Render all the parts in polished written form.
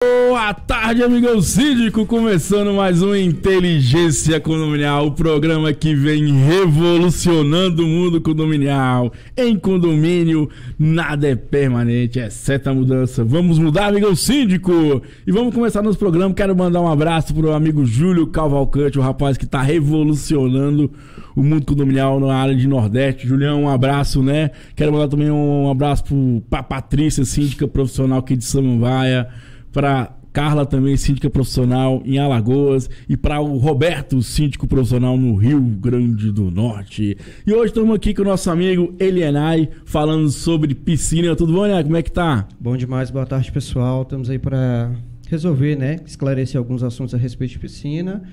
Boa tarde, amigão síndico, começando mais um Inteligência Condominial, o programa que vem revolucionando o mundo condominial. Em condomínio, nada é permanente, exceto a mudança. Vamos mudar, amigão síndico? E vamos começar nosso programa. Quero mandar um abraço pro amigo Júlio Cavalcante, o rapaz que tá revolucionando o mundo condominial na área de Nordeste. Julião, um abraço, né? Quero mandar também um abraço pra Patrícia, síndica profissional aqui de Samambaia, para Carla também, síndica profissional em Alagoas, e para o Roberto, síndico profissional no Rio Grande do Norte. E hoje estamos aqui com o nosso amigo Elienay, falando sobre piscina. Tudo bom, né? Como é que tá? Bom demais, boa tarde, pessoal. Estamos aí para resolver, né? Esclarecer alguns assuntos a respeito de piscina.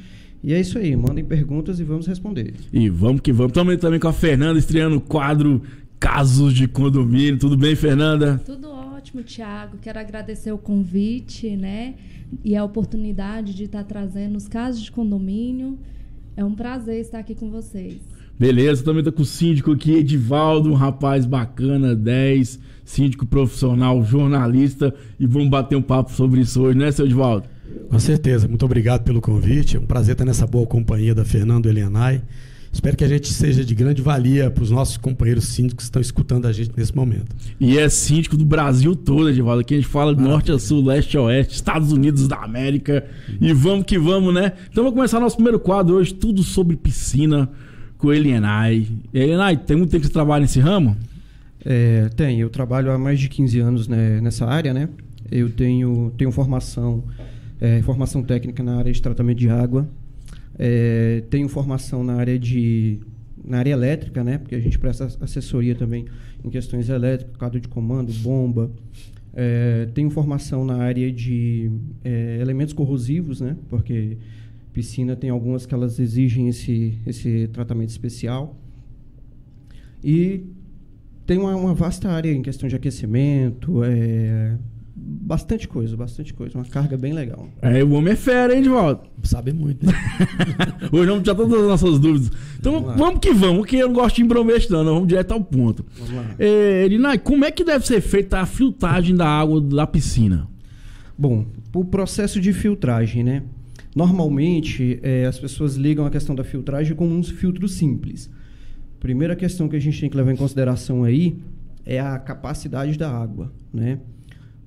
E é isso aí, mandem perguntas e vamos responder. E vamos que vamos. Estamos também com a Fernanda, estreando o quadro Casos de Condomínio. Tudo bem, Fernanda? Tudo ótimo, Thiago. Quero agradecer o convite, né? E a oportunidade de estar trazendo os casos de condomínio. É um prazer estar aqui com vocês. Beleza, também tô com o síndico aqui, Edivaldo, um rapaz bacana, 10, síndico profissional, jornalista, e vamos bater um papo sobre isso hoje, né, seu Edivaldo? Com certeza, muito obrigado pelo convite. É um prazer estar nessa boa companhia da Fernanda Elienay. Espero que a gente seja de grande valia para os nossos companheiros síndicos que estão escutando a gente nesse momento. E é síndico do Brasil todo, Edivaldo. Aqui a gente fala de norte a sul, leste a oeste, Estados Unidos da América. E vamos que vamos, né? Então vamos começar nosso primeiro quadro hoje, tudo sobre piscina, com Elienay. Elienay, tem muito tempo que você trabalha nesse ramo? Eu trabalho há mais de 15 anos, né, nessa área, né? Eu tenho formação técnica na área de tratamento de água. Tenho formação na área elétrica, né? Porque a gente presta assessoria também em questões elétricas, quadro de comando, bomba. Tenho formação na área de elementos corrosivos, né? Porque piscina tem algumas que elas exigem esse tratamento especial. E tem uma vasta área em questão de aquecimento, bastante coisa, uma carga bem legal. O homem é fera, hein, Edivaldo? Sabe muito, né? Hoje vamos tirar todas as nossas dúvidas. Então vamos que vamos, porque eu não gosto de embromete não, vamos direto ao ponto. Vamos lá. Elienay, como é que deve ser feita a filtragem da água da piscina? Bom, o processo de filtragem, né? Normalmente, as pessoas ligam a questão da filtragem como um filtro simples. Primeira questão que a gente tem que levar em consideração aí é a capacidade da água, né?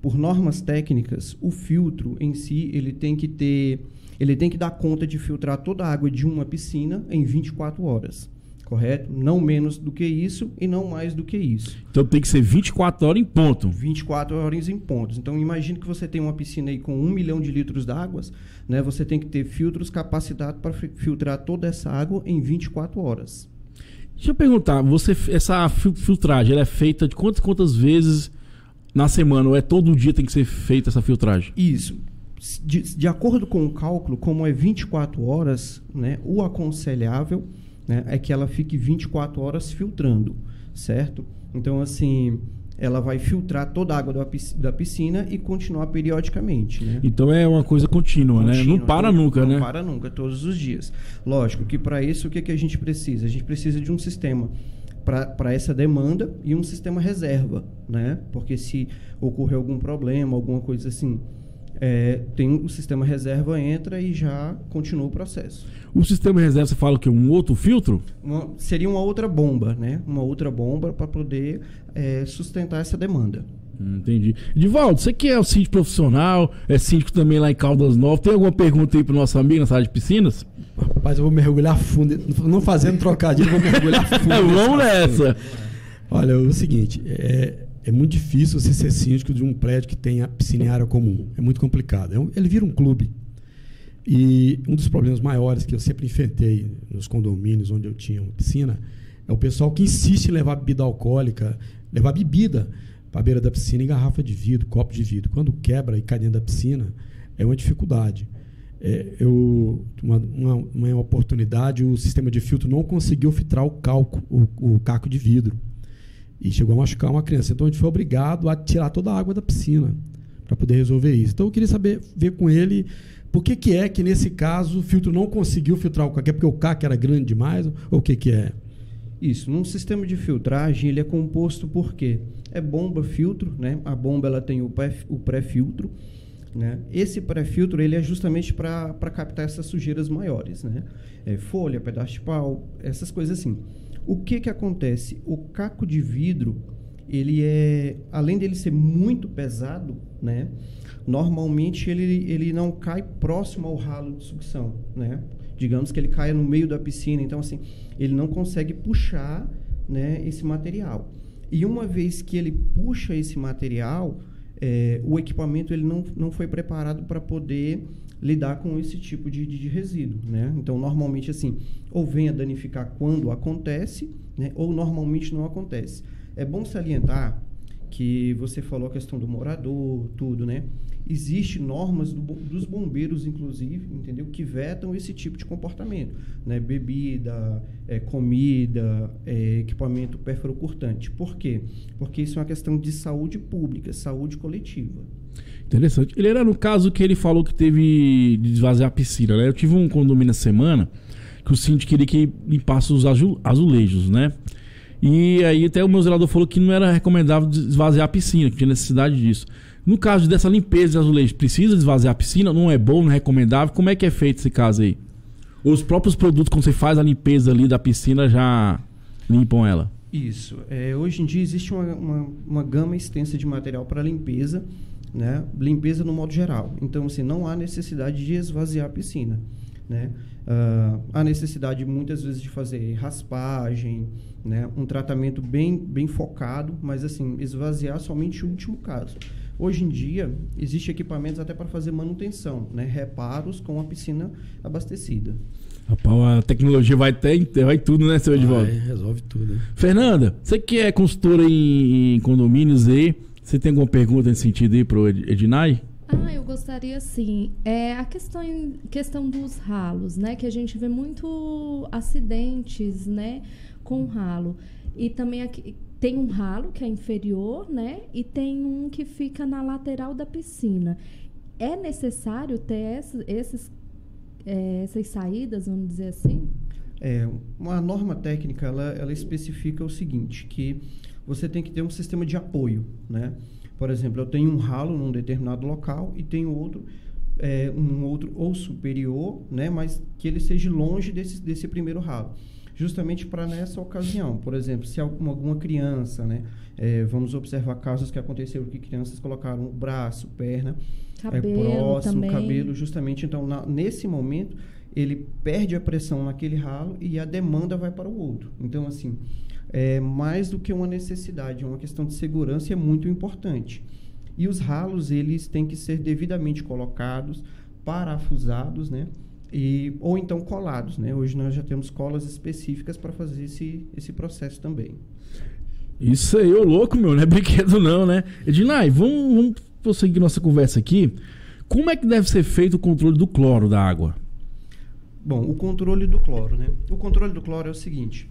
Por normas técnicas, o filtro em si, ele tem que dar conta de filtrar toda a água de uma piscina em 24 horas, correto? Não menos do que isso e não mais do que isso. Então tem que ser 24 horas em ponto. 24 horas em pontos. Então imagine que você tem uma piscina aí com 1 milhão de litros d'água, né? Você tem que ter filtros capacitados para filtrar toda essa água em 24 horas. Deixa eu perguntar, essa filtragem ela é feita de quantas vezes na semana, ou todo dia tem que ser feita essa filtragem? Isso. De acordo com o cálculo, como é 24 horas, né, o aconselhável, né, é que ela fique 24 horas filtrando, certo? Então, assim, ela vai filtrar toda a água da piscina e continuar periodicamente, né? Então é uma coisa contínua, né? Não para nunca, né? Não para nunca, todos os dias. Lógico que para isso, o que a gente precisa? A gente precisa de um sistema para essa demanda e um sistema reserva, né? Porque se ocorrer algum problema, alguma coisa assim, tem o sistema reserva, entra e já continua o processo. O sistema reserva, você fala que um outro filtro? Seria uma outra bomba, né? Uma outra bomba para poder sustentar essa demanda. Entendi. Edivaldo, você que é o síndico profissional, é síndico também lá em Caldas Novas, tem alguma pergunta aí para o nosso amigo nessa área de piscinas? Rapaz, eu vou mergulhar fundo, não fazendo trocadilho, vou mergulhar fundo. Vamos nessa! Olha, é o seguinte, é muito difícil você ser síndico de um prédio que tenha piscina em área comum. É muito complicado. Ele vira um clube. E um dos problemas maiores que eu sempre enfrentei nos condomínios onde eu tinha uma piscina é o pessoal que insiste em levar bebida alcoólica, levar bebida para a beira da piscina em garrafa de vidro, copo de vidro. Quando quebra e cai dentro da piscina, é uma dificuldade. Uma oportunidade, o sistema de filtro não conseguiu filtrar o caco de vidro. E chegou a machucar uma criança. Então a gente foi obrigado a tirar toda a água da piscina para poder resolver isso. Então eu queria ver com ele por que é que nesse caso o filtro não conseguiu filtrar o caco. É porque o caco era grande demais ou o que é? Isso, num sistema de filtragem ele é composto por quê? É bomba filtro, né? A bomba ela tem o pré-filtro. né? Esse pré-filtro ele é justamente para captar essas sujeiras maiores, né? Folha, pedaço de pau, essas coisas assim. O que acontece? O caco de vidro, ele além dele ser muito pesado, né? Normalmente ele não cai próximo ao ralo de sucção, né? Digamos que ele caia no meio da piscina, então assim, ele não consegue puxar, né, esse material. E uma vez que ele puxa esse material, o equipamento ele não foi preparado para poder lidar com esse tipo de resíduo, né? Então, normalmente, assim, ou vem a danificar quando acontece, né? Ou normalmente não acontece. É bom salientar que você falou a questão do morador, tudo, né? Existem normas dos bombeiros, inclusive, entendeu? Que vetam esse tipo de comportamento, né? Bebida, comida, equipamento perfurocurtante. Por quê? Porque isso é uma questão de saúde pública, saúde coletiva. Interessante. Ele era no caso que ele falou que teve de esvaziar a piscina, né? Eu tive um condomínio essa semana que o síndico queria que limpasse os azulejos, né? E aí até o meu zelador falou que não era recomendável esvaziar a piscina, que tinha necessidade disso. No caso dessa limpeza de azulejos, precisa esvaziar a piscina? Não é bom, não é recomendável? Como é que é feito esse caso aí? Os próprios produtos, quando você faz a limpeza ali da piscina, já limpam ela? Isso. Hoje em dia existe uma gama extensa de material para limpeza, né? Limpeza no modo geral. Então, assim, não há necessidade de esvaziar a piscina, né? Há necessidade muitas vezes de fazer raspagem, né? Um tratamento bem focado, mas assim, esvaziar somente o último caso. Hoje em dia, existem equipamentos até para fazer manutenção, né? Reparos com a piscina abastecida. Rapaz, a tecnologia vai tudo, né, seu Edivaldo? Resolve tudo. Né? Fernanda, você que é consultora em condomínios aí, você tem alguma pergunta nesse sentido aí pro Ednei? Eu gostaria sim. A questão dos ralos, né? Que a gente vê muito acidentes, né? Com ralo. E também aqui tem um ralo que é inferior, né? E tem um que fica na lateral da piscina. É necessário ter essas saídas, vamos dizer assim? Uma norma técnica, ela especifica o seguinte, que você tem que ter um sistema de apoio, né? Por exemplo, eu tenho um ralo num determinado local e tenho outro ou superior, né? Mas que ele seja longe desse primeiro ralo. Justamente para nessa ocasião. Por exemplo, se alguma criança, né? Vamos observar casos que aconteceram que crianças colocaram o braço, perna, próximo, cabelo, justamente. Então, nesse momento, ele perde a pressão naquele ralo e a demanda vai para o outro. Então, assim, mais do que uma necessidade, é uma questão de segurança e é muito importante. E os ralos, eles têm que ser devidamente colocados, parafusados, né? Ou então colados, né? Hoje nós já temos colas específicas para fazer esse processo também. Isso aí, ô louco, meu, não é brinquedo não, né? Ednei, vamos prosseguir nossa conversa aqui. Como é que deve ser feito o controle do cloro da água? Bom, o controle do cloro, né? O controle do cloro é o seguinte,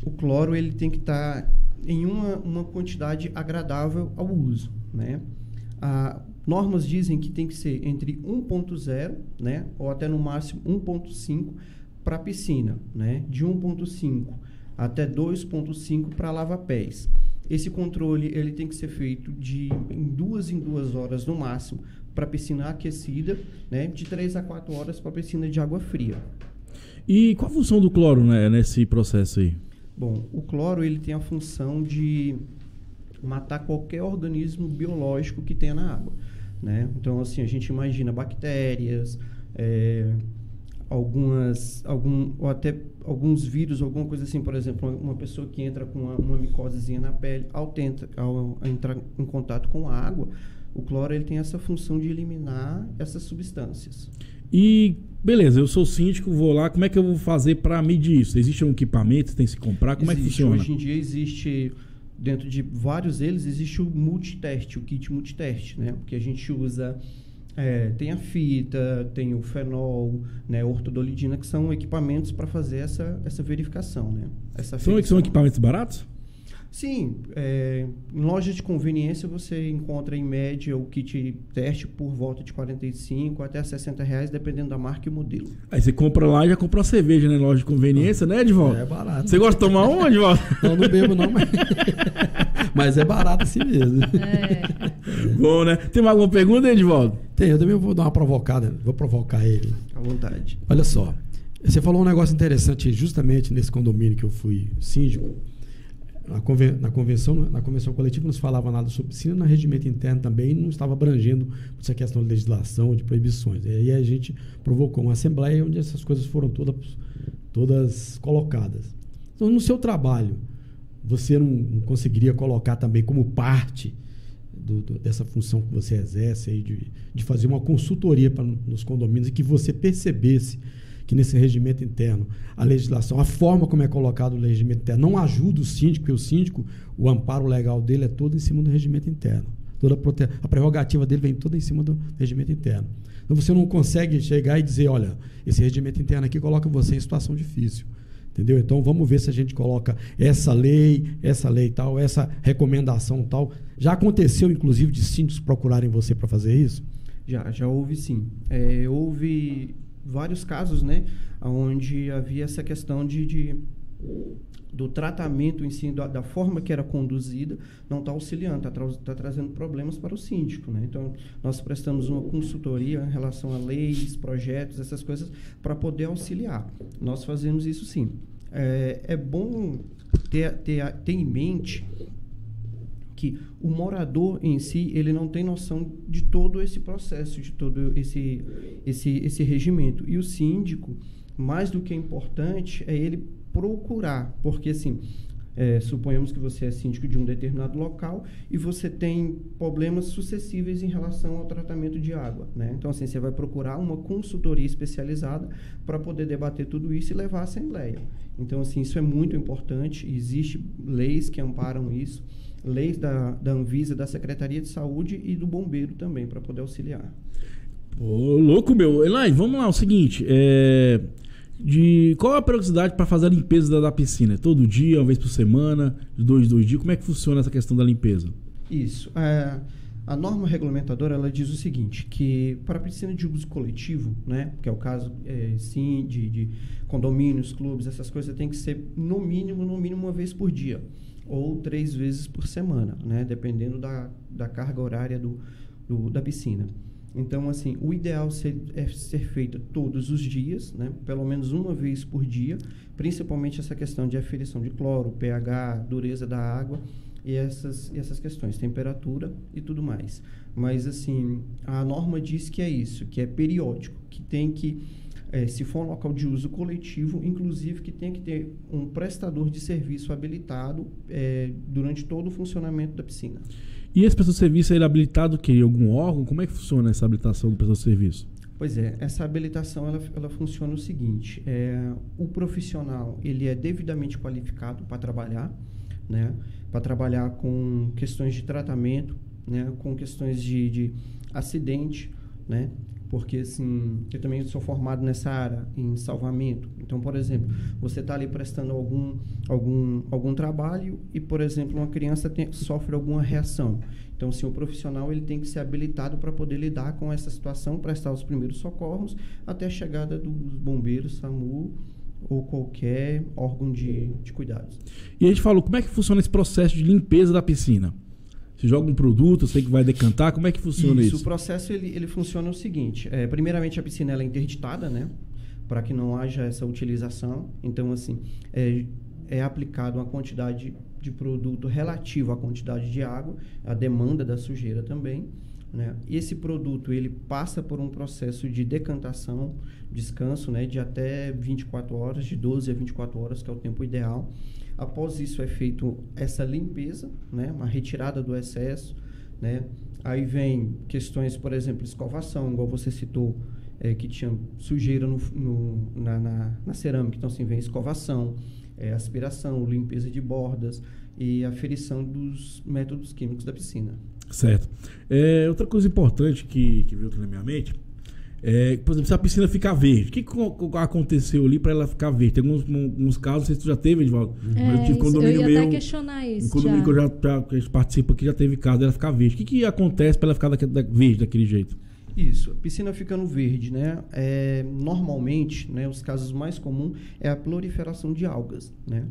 o cloro ele tem que estar em uma quantidade agradável ao uso, né? Normas dizem que tem que ser entre 1.0, né, ou até no máximo 1.5 para piscina, né, de 1.5 até 2.5 para lava-pés. Esse controle ele tem que ser feito em 2 horas no máximo para piscina aquecida, né, de 3 a 4 horas para piscina de água fria. E qual a função do cloro, né, nesse processo aí? Bom, o cloro ele tem a função de matar qualquer organismo biológico que tenha na água, né? Então, assim, a gente imagina bactérias, ou até alguns vírus, alguma coisa assim. Por exemplo, uma pessoa que entra com uma micosezinha na pele, ao entrar em contato com a água, o cloro ele tem essa função de eliminar essas substâncias. E, beleza, eu sou síndico, vou lá, como é que eu vou fazer para medir isso? Existe um equipamento, tem que se comprar? Como é que funciona? Hoje em dia existe, dentro de vários deles, existe o multiteste, o kit multiteste, né? Porque a gente usa, tem a fita, tem o fenol, né? Ortodolidina, que são equipamentos para fazer essa verificação, né? São equipamentos baratos? Sim, em lojas de conveniência você encontra em média o kit teste por volta de R$45 até R$60, dependendo da marca e o modelo. Aí você compra lá e já compra uma cerveja, né? Loja de conveniência, né, Edivaldo? É barato. Você gosta de tomar uma, Edivaldo? Não bebo não, mas é barato assim mesmo. bom, né? Tem mais alguma pergunta, Edivaldo? Tem, eu também vou dar uma provocada, vou provocar ele. À vontade. Olha só, você falou um negócio interessante justamente nesse condomínio que eu fui síndico. Na convenção coletiva não se falava nada sobre piscina, no regimento interno também não estava abrangendo essa questão de legislação, de proibições. E aí a gente provocou uma assembleia onde essas coisas foram todas colocadas. Então, no seu trabalho, você não conseguiria colocar também como parte dessa função que você exerce aí de fazer uma consultoria nos condomínios e que você percebesse que nesse regimento interno, a legislação, a forma como é colocado o regimento interno não ajuda o síndico, porque o síndico, o amparo legal dele é todo em cima do regimento interno. A prerrogativa dele vem toda em cima do regimento interno. Então você não consegue chegar e dizer, olha, esse regimento interno aqui coloca você em situação difícil. Entendeu? Então vamos ver se a gente coloca essa lei tal, essa recomendação tal. Já aconteceu, inclusive, de síndicos procurarem você para fazer isso? Já houve sim. Houve vários casos, né, onde havia essa questão do tratamento em si, da forma que era conduzida, não está auxiliando, está trazendo problemas para o síndico, né? Então, nós prestamos uma consultoria em relação a leis, projetos, essas coisas, para poder auxiliar. Nós fazemos isso sim. É bom ter em mente que o morador em si, ele não tem noção de todo esse processo, de todo esse regimento. E o síndico, mais do que importante, é ele procurar, porque assim, suponhamos que você é síndico de um determinado local e você tem problemas sucessíveis em relação ao tratamento de água, né? Então, assim, você vai procurar uma consultoria especializada para poder debater tudo isso e levar à Assembleia. Então, assim, isso é muito importante, existem leis que amparam isso, leis da Anvisa, da Secretaria de Saúde e do Bombeiro também, para poder auxiliar. Pô, louco, meu. Elai, vamos lá, o seguinte, qual é a periodicidade para fazer a limpeza da piscina? Todo dia, uma vez por semana, de dois dias? Como é que funciona essa questão da limpeza? Isso. A norma regulamentadora, ela diz o seguinte, que para a piscina de uso coletivo, né, que é o caso, sim, de condomínios, clubes, essas coisas, tem que ser no mínimo uma vez por dia, ou 3 vezes por semana, né, dependendo da carga horária da piscina. Então, assim, o ideal é ser feito todos os dias, né, pelo menos uma vez por dia, principalmente essa questão de aferição de cloro, pH, dureza da água e essas questões, temperatura e tudo mais. Mas, assim, a norma diz que é isso, que é periódico, que tem que, se for um local de uso coletivo, inclusive que tem que ter um prestador de serviço habilitado durante todo o funcionamento da piscina. E esse prestador de serviço, ele é habilitado em algum órgão? Como é que funciona essa habilitação do prestador de serviço? Pois é, essa habilitação ela funciona o seguinte, o profissional ele é devidamente qualificado para trabalhar, né, para trabalhar com questões de tratamento, né, com questões de acidente, né, porque assim, eu também sou formado nessa área, em salvamento. Então, por exemplo, você está ali prestando algum trabalho e, por exemplo, uma criança sofre alguma reação. Então, assim, o profissional ele tem que ser habilitado para poder lidar com essa situação, prestar os primeiros socorros até a chegada dos bombeiros, SAMU ou qualquer órgão de cuidados. E a gente falou, como é que funciona esse processo de limpeza da piscina? Você joga um produto, você que vai decantar, como é que funciona isso? O processo ele funciona o seguinte, primeiramente a piscina ela é interditada, né, para que não haja essa utilização. Então, assim, é aplicado uma quantidade de produto relativo à quantidade de água, a demanda da sujeira também, né? Esse produto ele passa por um processo de decantação, descanso, né, de até 24 horas, de 12 a 24 horas, que é o tempo ideal. Após isso é feito essa limpeza, né, uma retirada do excesso, né? Aí vem questões, por exemplo, escovação, igual você citou, que tinha sujeira na cerâmica. Então, assim, vem escovação, aspiração, limpeza de bordas e aferição dos métodos químicos da piscina. Certo. Outra coisa importante que veio aqui na minha mente por exemplo, se a piscina ficar verde, o que aconteceu ali para ela ficar verde? Tem alguns casos, não sei se tu já teve, Edivaldo, mas eu tive condomínio eu ia até questionar isso. Um condomínio que a gente participa aqui já teve caso dela ficar verde. O que acontece para ela ficar verde daquele jeito? Isso, a piscina ficando verde, né? Normalmente, né, os casos mais comuns é a proliferação de algas, né?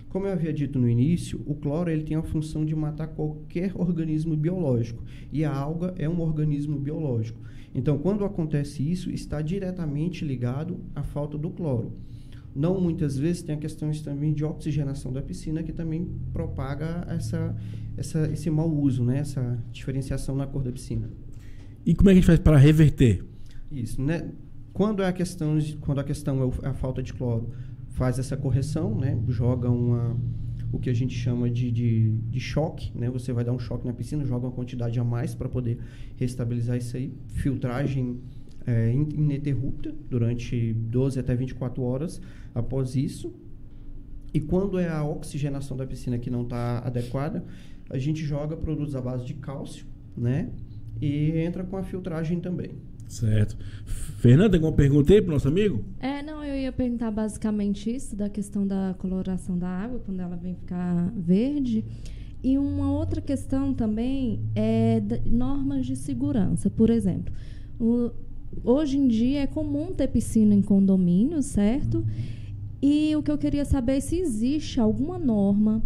Como eu havia dito no início, o cloro ele tem a função de matar qualquer organismo biológico. E a alga é um organismo biológico. Então, quando acontece isso, está diretamente ligado à falta do cloro. Não muitas vezes tem a questões também de oxigenação da piscina, que também propaga esse mau uso, né? Essa diferenciação na cor da piscina. E como é que a gente faz para reverter? Isso, né? Quando a questão é a falta de cloro, faz essa correção, né? Joga o que a gente chama de choque, né? Você vai dar um choque na piscina, joga uma quantidade a mais para poder restabilizar isso aí. Filtragem ininterrupta durante 12 até 24 horas após isso. E quando é a oxigenação da piscina que não está adequada, a gente joga produtos à base de cálcio, né? E entra com a filtragem também. Certo. Fernanda, tem alguma pergunta aí para o nosso amigo? Não, eu ia perguntar basicamente isso, da questão da coloração da água, quando ela vem ficar verde. E uma outra questão também é normas de segurança. Por exemplo, hoje em dia é comum ter piscina em condomínio, certo? E o que eu queria saber é se existe alguma norma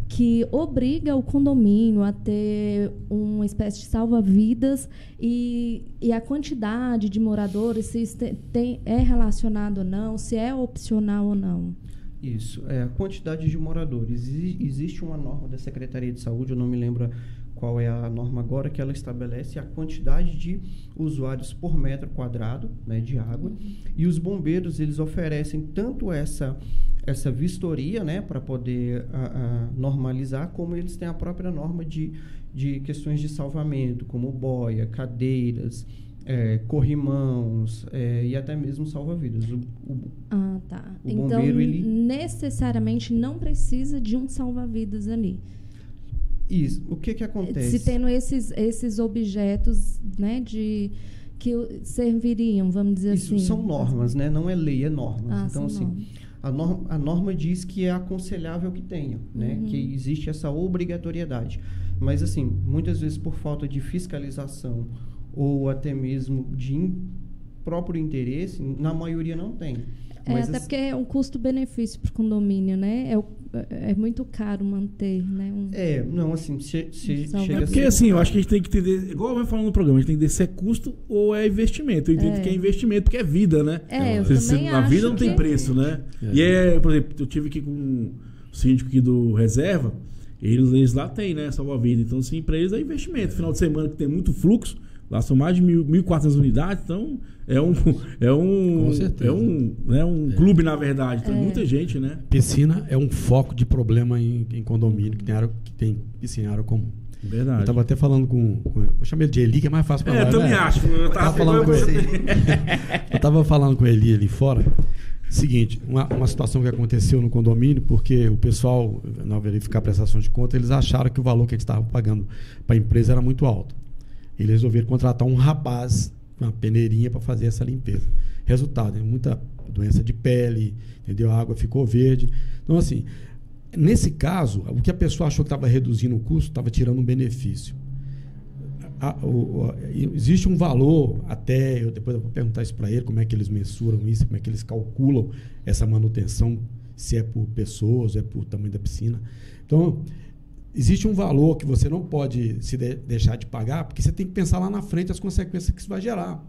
que obriga o condomínio a ter uma espécie de salva-vidas e a quantidade de moradores, se isso é relacionado ou não, se é opcional ou não. Isso, a quantidade de moradores. Existe uma norma da Secretaria de Saúde, eu não me lembro qual é a norma agora, que ela estabelece a quantidade de usuários por metro quadrado, né, de água. E os bombeiros, eles oferecem tanto essa vistoria, né, para poder normalizar, como eles têm a própria norma de questões de salvamento, como boia, cadeiras, corrimãos e até mesmo salva-vidas. Tá. O então, bombeiro, ele necessariamente não precisa de um salva-vidas ali. Isso. O que acontece? Se tendo esses objetos, né, que serviriam, vamos dizer isso, assim. São normas, né? Não é lei, é normas. Então, assim, normas. a norma diz que é aconselhável que tenha, né? Que existe essa obrigatoriedade. Mas, assim, muitas vezes por falta de fiscalização ou até mesmo de próprio interesse, na maioria não tem. Mas até porque é um custo-benefício para o condomínio, né? É muito caro manter, né? Não, assim, chega porque, assim, eu acho que a gente tem que entender, igual vai falando no programa, a gente tem que entender se é custo ou é investimento. Eu entendo que é investimento porque é vida, né? Eu também a acho vida não que tem preço, né? E por exemplo, eu tive aqui com o síndico aqui do Reserva, eles lá têm, né? Salva-vida. Então, assim, para eles é investimento. Final de semana que tem muito fluxo, lá são mais de 1.400 unidades, então é um clube, na verdade. Tem muita gente, né? Piscina é um foco de problema em condomínio que tem piscina em área comum. Verdade. Eu estava até falando com eu chamei ele de Eli, que é mais fácil para falar. Eu também acho. Eu tava falando com ele. Eu estava falando com o Eli ali fora. Seguinte, uma situação que aconteceu no condomínio, porque o pessoal, na verificar a prestação de conta, eles acharam que o valor que eles estavam pagando para a empresa era muito alto. Eles resolveram contratar um rapaz, uma peneirinha, para fazer essa limpeza. Resultado, muita doença de pele, entendeu? A água ficou verde. Então, assim, nesse caso, o que a pessoa achou que estava reduzindo o custo, estava tirando um benefício. Existe um valor, depois eu vou perguntar isso para ele, como é que eles mensuram isso, como é que eles calculam essa manutenção, se é por pessoas, é por tamanho da piscina. Então, existe um valor que você não pode deixar de pagar, porque você tem que pensar lá na frente as consequências que isso vai gerar.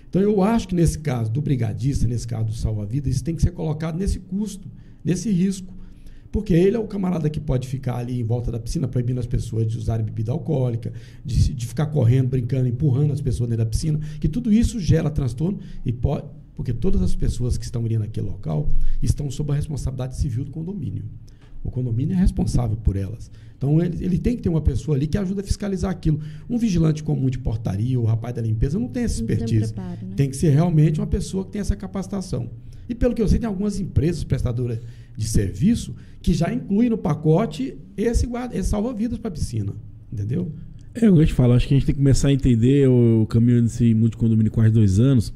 Então, eu acho que nesse caso do brigadista, nesse caso do salva-vidas, isso tem que ser colocado nesse custo, nesse risco. Porque ele é o camarada que pode ficar ali em volta da piscina, proibindo as pessoas de usarem bebida alcoólica, de ficar correndo, brincando, empurrando as pessoas dentro da piscina, que tudo isso gera transtorno, porque todas as pessoas que estão indo naquele local estão sob a responsabilidade civil do condomínio. O condomínio é responsável por elas. Então, ele tem que ter uma pessoa ali que ajuda a fiscalizar aquilo. Um vigilante comum de portaria, o rapaz da limpeza, não tem essa expertise. Preparo, né? É. Tem que ser realmente uma pessoa que tem essa capacitação. E, pelo que eu sei, tem algumas empresas prestadoras de serviço que já incluem no pacote esse salva-vidas para a piscina. Entendeu? Eu gosto de falar, acho que a gente tem que começar a entender o caminho desse multicondomínio quase 2 anos.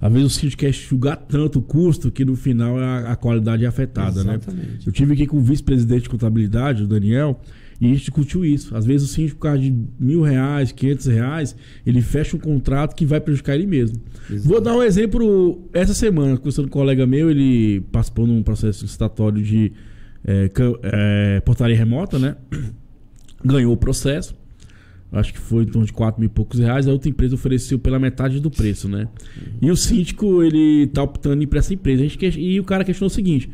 Às vezes o síndico quer enxugar tanto o custo que no final a qualidade é afetada. Exatamente. Né? Eu tive aqui com o vice-presidente de contabilidade, o Daniel, e a gente discutiu isso. Às vezes o síndico, por causa de R$1.000, R$500, ele fecha um contrato que vai prejudicar ele mesmo. Exato. Vou dar um exemplo. Essa semana, conversando com um colega meu, ele participou num processo licitatório de portaria remota, né? Ganhou o processo. Acho que foi em torno de 4 mil e poucos reais. A outra empresa ofereceu pela metade do preço, né? E o síndico, ele tá optando em ir pra essa empresa. E o cara questionou o seguinte: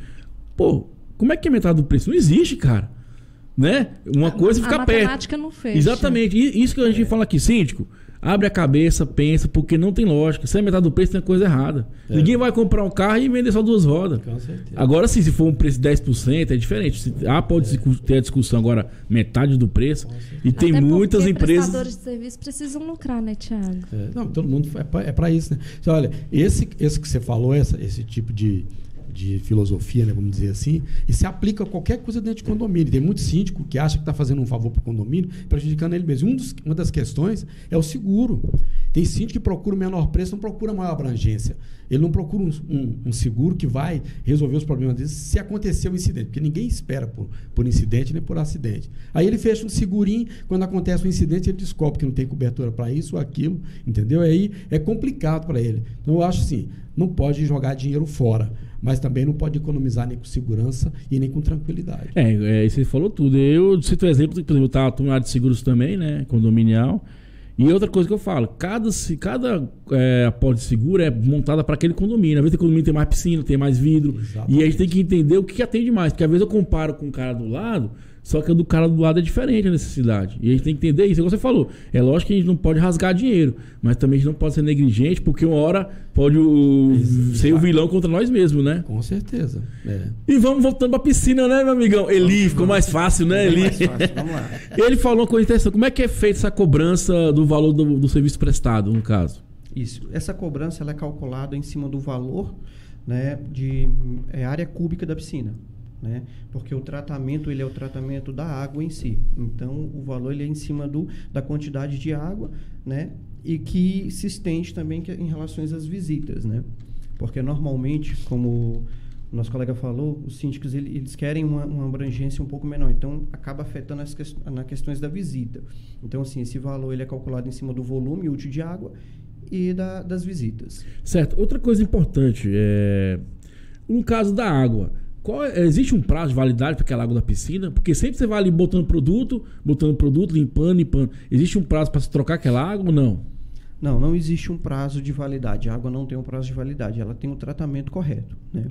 pô, como é que é metade do preço? Não existe, cara. Né? Uma coisa fica perto. A matemática não fecha. Exatamente. Isso que a gente fala aqui, síndico. Abre a cabeça, pensa, porque não tem lógica. Se é metade do preço, tem coisa errada. Ninguém vai comprar um carro e vender só 2 rodas. Com certeza. Agora, sim, se for um preço de 10%, é diferente. Pode ter a discussão. Agora, metade do preço. E tem muitas empresas. Os prestadores de serviço precisam lucrar, né, Thiago? Não, todo mundo é para isso, né? Então, olha, esse que você falou, esse tipo de filosofia, né, vamos dizer assim, e se aplica a qualquer coisa dentro de condomínio. Tem muito síndico que acha que está fazendo um favor para o condomínio, prejudicando ele mesmo. Uma das questões é o seguro. Tem síndico que procura o menor preço, não procura maior abrangência. Ele não procura um seguro que vai resolver os problemas dele se acontecer um incidente, porque ninguém espera por incidente nem por acidente. Aí ele fecha um segurinho, quando acontece um incidente, ele descobre que não tem cobertura para isso ou aquilo, entendeu? Aí é complicado para ele. Então eu acho assim, não pode jogar dinheiro fora, mas também não pode economizar nem com segurança e nem com tranquilidade. Você falou tudo. Eu cito um exemplo, por exemplo, eu estava na área de seguros também, né, condominial. E outra coisa que eu falo, cada apólice de seguro é montada para aquele condomínio. Às vezes o condomínio tem mais piscina, tem mais vidro. Exatamente. E a gente tem que entender o que atende mais. Porque às vezes eu comparo com o cara do lado, só que o do cara do lado é diferente a necessidade. E a gente tem que entender isso. Como você falou, é lógico que a gente não pode rasgar dinheiro, mas também a gente não pode ser negligente, porque uma hora pode ser o vilão contra nós mesmos, né? Com certeza. E vamos voltando pra piscina, né, meu amigão? Eli, ficou mais fácil, né, Eli? Mais fácil, vamos lá. Ele falou uma coisa interessante. Como é que é feita essa cobrança do valor do serviço prestado, no caso? Isso. Essa cobrança ela é calculada em cima do valor, né, de área cúbica da piscina. Né? Porque o tratamento ele é o tratamento da água em si. Então, o valor ele é em cima da quantidade de água, né? E que se estende também em relação às visitas. Né? Porque, normalmente, como o nosso colega falou, os síndicos eles querem uma abrangência um pouco menor. Então, acaba afetando nas questões da visita. Então, assim, esse valor ele é calculado em cima do volume útil de água e das visitas. Certo. Outra coisa importante, no caso da água, existe um prazo de validade para aquela água da piscina? Porque sempre você vai ali botando produto, limpando. Existe um prazo para se trocar aquela água ou não? Não existe um prazo de validade. A água não tem um prazo de validade. Ela tem um tratamento correto, né?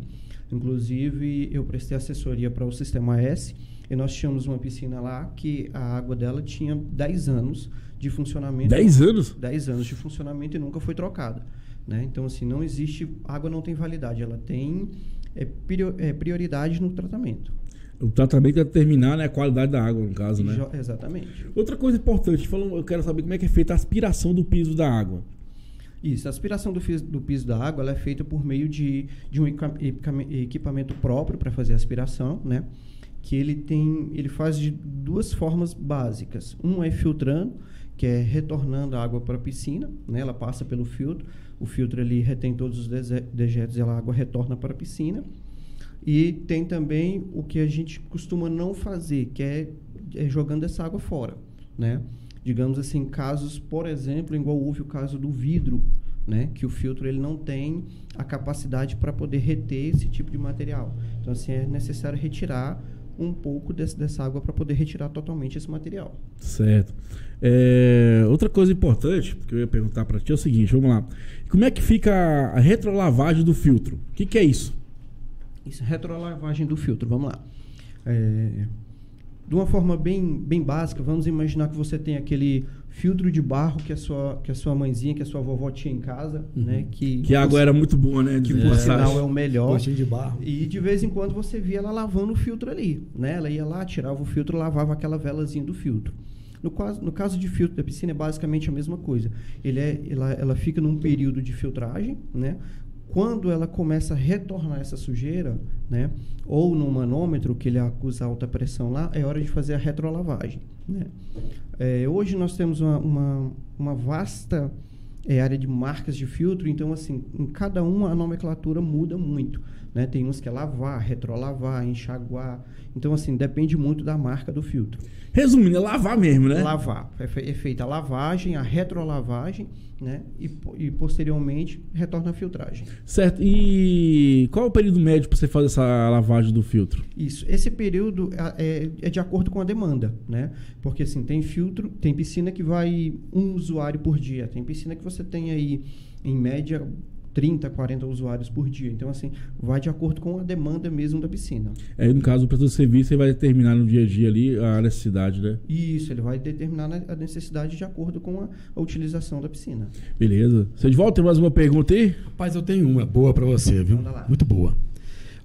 Inclusive, eu prestei assessoria para o Sistema S e nós tínhamos uma piscina lá que a água dela tinha 10 anos de funcionamento. 10 anos? 10 anos de funcionamento e nunca foi trocada, né? Então, assim, não existe... A água não tem validade. Ela tem... prioridade no tratamento. O tratamento é determinar, né, a qualidade da água, no caso, né? Exatamente. Outra coisa importante, eu quero saber como é que é feita a aspiração do piso da água. Isso, a aspiração do piso da água ela é feita por meio de um equipamento próprio para fazer a aspiração, né? Que ele faz de 2 formas básicas. Um é filtrando, que é retornando a água para a piscina, né? Ela passa pelo filtro, o filtro ali retém todos os dejetos e a água retorna para a piscina. E tem também o que a gente costuma não fazer, que é jogando essa água fora, né? Digamos assim, casos, por exemplo, igual houve o caso do vidro, né? Que o filtro ele não tem a capacidade para poder reter esse tipo de material. Então, assim, é necessário retirar um pouco dessa água para poder retirar totalmente esse material. Certo. Outra coisa importante que eu ia perguntar para ti é o seguinte, vamos lá. Como é que fica a retrolavagem do filtro? O que é isso? Isso, retrolavagem do filtro, vamos lá. De uma forma bem básica, vamos imaginar que você tem aquele filtro de barro que a sua mãezinha, que a sua vovó tinha em casa, né? Que a água era muito boa, né? Que por sinal é o melhor. Postinho de barro. E de vez em quando você via ela lavando o filtro ali, né? Ela ia lá, tirava o filtro, lavava aquela velazinha do filtro. No caso de filtro da piscina é basicamente a mesma coisa. Ela fica num período de filtragem, né? Quando ela começa a retornar essa sujeira, né, ou no manômetro, que ele acusa alta pressão lá, é hora de fazer a retrolavagem, né? Hoje nós temos uma vasta área de marcas de filtro, então, assim, em cada uma a nomenclatura muda muito, né? Tem uns que é lavar, retrolavar, enxaguar. Então, assim, depende muito da marca do filtro. Resumindo, é lavar mesmo, né? Lavar. É feita a lavagem, a retrolavagem, né? E posteriormente retorna a filtragem. Certo. E qual é o período médio para você fazer essa lavagem do filtro? Isso. Esse período é de acordo com a demanda, né? Porque, assim, tem filtro, tem piscina que vai um usuário por dia. Tem piscina que você tem aí, em média, 30, 40 usuários por dia. Então, assim, vai de acordo com a demanda mesmo da piscina. No caso, o prestador de serviço, ele vai determinar no dia a dia ali a necessidade, né? Isso, ele vai determinar a necessidade de acordo com a utilização da piscina. Beleza. Você de volta, tem mais uma pergunta aí? Rapaz, eu tenho uma boa para você, viu? Manda lá. Muito boa.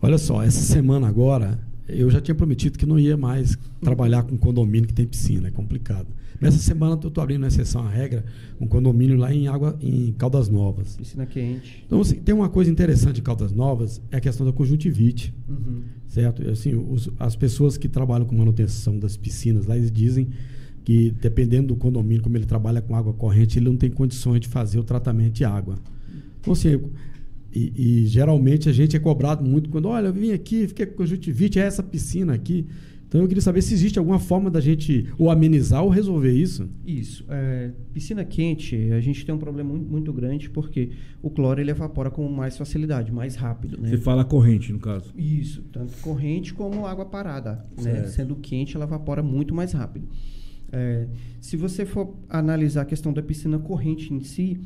Olha só, essa semana agora, eu já tinha prometido que não ia mais trabalhar com condomínio que tem piscina, é complicado. Mas essa semana eu estou abrindo uma exceção à regra, um condomínio lá em Caldas Novas. Piscina quente. Então, assim, tem uma coisa interessante em Caldas Novas, é a questão da conjuntivite, certo? Assim, as pessoas que trabalham com manutenção das piscinas lá, eles dizem que, dependendo do condomínio, como ele trabalha com água corrente, ele não tem condições de fazer o tratamento de água. Então, assim, e geralmente a gente é cobrado muito quando, olha, eu vim aqui, fiquei com conjuntivite, é essa piscina aqui. Então eu queria saber se existe alguma forma da gente ou amenizar ou resolver isso. Isso. Piscina quente, a gente tem um problema muito grande porque o cloro ele evapora com mais facilidade, mais rápido, né? Você fala corrente, no caso. Isso, tanto corrente como água parada, né? Sendo quente, ela evapora muito mais rápido. Se você for analisar a questão da piscina corrente em si,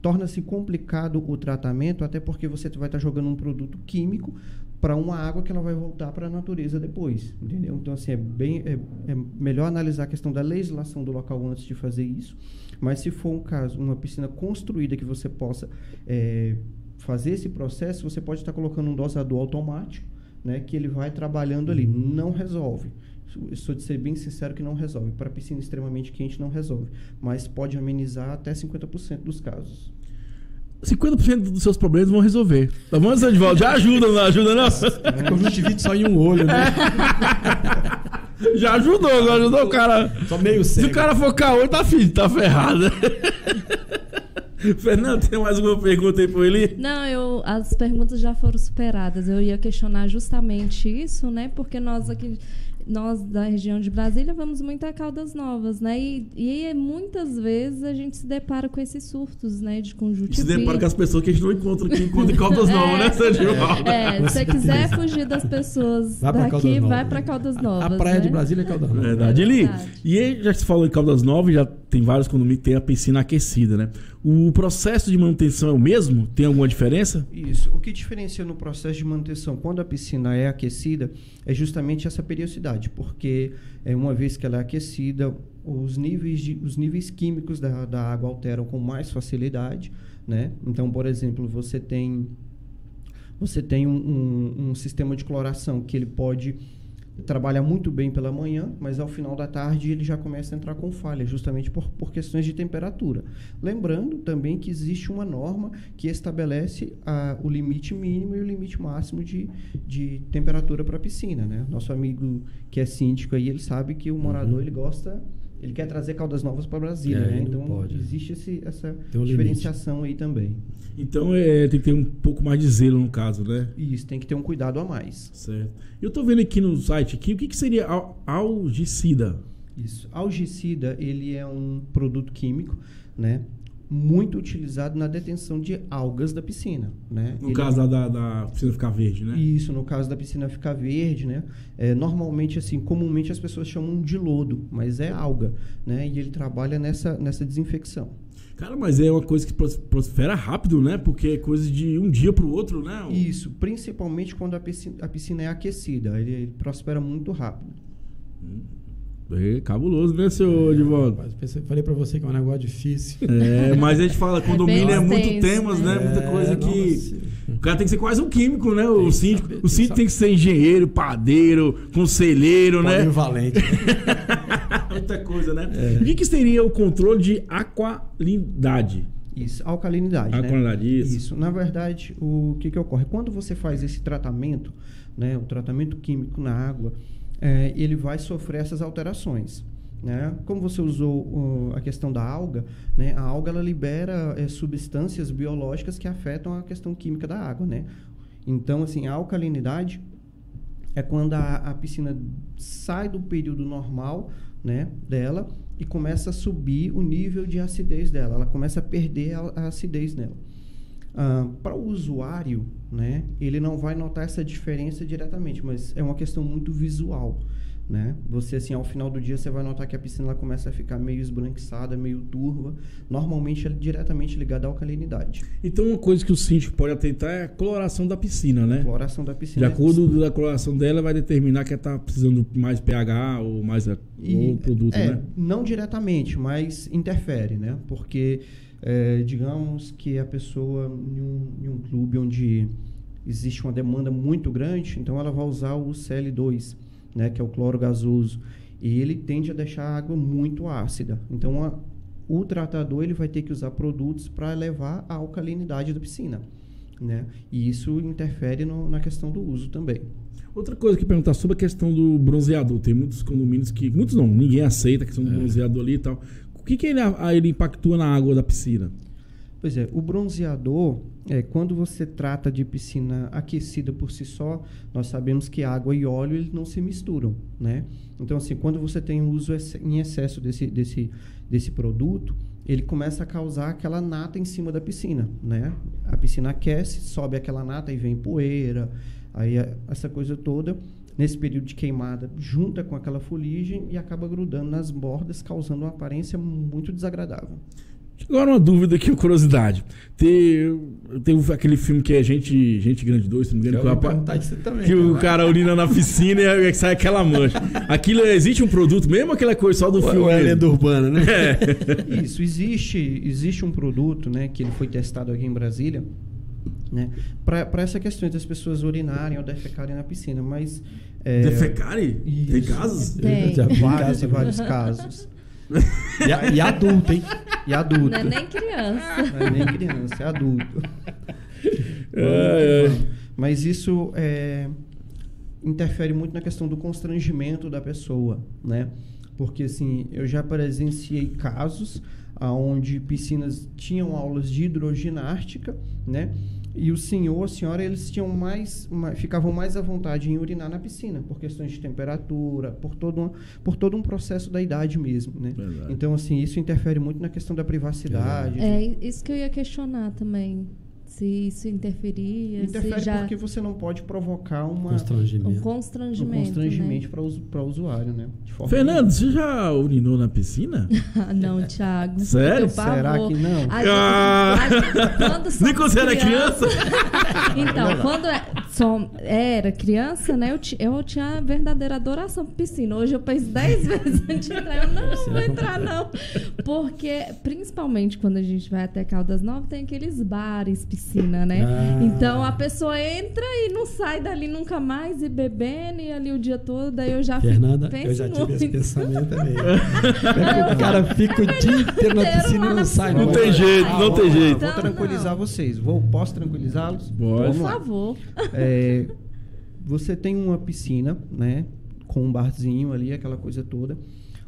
torna-se complicado o tratamento, até porque você vai estar jogando um produto químico para uma água que ela vai voltar para a natureza depois, entendeu? Então, assim, é melhor analisar a questão da legislação do local antes de fazer isso, mas se for um caso, uma piscina construída que você possa fazer esse processo, você pode estar colocando um dosador automático, né, que ele vai trabalhando ali, não resolve. Sou de ser bem sincero que não resolve. Para piscina extremamente quente não resolve, mas pode amenizar até 50% dos casos. 50% dos seus problemas vão resolver. Tá bom, Sandivaldo? Já ajuda, não ajuda, não? É conjuntivite só em um olho, né? Já ajudou o cara. Só meio cego. Se o cara for caô, tá ferrado. Fernando, tem mais alguma pergunta aí pro Eli? Não, as perguntas já foram superadas. Eu ia questionar justamente isso, né? Porque nós da região de Brasília vamos muito a Caldas Novas, né? E muitas vezes a gente se depara com esses surtos, né? De conjuntivite. Se depara com as pessoas que a gente não encontra aqui em Caldas Novas, né, Sandivaldo? Se você quiser fugir das pessoas daqui, vai para Caldas Novas. A praia, né? de Brasília é Caldas Novas. Verdade. Eli, e aí, já que você falou em Caldas Novas, já tem vários condomínios que tem a piscina aquecida, né? O processo de manutenção é o mesmo? Tem alguma diferença? Isso. O que diferencia no processo de manutenção quando a piscina é aquecida é justamente essa periodicidade, porque uma vez que ela é aquecida, os níveis químicos da água alteram com mais facilidade, né? Então, por exemplo, você tem um sistema de cloração que ele pode trabalha muito bem pela manhã, mas ao final da tarde ele já começa a entrar com falha, justamente por questões de temperatura. Lembrando também que existe uma norma que estabelece o limite mínimo e o limite máximo de temperatura para a piscina, né? Nosso amigo que é síndico aí, ele sabe que o morador ele quer trazer Caldas Novas para Brasília, né? Então existe essa diferenciação aí também. Então tem que ter um pouco mais de zelo no caso, né? Isso, tem que ter um cuidado a mais. Certo. Eu tô vendo aqui no site o que seria algicida? Isso. Algicida, ele é um produto químico, né? Muito utilizado na detenção de algas da piscina, né? No caso da piscina ficar verde, né? Isso, no caso da piscina ficar verde, né? Normalmente, assim, comumente as pessoas chamam de lodo, mas é alga, né? E ele trabalha nessa desinfecção. Cara, mas é uma coisa que prospera rápido, né? Porque é coisa de um dia para o outro, né? Isso, principalmente quando a piscina é aquecida, ele prospera muito rápido. É cabuloso, né, seu Edivaldo? Falei pra você que é um negócio difícil. Mas a gente fala, condomínio é muito extenso, temas, né? Muita coisa que... O cara tem que ser quase um químico, né? O síndico tem que ser engenheiro, padeiro, conselheiro, né? Valente. Muita coisa, né? O que seria o controle de alcalinidade? Isso, alcalinidade, alcalinidade, né? isso. Na verdade, o que ocorre? Quando você faz esse tratamento, né, o tratamento químico na água, ele vai sofrer essas alterações, né? Como você usou a questão da alga, né? A alga ela libera substâncias biológicas que afetam a questão química da água, né? Então, assim, a alcalinidade é quando a piscina sai do período normal, né, dela e começa a subir o nível de acidez dela. Ela começa a perder a acidez dela. Para o usuário, né, ele não vai notar essa diferença diretamente, mas é uma questão muito visual, né? Você, assim, ao final do dia, você vai notar que a piscina ela começa a ficar meio esbranquiçada, meio turva. Normalmente, é diretamente ligada à alcalinidade. Então, uma coisa que o síndico pode atentar é a coloração da piscina, né? A coloração da piscina. De acordo com a coloração dela, vai determinar que ela está precisando mais pH ou mais ou produto, né? Não diretamente, mas interfere, né? Porque, digamos que a pessoa, em um clube onde existe uma demanda muito grande, então ela vai usar o Cl2, né, que é o cloro gasoso, e ele tende a deixar a água muito ácida. Então, o tratador ele vai ter que usar produtos para elevar a alcalinidade da piscina, né? E isso interfere na questão do uso também. Outra coisa que perguntar sobre a questão do bronzeador. Tem muitos condomínios que... Muitos não, ninguém aceita a questão do bronzeador ali e tal. O que ele impactua na água da piscina? Pois é, o bronzeador, quando você trata de piscina aquecida por si só, nós sabemos que água e óleo eles não se misturam, né? Então, assim, quando você tem um uso em excesso desse produto, ele começa a causar aquela nata em cima da piscina, né? A piscina aquece, sobe aquela nata e vem poeira, aí essa coisa toda, nesse período de queimada, junta com aquela fuligem e acaba grudando nas bordas, causando uma aparência muito desagradável. Agora uma dúvida aqui, uma curiosidade. Tem aquele filme que é Gente Grande 2, se não me engano, que o cara urina na piscina e sai aquela mancha. Aquilo existe um produto mesmo ou aquela coisa só do filme? Ou é lenda urbana, né? Isso, existe um produto, né, que ele foi testado aqui em Brasília, né, para essa questão das pessoas urinarem ou defecarem na piscina, mas... Defecarem? Tem casos? Tem. Vários casos. E adulto, hein? E adulto. Não é nem criança. Não é nem criança, é adulto. Mas isso interfere muito na questão do constrangimento da pessoa, né? Porque, assim, eu já presenciei casos onde piscinas tinham aulas de hidroginástica, né? E o senhor, a senhora, eles ficavam mais à vontade em urinar na piscina, por questões de temperatura, por todo um processo da idade mesmo, né? Verdade. Então, assim, isso interfere muito na questão da privacidade. Isso que eu ia questionar também. Se isso interferia. Interfere porque você não pode provocar um constrangimento para o usuário, né? Fernando, você já urinou na piscina? Não, Thiago. Sério? Será que não? Nem quando você era criança? Então, quando era criança, né? Eu tinha a verdadeira adoração por piscina. Hoje eu penso 10 vezes antes de entrar. Eu não vou entrar, não. Porque, principalmente quando a gente vai até Caldas Novas, tem aqueles bares, piscina, né? Então a pessoa entra e não sai dali nunca mais, e bebendo e ali o dia todo, daí eu já Fernanda, eu já tive esse pensamento também. O cara fica o dia inteiro na piscina e não sai. Não tem jeito, não tem jeito. Vou tranquilizar vocês. Posso tranquilizá-los? Por favor. Você tem uma piscina, né? Com um barzinho ali, aquela coisa toda.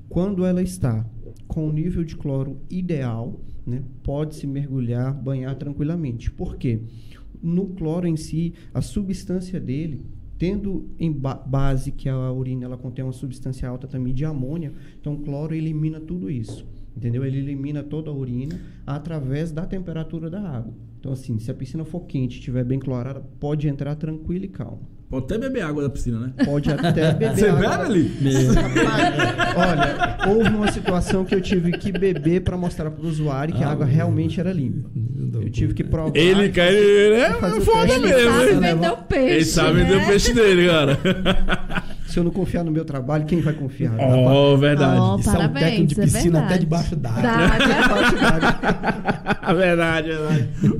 Quando ela está com o nível de cloro ideal, né, pode-se mergulhar, banhar tranquilamente. Por quê? No cloro em si, a substância dele, tendo em base que a urina ela contém uma substância alta também de amônia, então o cloro elimina tudo isso. Entendeu? Ele elimina toda a urina através da temperatura da água. Então, assim, se a piscina for quente e estiver bem clorada, pode entrar tranquilo e calmo. Pode até beber água da piscina, né? Pode até beber Você água. bebe ali? Olha, houve uma situação que eu tive que beber para mostrar para o usuário que a água realmente era limpa. Eu tive que provar. Ele é foda mesmo. Ele sabe vender o peixe. Ele sabe vender o peixe dele, cara. Se eu não confiar no meu trabalho, quem vai confiar? Verdade. Isso é um técnico de piscina verdade. até debaixo d'água. Verdade.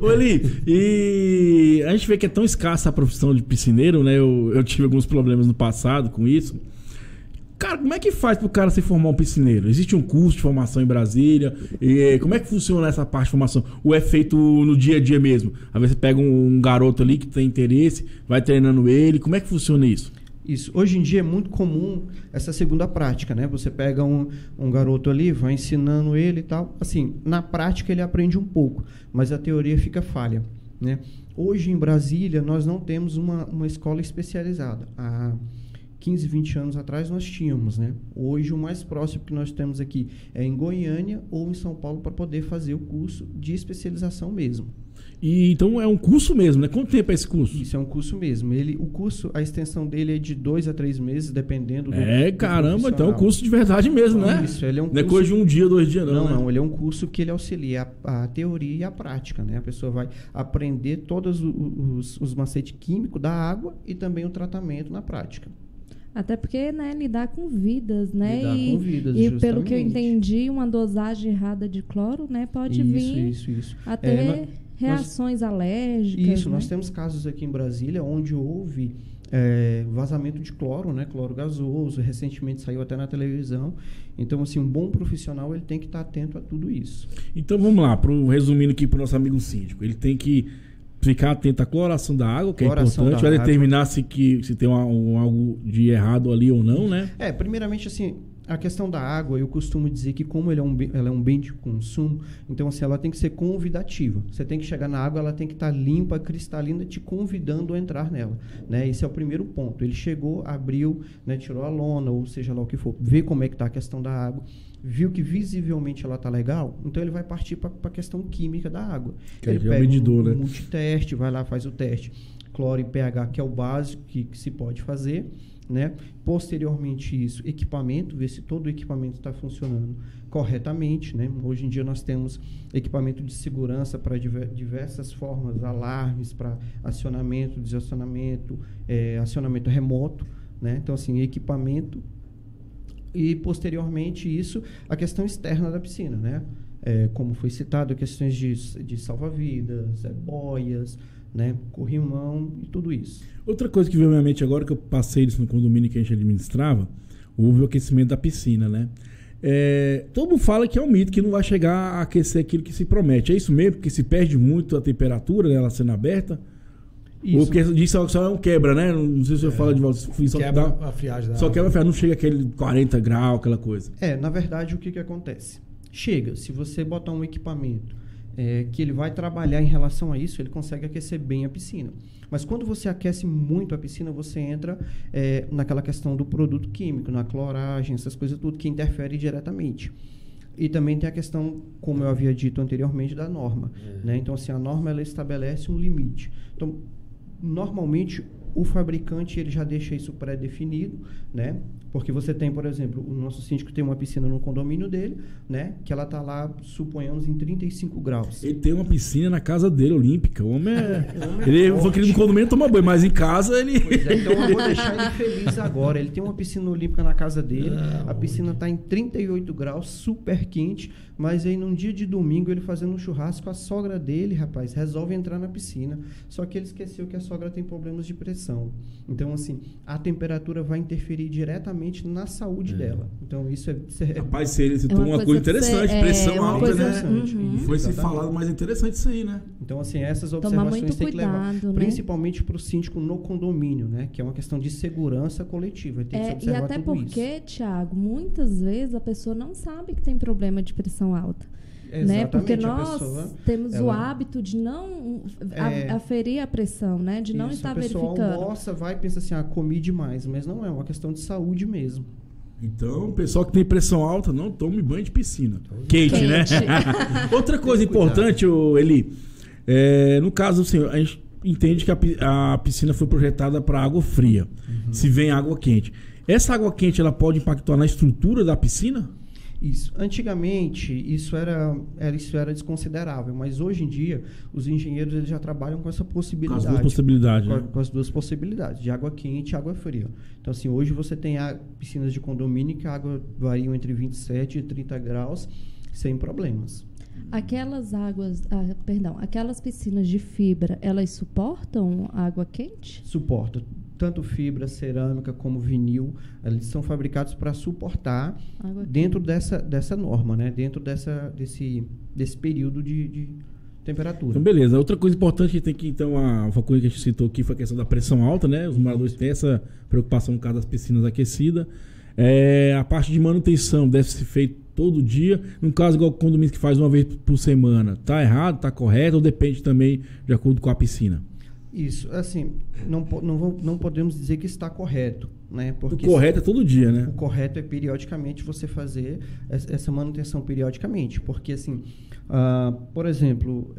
Oli, e a gente vê que é tão escassa a profissão de piscineiro, né? Eu tive alguns problemas no passado com isso. Cara, como é que faz pro cara se formar um piscineiro? Existe um curso de formação em Brasília? E como é que funciona essa parte de formação? Ou é feito no dia a dia mesmo? Às vezes você pega um garoto ali que tem interesse, vai treinando ele. Como é que funciona isso? Isso. Hoje em dia é muito comum essa segunda prática, né? Você pega um garoto ali, vai ensinando ele e tal. Assim, na prática ele aprende um pouco, mas a teoria fica falha, né? Hoje em Brasília nós não temos uma escola especializada. Há 15, 20 anos atrás nós tínhamos, né? Hoje o mais próximo que nós temos aqui é em Goiânia ou em São Paulo para poder fazer o curso de especialização mesmo. E então é um curso mesmo, né? Quanto tempo é esse curso? Isso é um curso mesmo. O curso, a extensão dele é de 2 a 3 meses, dependendo do caramba, então é um curso de verdade mesmo, né? Isso, ele é um curso... Não é coisa de um dia, 2 dias, não. Não, ele é um curso que ele auxilia a teoria e a prática, né? A pessoa vai aprender todos os macetes químicos da água e também o tratamento na prática. Até porque, né, lidar com vidas, né? Lidar com vidas, e pelo que eu entendi, uma dosagem errada de cloro, né, pode vir isso. até reações alérgicas. Isso, né? Nós temos casos aqui em Brasília onde houve vazamento de cloro, né? Cloro gasoso, recentemente saiu até na televisão. Então, assim, um bom profissional ele tem que estar atento a tudo isso. Então, vamos lá, resumindo aqui para o nosso amigo síndico. Ele tem que ficar atento à cloração da água, que é importante, vai determinar se tem algo de errado ali ou não, né? Primeiramente, assim, a questão da água, eu costumo dizer que como ela é um bem de consumo, então assim, ela tem que ser convidativa. Você tem que chegar na água, ela tem que estar limpa, cristalina, te convidando a entrar nela, né? Esse é o primeiro ponto. Ele chegou, abriu, né, tirou a lona, ou seja lá o que for, vê como é que está a questão da água, viu que visivelmente ela está legal, então ele vai partir para a questão química da água. Ele pega medidor, um multiteste, vai lá, faz o teste. Cloro e pH, que é o básico que se pode fazer, né? Posteriormente isso, equipamento, ver se todo o equipamento está funcionando corretamente, né? Hoje em dia nós temos equipamento de segurança para diversas formas, alarmes para acionamento, desacionamento, acionamento remoto, né? Então, assim, equipamento e, posteriormente isso, a questão externa da piscina, né? Como foi citado, questões de salva-vidas, boias, né? Corrimão e tudo isso. Outra coisa que veio à minha mente agora, que eu passei isso no condomínio que a gente administrava, houve o aquecimento da piscina, né? Todo mundo fala que é um mito, que não vai chegar a aquecer aquilo que se promete. É isso mesmo? Porque se perde muito a temperatura, né, ela sendo aberta? Isso. Ou porque disso só é um quebra, né? Não sei se eu falo de volta. Só quebra a friagem da Só água. quebra a friagem, não chega aquele 40 graus, aquela coisa. Na verdade, o que acontece? Chega, se você botar um equipamento que ele vai trabalhar em relação a isso, ele consegue aquecer bem a piscina. Mas quando você aquece muito a piscina, você entra naquela questão do produto químico, na cloragem, essas coisas tudo, que interfere diretamente. E também tem a questão, como eu havia dito anteriormente, da norma. Né? Então, assim, a norma ela estabelece um limite. Então, normalmente, o fabricante ele já deixa isso pré-definido, né? Porque você tem, por exemplo, o nosso síndico tem uma piscina no condomínio dele, né? Que ela está lá, suponhamos, em 35 graus. Ele tem uma piscina na casa dele, olímpica. O homem ele foi querido no condomínio toma banho, mas em casa ele... Pois então eu vou deixar ele feliz agora. Ele tem uma piscina olímpica na casa dele. A piscina está em 38 graus, super quente. Mas aí, num dia de domingo, ele fazendo um churrasco, a sogra dele, rapaz, resolve entrar na piscina. Só que ele esqueceu que a sogra tem problemas de pressão. Então, assim, a temperatura vai interferir diretamente na saúde dela. Então, isso é... Rapaz, você citou uma coisa interessante, pressão alta, né? Foi se Exatamente. falado, mas interessante isso aí, né? Então, assim, essas observações tem que levar, né? principalmente para o síndico no condomínio, né? Que é uma questão de segurança coletiva. Tem que se observar e até tudo porque, isso. Muitas muitas vezes a pessoa não sabe que tem problema de pressão alta. Né? Porque nós temos o hábito de não aferir a pressão, né? De não estar verificando. A pessoa almoça, vai e pensa assim, comi demais. Mas não é uma questão de saúde mesmo. Então, o pessoal que tem pressão alta, não tome banho de piscina. Quente, né? Outra coisa importante, Eli, no caso, assim, a gente entende que a piscina foi projetada para água fria. Se vem água quente. Essa água quente, ela pode impactar na estrutura da piscina? Isso. Antigamente, isso era desconsiderável, mas hoje em dia, os engenheiros eles já trabalham com essa possibilidade. Com as duas possibilidades. Com as duas possibilidades, de água quente e água fria. Então, assim, hoje você tem piscinas de condomínio que a água varia entre 27 e 30 graus, sem problemas. Aquelas aquelas piscinas de fibra, elas suportam água quente? Suporta. Tanto fibra, cerâmica como vinil, eles são fabricados para suportar dentro dessa norma, né? Dentro desse período de temperatura. Então, beleza. Outra coisa importante que tem que, então, uma coisa que a gente citou aqui foi a questão da pressão alta, né? Os moradores têm essa preocupação no caso das piscinas aquecidas. A parte de manutenção deve ser feita todo dia. No caso, igual o condomínio que faz uma vez por semana, tá errado, tá correto, ou depende também de acordo com a piscina? Isso, assim, não podemos dizer que está correto, né? Porque o correto é todo dia, né? O correto é periodicamente você fazer essa manutenção periodicamente, porque assim, por exemplo,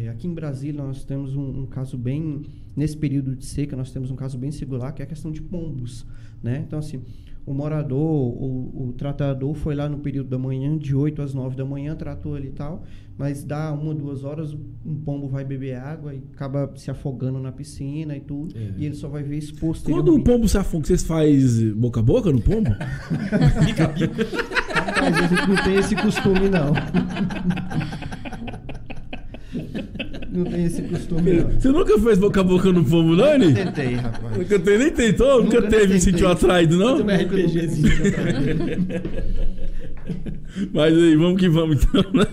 aqui em Brasília nós temos um caso bem, nesse período de seca, nós temos um caso bem singular, que é a questão de pombos, né? Então, assim, o morador, o tratador foi lá no período da manhã, de 8 às 9 da manhã, tratou ali e tal, mas dá 1 ou 2 horas, um pombo vai beber água e acaba se afogando na piscina e tudo, e ele só vai ver isso posteriormente. Quando o pombo se afoga, vocês fazem boca a boca no pombo? Rapaz, a gente não tem esse costume, não. Não tem esse costume, não. Você nunca fez boca a boca no pombo, não, Ani? Nunca tentei, rapaz. Nem tentou? Nunca teve, sentiu atraído, não? Nunca sentiu atraído. Mas aí, vamos que vamos então, né?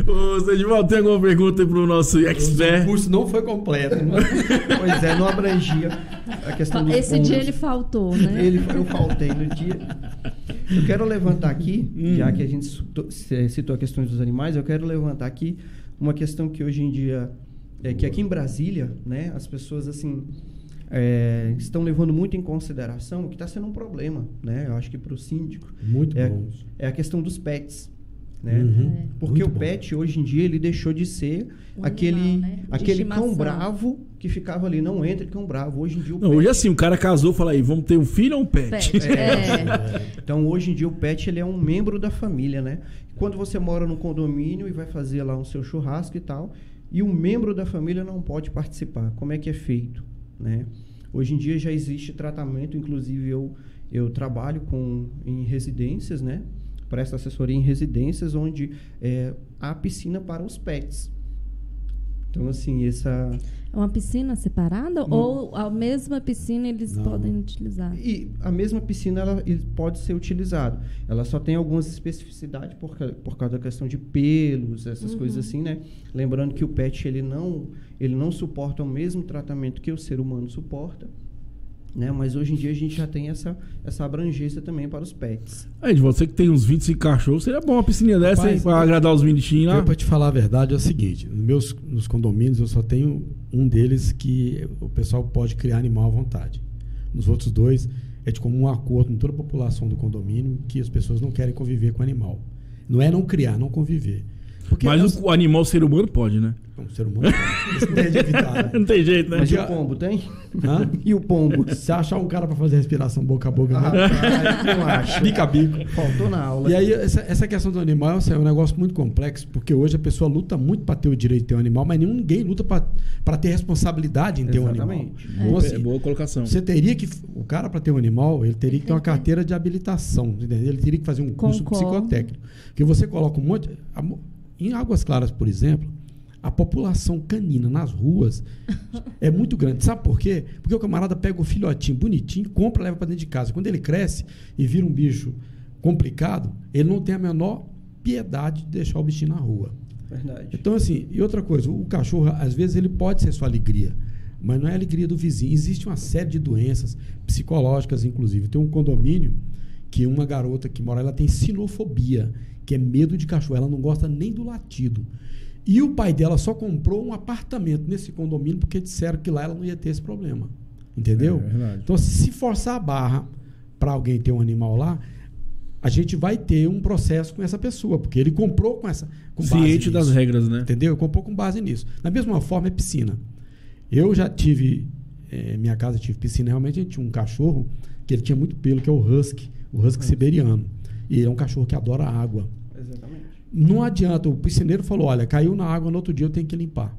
Ô, Sedivaldo, tem alguma pergunta aí pro nosso expert? O curso não foi completo. Pois é, não abrangia a questão dos Esse pombos. dia ele faltou, né? Eu faltei no dia. Eu quero levantar aqui, já que a gente citou a questão dos animais, eu quero levantar aqui uma questão que hoje em dia, que aqui em Brasília, né, as pessoas assim estão levando muito em consideração, que está sendo um problema, né? Eu acho que para o síndico Muito bom. É a questão dos pets, né? Porque Muito o pet hoje em dia ele deixou de ser aquele cão bravo que ficava ali, não entra cão bravo. Hoje em dia hoje é assim, o cara casou, fala aí, vamos ter um filho ou um pet? Então hoje em dia o pet ele é um membro da família, né? Quando você mora num condomínio e vai fazer lá o seu churrasco e tal, e um membro da família não pode participar, como é que é feito, né? Hoje em dia já existe tratamento, inclusive eu trabalho em residências, né? Presto assessoria em residências onde há piscina para os pets. Então, assim, essa... É uma piscina separada ou a mesma piscina eles podem utilizar? E a mesma piscina ela pode ser utilizada. Ela só tem algumas especificidades por causa da questão de pelos, essas coisas assim, né? Lembrando que o pet ele não suporta o mesmo tratamento que o ser humano suporta, né? Mas hoje em dia a gente já tem essa abrangência também para os pets. De você que tem uns 25 cachorros, seria bom uma piscininha dessa, hein, para agradar os bichinhos lá? Para te falar a verdade é o seguinte, nos condomínios eu só tenho um deles que o pessoal pode criar animal à vontade. Nos outros 2 é de comum acordo com toda a população do condomínio que as pessoas não querem conviver com animal. Não é não criar, não conviver. Porque mas o animal ser humano pode, né? Um ser humano pode. Isso não tem de evitar, né? Não tem jeito, né? Mas e o pombo, tem? E o pombo? Se achar um cara para fazer respiração boca a boca, não acho. Bico a bico. Faltou na aula. E aí, essa questão do animal é um negócio muito complexo, porque hoje a pessoa luta muito para ter o direito de ter um animal, mas ninguém luta para ter responsabilidade em ter um animal. Então, assim, boa colocação. Você teria que... O cara, para ter um animal, ele teria que ter uma carteira de habilitação. Entendeu? Ele teria que fazer um curso psicotécnico. Porque você coloca um monte... Em Águas Claras, por exemplo, a população canina nas ruas é muito grande. Sabe por quê? Porque o camarada pega o filhotinho bonitinho, compra e leva para dentro de casa. Quando ele cresce e vira um bicho complicado, ele não tem a menor piedade de deixar o bichinho na rua. Verdade. Então, assim, e outra coisa, o cachorro, às vezes, ele pode ser sua alegria, mas não é a alegria do vizinho. Existe uma série de doenças psicológicas, inclusive. Tem um condomínio que uma garota que mora, ela tem sinofobia, que é medo de cachorro. Ela não gosta nem do latido. E o pai dela só comprou um apartamento nesse condomínio porque disseram que lá ela não ia ter esse problema. Entendeu? Então, se forçar a barra para alguém ter um animal lá, a gente vai ter um processo com essa pessoa, porque ele comprou com base ciente das regras, né? Entendeu? Comprou com base nisso. Da mesma forma, é piscina. Eu já tive... minha casa tive piscina. Realmente, a gente tinha um cachorro que ele tinha muito pelo, que é o husky siberiano. E ele é um cachorro que adora água. Exatamente. Não adianta, o piscineiro falou, olha, caiu na água, no outro dia eu tenho que limpar.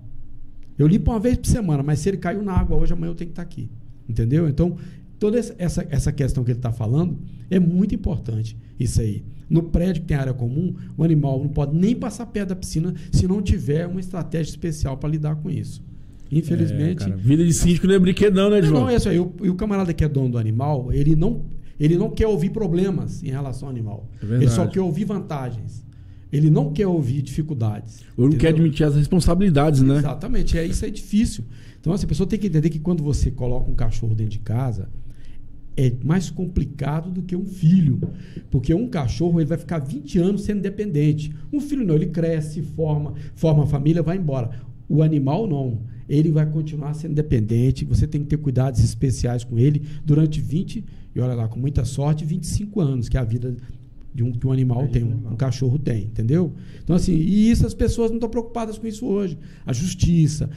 Eu limpo uma vez por semana, mas se ele caiu na água hoje, amanhã eu tenho que estar aqui. Entendeu? Então, toda essa questão que ele está falando é muito importante, isso aí. No prédio que tem área comum, o animal não pode nem passar perto da piscina se não tiver uma estratégia especial para lidar com isso. Infelizmente... Cara, vida de síndico não é brinquedão, né, João? Não, é isso aí. E o camarada que é dono do animal, ele não quer ouvir problemas em relação ao animal. Ele só quer ouvir vantagens. Ele não quer ouvir dificuldades. Ou não quer entendeu? admitir as responsabilidades, né? Exatamente, isso é difícil. Então, assim, a pessoa tem que entender que quando você coloca um cachorro dentro de casa, é mais complicado do que um filho. Porque um cachorro ele vai ficar 20 anos sendo dependente. Um filho não, ele cresce, forma a família, vai embora. O animal não. Ele vai continuar sendo dependente. Você tem que ter cuidados especiais com ele durante 20, e olha lá, com muita sorte, 25 anos, que é a vida que um animal tem, um cachorro tem, entendeu? Então, assim, e isso as pessoas não estão preocupadas com isso hoje. A justiça,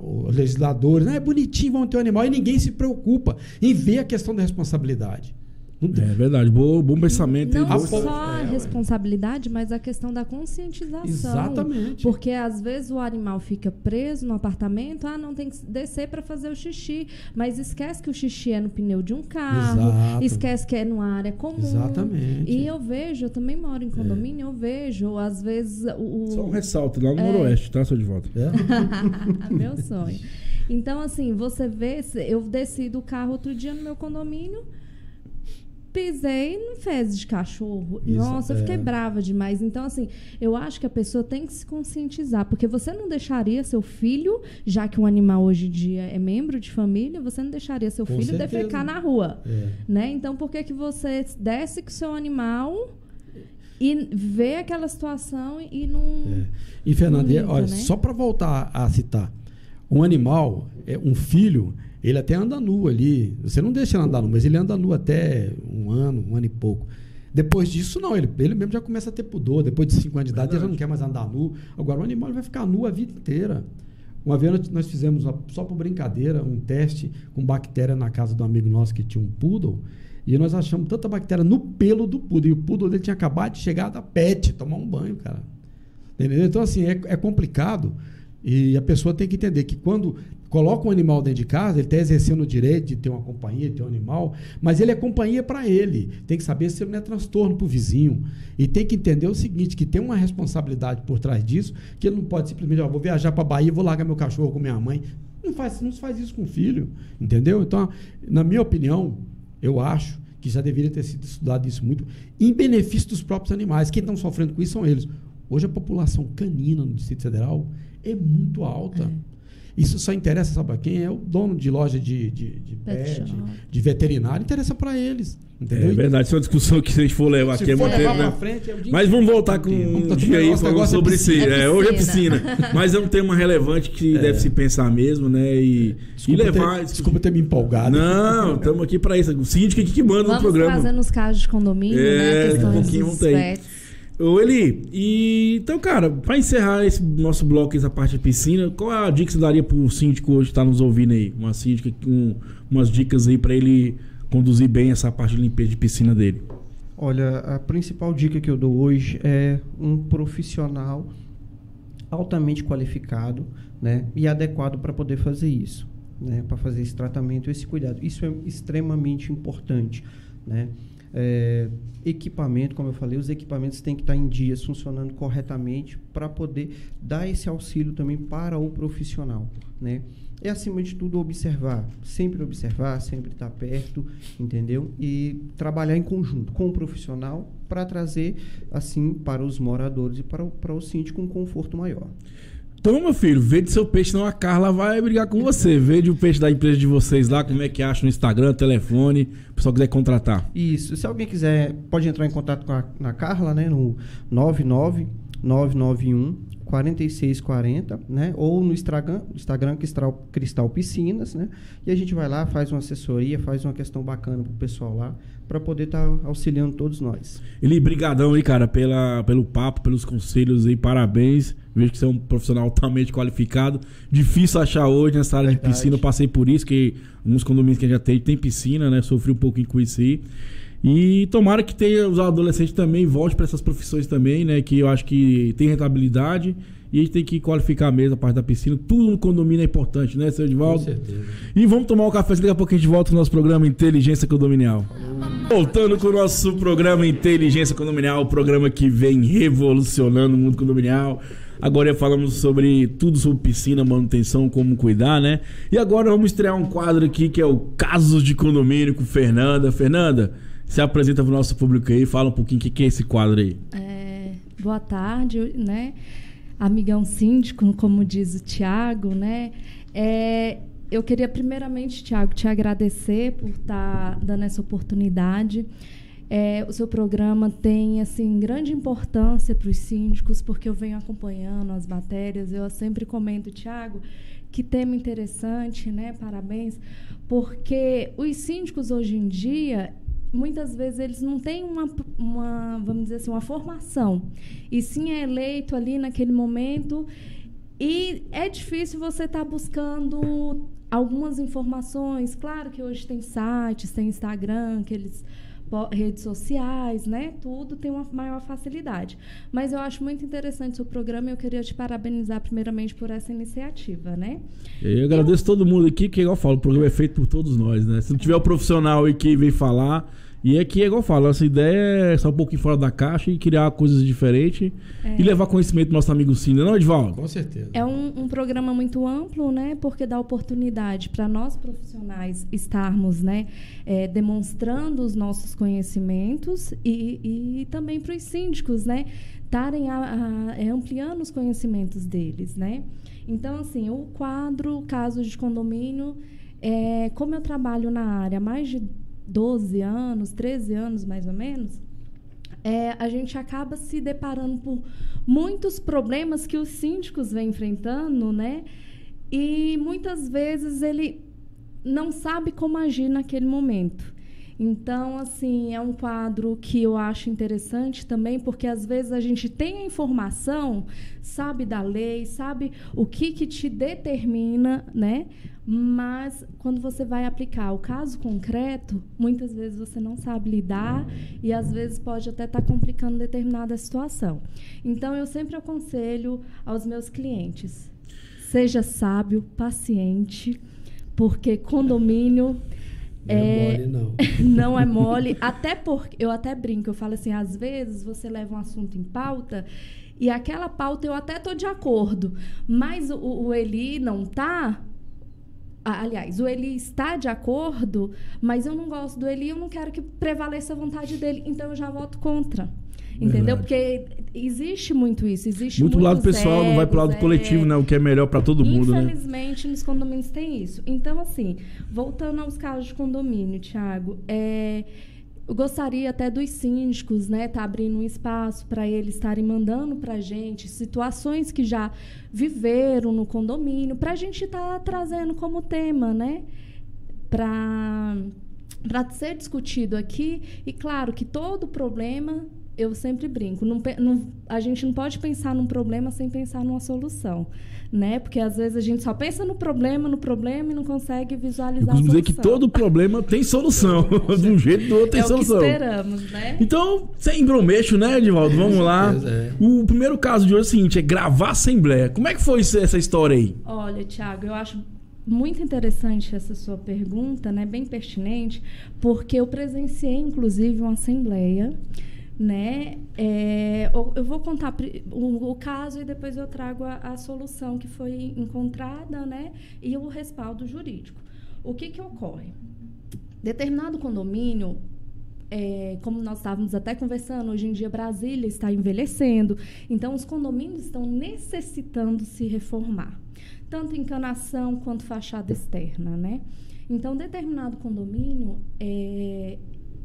os legisladores, é bonitinho, vão ter um animal, e ninguém se preocupa em ver a questão da responsabilidade. Não tem. É verdade, bom pensamento. Não só a responsabilidade, mas a questão da conscientização. Exatamente. Porque às vezes o animal fica preso no apartamento, não tem que descer para fazer o xixi, mas esquece que o xixi é no pneu de um carro, Exato. Esquece que é numa área comum. Exatamente. E eu também moro em condomínio, eu vejo, às vezes... Só um ressalto, lá no Noroeste, tá? Sou de volta. Meu sonho. Então, assim, você vê, eu desci do carro outro dia no meu condomínio, pisei em fezes de cachorro. Isso, Nossa, eu fiquei brava demais. Então, assim, eu acho que a pessoa tem que se conscientizar, porque você não deixaria seu filho, já que um animal hoje em dia é membro de família, você não deixaria seu filho defecar na rua. Né? Então, por que você desce com o seu animal e vê aquela situação e não... E, Fernanda, olha, né? só para voltar a citar, um animal, um filho... Ele até anda nu ali. Você não deixa ele andar nu, mas ele anda nu até um ano e pouco. Depois disso, não. Ele mesmo já começa a ter pudor. Depois de 5 anos de idade, ele já não quer mais andar nu. Agora, o animal vai ficar nu a vida inteira. Uma vez nós fizemos, só por brincadeira, um teste com bactéria na casa de um amigo nosso que tinha um poodle. E nós achamos tanta bactéria no pelo do poodle. E o poodle dele tinha acabado de chegar da pet, tomar um banho, cara. Entendeu? Então, assim, é complicado. E a pessoa tem que entender que quando coloca um animal dentro de casa, ele está exercendo o direito de ter uma companhia, de ter um animal, mas ele é companhia para ele. Tem que saber se ele não é transtorno para o vizinho. E tem que entender o seguinte, que tem uma responsabilidade por trás disso, que ele não pode simplesmente, vou viajar para a Bahia, vou largar meu cachorro com minha mãe. Não se faz isso com o filho, entendeu? Então, na minha opinião, eu acho que já deveria ter sido estudado isso muito, em benefício dos próprios animais. Quem estão sofrendo com isso são eles. Hoje a população canina no Distrito Federal é muito alta. Isso só interessa, sabe a quem? É o dono de loja de pet, de veterinário, interessa para eles. Entendeu? É verdade, isso é uma discussão que se a gente for levar aqui é muito tempo, né? Frente, mas vamos voltar com um dia aí falando sobre isso. Hoje é piscina. Mas é um tema relevante que deve se pensar mesmo, né? E levar. Desculpa ter me empolgado. Não, estamos aqui para isso. O síndico aqui que manda no programa. Vamos trazendo os casos de condomínio, né? Daqui a pouquinho vamos ter. Ô Eli, então, cara, para encerrar esse nosso bloco, essa parte de piscina, qual é a dica que você daria pro síndico hoje que tá nos ouvindo aí? Uma síndica com umas dicas aí para ele conduzir bem essa parte de limpeza de piscina dele. Olha, a principal dica que eu dou hoje é um profissional altamente qualificado, né, e adequado para poder fazer isso, né, para fazer esse tratamento, esse cuidado. Isso é extremamente importante, né? Equipamento, como eu falei, os equipamentos têm que estar em dias, funcionando corretamente para poder dar esse auxílio também para o profissional, né? E, acima de tudo, observar, sempre estar perto, entendeu? E trabalhar em conjunto com o profissional para trazer, assim, para os moradores e para o síndico um conforto maior. Então, meu filho, vende seu peixe, senão a Carla vai brigar com você. Vende o peixe da empresa de vocês lá, como é que acha no Instagram, telefone, se o pessoal quiser contratar. Isso, se alguém quiser, pode entrar em contato com a Carla, né, no 99991-4640, né, ou no Instagram Cristal Piscinas, né, e a gente vai lá, faz uma assessoria, faz uma questão bacana pro pessoal lá, para poder estar auxiliando todos nós. Eli, brigadão aí, cara, pelo papo, pelos conselhos aí, parabéns. Vejo que você é um profissional altamente qualificado. Difícil achar hoje nessa área de piscina, eu passei por isso, que alguns condomínios que a gente já tem piscina, né? Sofri um pouquinho com isso aí. E tomara que os adolescentes também volte para essas profissões também, né? Que eu acho que tem rentabilidade e a gente tem que qualificar mesmo a parte da piscina. Tudo no condomínio é importante, né, seu Edivaldo? Com certeza. E vamos tomar um cafezinho, daqui a pouco a gente volta com o nosso programa Inteligência Condominial. Voltando com o nosso programa Inteligência Condominial, o programa que vem revolucionando o mundo condominial. Agora falamos sobre tudo sobre piscina, manutenção, como cuidar, né? E agora vamos estrear um quadro aqui que é o Casos de Condomínio com Fernanda. Fernanda, se apresenta para o nosso público aí, fala um pouquinho o que é esse quadro aí. Boa tarde, né? Amigão síndico, como diz o Tiago, né? Eu queria primeiramente, Tiago, te agradecer por estar dando essa oportunidade. O seu programa tem assim grande importância para os síndicos, porque eu venho acompanhando as matérias. Eu sempre comento, Tiago, que tema interessante, né? Parabéns, porque os síndicos hoje em dia, muitas vezes eles não têm uma vamos dizer assim, uma formação, e sim é eleito ali naquele momento, e é difícil você estar buscando algumas informações. Claro que hoje tem sites, tem Instagram, redes sociais, né? Tudo tem uma maior facilidade. Mas eu acho muito interessante o seu programa e eu queria te parabenizar primeiramente por essa iniciativa, né? Eu agradeço todo mundo aqui, que igual eu falo, o programa é feito por todos nós, né? Se não tiver o profissional aí que vem falar, e aqui é igual eu falo, essa ideia é só um pouquinho fora da caixa e criar coisas diferentes e levar conhecimento do nosso amigo Cíndio, não, Edivaldo? Com certeza. É um programa muito amplo, né? Porque dá oportunidade para nós profissionais estarmos, né, demonstrando os nossos conhecimentos e também para os síndicos, né, estarem ampliando os conhecimentos deles, né? Então, assim, o quadro Casos de Condomínio, como eu trabalho na área há mais de 12 anos, 13 anos mais ou menos, a gente acaba se deparando por muitos problemas que os síndicos vêm enfrentando, né? E muitas vezes ele não sabe como agir naquele momento. Então, assim, é um quadro que eu acho interessante também, porque às vezes a gente tem a informação, sabe da lei, sabe o que te determina, né? Mas quando você vai aplicar o caso concreto, muitas vezes você não sabe lidar e às vezes pode até estar complicando determinada situação. Então, eu sempre aconselho aos meus clientes: seja sábio, paciente, porque condomínio Não é mole, não. Não é mole. Até porque eu até brinco, eu falo assim, às vezes você leva um assunto em pauta e aquela pauta eu até estou de acordo, mas o Eli não está. Aliás, o Eli está de acordo, mas eu não gosto do Eli, eu não quero que prevaleça a vontade dele, então eu já voto contra. Entendeu? Verdade. Porque existe muito isso. Existe Muito pro lado pessoal, não vai pro lado egos, coletivo, né? O que é melhor para todo mundo, né? Infelizmente, nos condomínios tem isso. Então, assim, voltando aos casos de condomínio, Tiago, eu gostaria até dos síndicos, né, tá abrindo um espaço para eles estarem mandando para a gente situações que já viveram no condomínio, para a gente estar trazendo como tema, né, para ser discutido aqui. E claro que todo problema, eu sempre brinco, a gente não pode pensar num problema sem pensar numa solução, né? Porque às vezes a gente só pensa no problema e não consegue visualizar a solução. dizer que todo problema tem solução. De um jeito ou do outro tem solução. É o que esperamos, né? Então, sem bromeixo, né, Edivaldo? Vamos lá. O primeiro caso de hoje é o seguinte, é gravar assembleia. Como é que foi essa história aí? Olha, Tiago, eu acho muito interessante essa sua pergunta, né? Bem pertinente, porque eu presenciei, inclusive, uma assembleia, né? Eu vou contar o caso e depois eu trago a solução que foi encontrada, né? E o respaldo jurídico. O que ocorre? Determinado condomínio, como nós estávamos até conversando, hoje em dia Brasília está envelhecendo, então os condomínios estão necessitando se reformar, tanto encanação quanto fachada externa, né? Então, determinado condomínio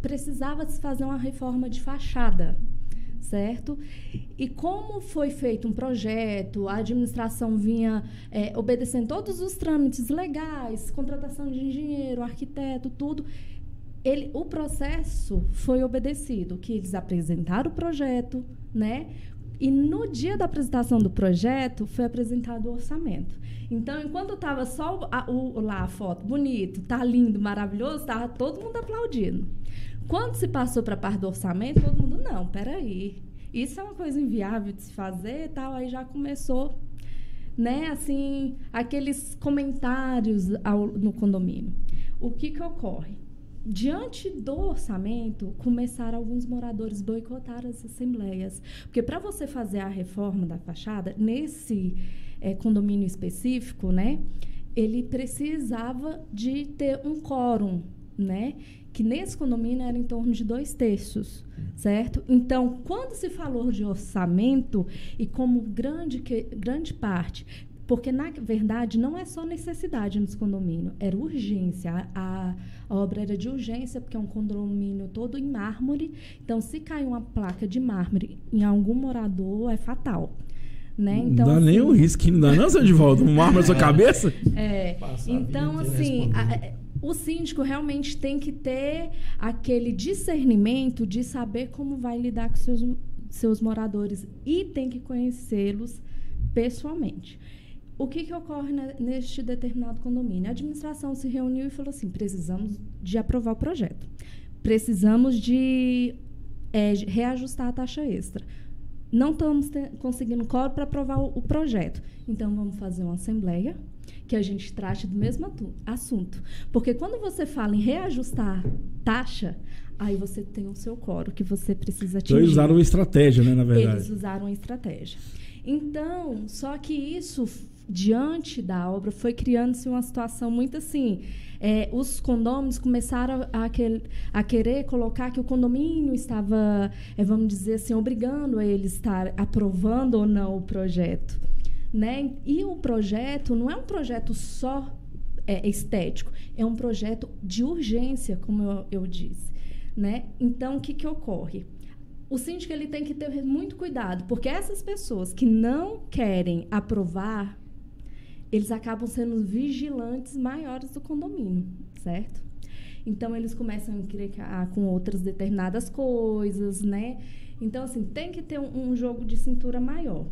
precisava se fazer uma reforma de fachada, certo? E como foi feito um projeto, a administração vinha obedecendo todos os trâmites legais, contratação de engenheiro, arquiteto, tudo, o processo foi obedecido, que eles apresentaram o projeto, né? E no dia da apresentação do projeto, foi apresentado o orçamento. Então, enquanto estava só lá a foto, bonito, tá lindo, maravilhoso, estava todo mundo aplaudindo. Quando se passou para a parte do orçamento, todo mundo, não, peraí, isso é uma coisa inviável de se fazer e tal, aí já começou, né, assim, aqueles comentários no condomínio. O que ocorre? Diante do orçamento, começaram alguns moradores a boicotar as assembleias. Porque para você fazer a reforma da fachada, nesse condomínio específico, né, ele precisava de ter um quórum né? Que nesse condomínio era em torno de 2/3, certo? Então, quando se falou de orçamento, e como grande parte, porque, na verdade, não é só necessidade nesse condomínio, era urgência. A obra era de urgência, porque é um condomínio todo em mármore. Então, se cair uma placa de mármore em algum morador, é fatal. Né? Então, não dá assim, nem um risco, não dá não, seu de volta. Um mármore na sua cabeça? Então, assim, o síndico realmente tem que ter aquele discernimento de saber como vai lidar com seus moradores e tem que conhecê-los pessoalmente. O que ocorre neste determinado condomínio? A administração se reuniu e falou assim, precisamos de aprovar o projeto. Precisamos de reajustar a taxa extra. Não estamos conseguindo quórum para aprovar o projeto. Então, vamos fazer uma assembleia que a gente trate do mesmo assunto. Porque quando você fala em reajustar taxa, aí você tem o seu quórum que você precisa atingir. Então, eles usaram uma estratégia, né, na verdade? Eles usaram uma estratégia. Então, só que isso, diante da obra, foi criando-se uma situação muito assim... os condôminos começaram a querer colocar que o condomínio estava, vamos dizer assim, obrigando a ele estar aprovando ou não o projeto. Né? E o projeto não é um projeto só estético, é um projeto de urgência, como eu disse. Né? Então, o que ocorre? O síndico ele tem que ter muito cuidado, porque essas pessoas que não querem aprovar, eles acabam sendo vigilantes maiores do condomínio, certo? Então, eles começam a encrencar com outras determinadas coisas, né? Então, assim, tem que ter um jogo de cintura maior.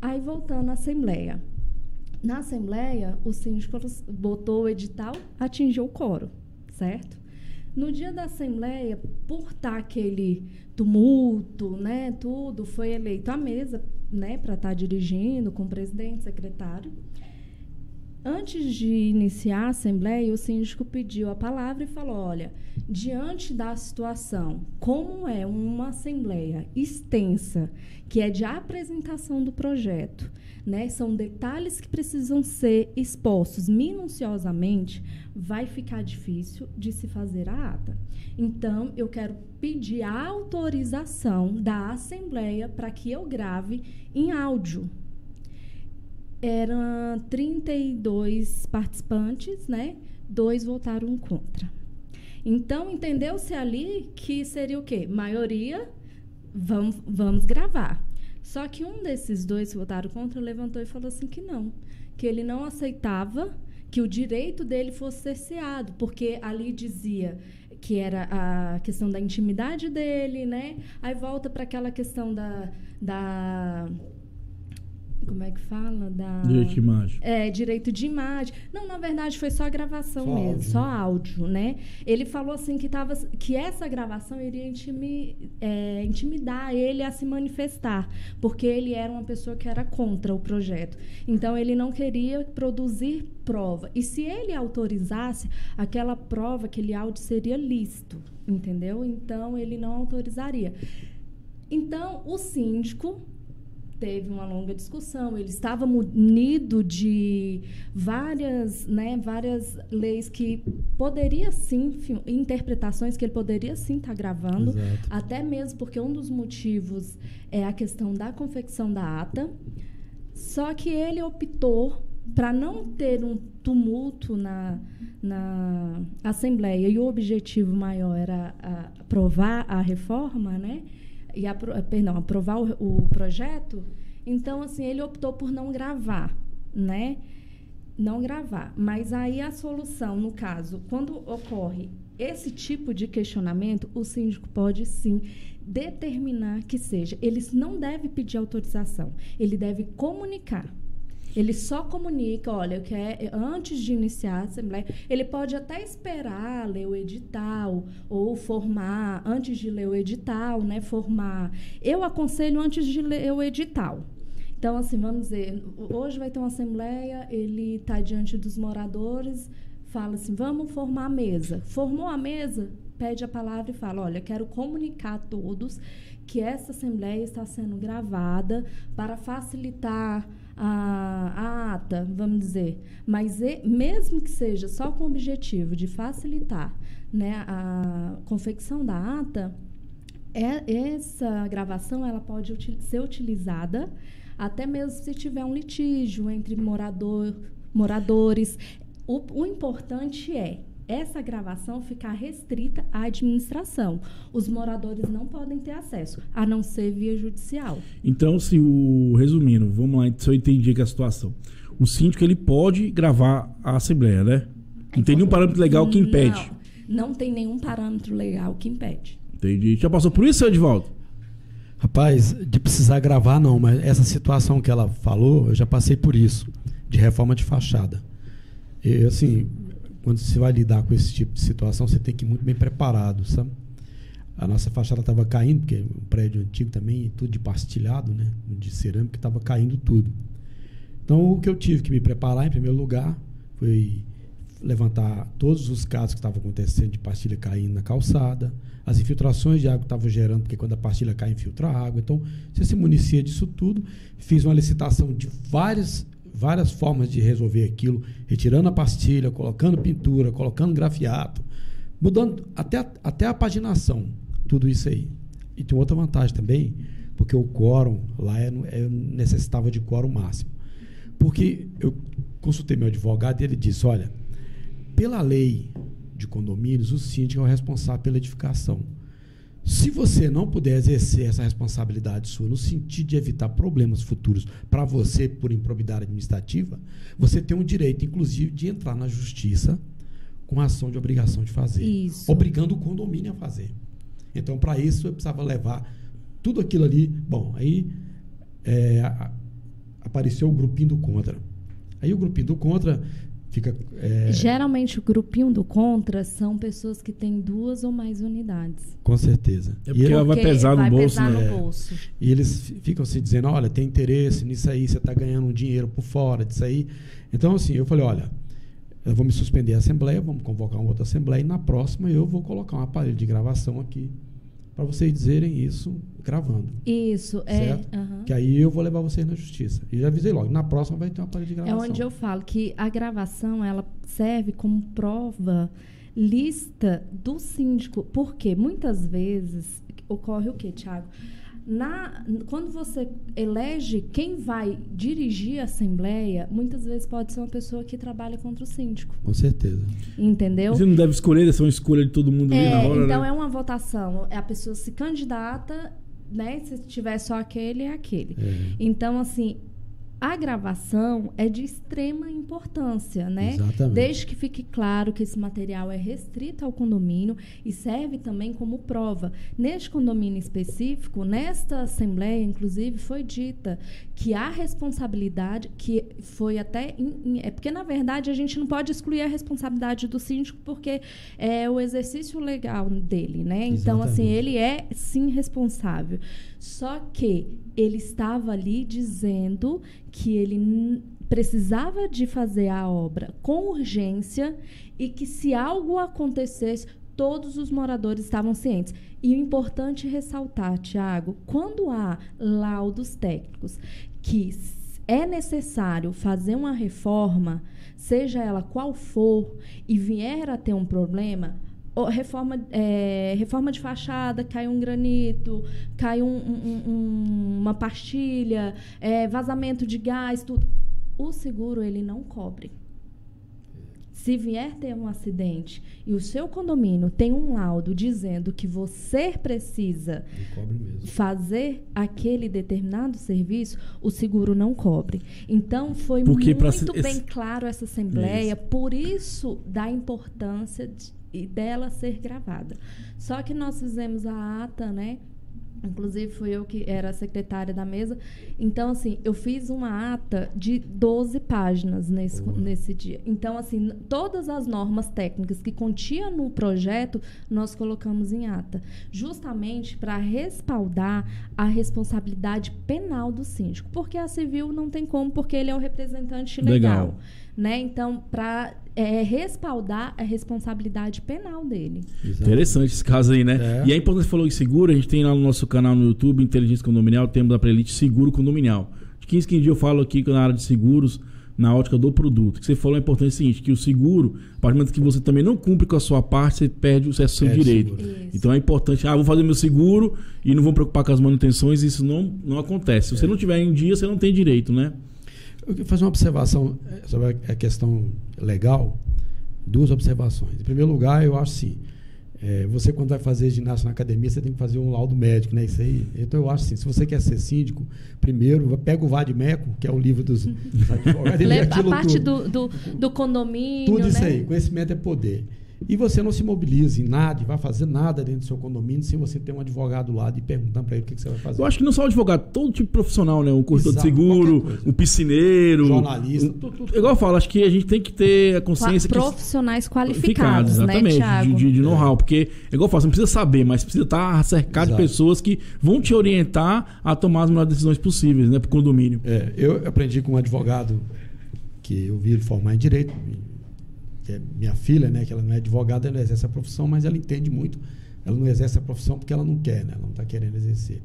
Aí, voltando à Assembleia. Na Assembleia, o síndico botou o edital, atingiu o quórum, certo? No dia da Assembleia, por estar aquele tumulto, né, tudo, foi eleito a mesa, né, para estar dirigindo com o presidente, secretário. Antes de iniciar a Assembleia, o síndico pediu a palavra e falou, olha, diante da situação, como é uma Assembleia extensa, que é de apresentação do projeto, né, são detalhes que precisam ser expostos minuciosamente, vai ficar difícil de se fazer a ata. Então, eu quero pedir a autorização da Assembleia para que eu grave em áudio. Eram 32 participantes, né? 2 votaram contra. Então, entendeu-se ali que seria o quê? Maioria, vamos gravar. Só que um desses 2 que votaram contra levantou e falou assim que não, que ele não aceitava que o direito dele fosse cerceado, porque ali dizia que era a questão da intimidade dele, né? Aí volta para aquela questão da como é que fala? Direito de imagem. Direito de imagem. Não, na verdade, foi só a gravação mesmo, áudio. Só áudio, né? Ele falou assim que essa gravação iria intimidar ele a se manifestar, porque ele era uma pessoa que era contra o projeto. Então, ele não queria produzir prova. E se ele autorizasse, aquela prova, aquele áudio seria lícito, entendeu? Então, ele não autorizaria. Então, o síndico teve uma longa discussão, ele estava munido de várias leis que poderia sim, interpretações que ele poderia sim estar gravando. Exato. Até mesmo porque um dos motivos é a questão da confecção da ata, só que ele optou para não ter um tumulto na Assembleia, e o objetivo maior era aprovar a reforma, né? Aprovar o projeto. Então, assim, ele optou por não gravar, né? Não gravar. Mas aí a solução, no caso, quando ocorre esse tipo de questionamento, o síndico pode, sim, determinar que seja. Ele não deve pedir autorização, ele deve comunicar. Ele só comunica, olha, antes de iniciar a Assembleia, ele pode até esperar ler o edital ou formar, antes de ler o edital, né, formar. Eu aconselho antes de ler o edital. Então, assim, vamos dizer, hoje vai ter uma Assembleia, ele está diante dos moradores, fala assim, vamos formar a mesa. Formou a mesa, pede a palavra e fala, olha, quero comunicar a todos que essa Assembleia está sendo gravada para facilitar a ata, vamos dizer, mas mesmo que seja só com o objetivo de facilitar, né, a confecção da ata, essa gravação ela pode ser utilizada até mesmo se tiver um litígio entre moradores. O importante é essa gravação ficar restrita à administração. Os moradores não podem ter acesso, a não ser via judicial. Então, resumindo, vamos lá, se eu entendi aqui a situação. O síndico ele pode gravar a assembleia, né? Não tem nenhum parâmetro legal que impede. Não tem nenhum parâmetro legal que impede. Entendi. Já passou por isso, seu Edivaldo? Rapaz, de precisar gravar não, mas essa situação que ela falou, eu já passei por isso, de reforma de fachada. E assim, quando você vai lidar com esse tipo de situação, você tem que ir muito bem preparado, sabe? A nossa fachada estava caindo, porque é um prédio antigo também, tudo de pastilhado, né? De cerâmica, estava caindo tudo. Então, o que eu tive que me preparar, em primeiro lugar, foi levantar todos os casos que estavam acontecendo de pastilha caindo na calçada, as infiltrações de água que estavam gerando, porque quando a pastilha cai, infiltra a água. Então, você se municia disso tudo. Fiz uma licitação de várias formas de resolver aquilo, retirando a pastilha, colocando pintura, colocando grafiato, mudando até a paginação, tudo isso aí. E tem outra vantagem também, porque o quórum lá eu necessitava de quórum máximo. Porque eu consultei meu advogado e ele disse, olha, pela lei de condomínios, o síndico é o responsável pela edificação. Se você não puder exercer essa responsabilidade sua no sentido de evitar problemas futuros para você por improbidade administrativa, você tem o direito, inclusive, de entrar na justiça com ação de obrigação de fazer. Isso. Obrigando o condomínio a fazer. Então, para isso, eu precisava levar tudo aquilo ali. Bom, aí apareceu o grupinho do contra. Aí o grupinho do contra fica... Geralmente, o grupinho do contra são pessoas que têm 2 ou mais unidades. Com certeza. É porque ela vai pesar no bolso, né? No bolso. E eles ficam se dizendo, olha, tem interesse nisso aí, você está ganhando um dinheiro por fora disso aí. Então, assim, eu falei, olha, eu vou me suspender a assembleia, vamos convocar uma outra assembleia e na próxima eu vou colocar um aparelho de gravação aqui para vocês dizerem isso gravando. Isso, certo? Que aí eu vou levar vocês na justiça. E já avisei logo, na próxima vai ter um aparelho de gravação. É onde eu falo que a gravação ela serve como prova lista do síndico. Porque muitas vezes ocorre o quê, Thiago? Quando você elege quem vai dirigir a assembleia, muitas vezes pode ser uma pessoa que trabalha contra o síndico. Com certeza. Entendeu? Você não deve escolher, essa é uma escolha de todo mundo ali na hora, então né? É uma votação. A pessoa se candidata, né? Se tiver só aquele, é aquele. Então, assim, a gravação é de extrema importância, né? Exatamente. Desde que fique claro que esse material é restrito ao condomínio e serve também como prova. Neste condomínio específico, nesta assembleia, inclusive, foi dita que a responsabilidade, que foi até... porque, na verdade, a gente não pode excluir a responsabilidade do síndico porque é o exercício legal dele, né? Então, Exatamente. assim, ele é, sim, responsável. Só que ele estava ali dizendo que ele precisava de fazer a obra com urgência e que, se algo acontecesse, todos os moradores estavam cientes. E o importante ressaltar, Thiago, quando há laudos técnicos que é necessário fazer uma reforma, seja ela qual for, e vier a ter um problema... Reforma de fachada, cai um granito, cai uma pastilha, vazamento de gás, tudo. O seguro ele não cobre. Se vier ter um acidente e o seu condomínio tem um laudo dizendo que você precisa fazer aquele determinado serviço, o seguro não cobre. Então, foi muito bem claro essa assembleia, por isso da importância dela ser gravada. Só que nós fizemos a ata, né? Inclusive, fui eu que era a secretária da mesa. Então, assim, eu fiz uma ata de 12 páginas nesse dia. Então, assim, todas as normas técnicas que continha no projeto, nós colocamos em ata. Justamente para respaldar a responsabilidade penal do síndico. Porque a civil não tem como, porque ele é o representante legal. Né? Então, para respaldar a responsabilidade penal dele. Exatamente. Interessante esse caso aí, né? E é importante, você falou em seguro, a gente tem lá no nosso canal no YouTube, Inteligência Condominial, temos a playlist Seguro Condominial. De 15 em dias eu falo aqui na área de seguros, na ótica do produto. O que você falou é importante, é o seguinte, que o seguro, a partir do momento que você também não cumpre com a sua parte, você perde o seu direito. Então é importante, vou fazer meu seguro e não vou me preocupar com as manutenções, isso não acontece. Se você não tiver em dia, você não tem direito, né? Eu quero fazer uma observação sobre a questão legal, 2 observações. Em primeiro lugar, eu acho assim, você quando vai fazer ginástica na academia, você tem que fazer um laudo médico, né? Isso aí. Então eu acho assim, se você quer ser síndico, primeiro pega o Vadimeco, que é o livro dos advogados. A parte do condomínio, tudo isso né? aí, conhecimento é poder. E você não se mobiliza em nada, e vai fazer nada dentro do seu condomínio sem você ter um advogado lá e perguntando para ele o que você vai fazer. Eu acho que não só o advogado, todo tipo de profissional, né? Um corretor de seguro, um piscineiro, jornalista, tudo. Igual eu falo, acho que a gente tem que ter a consciência profissionais qualificados, né, Thiago? De know-how, porque, igual eu falo, você não precisa saber, mas precisa estar cercado de pessoas que vão te orientar a tomar as melhores decisões possíveis, né, para o condomínio. Eu aprendi com um advogado que eu vi ele formar em direito, que é minha filha, né, que ela não é advogada, ela exerce a profissão, mas ela entende muito. Ela não exerce a profissão porque ela não quer, né, ela não está querendo exercer.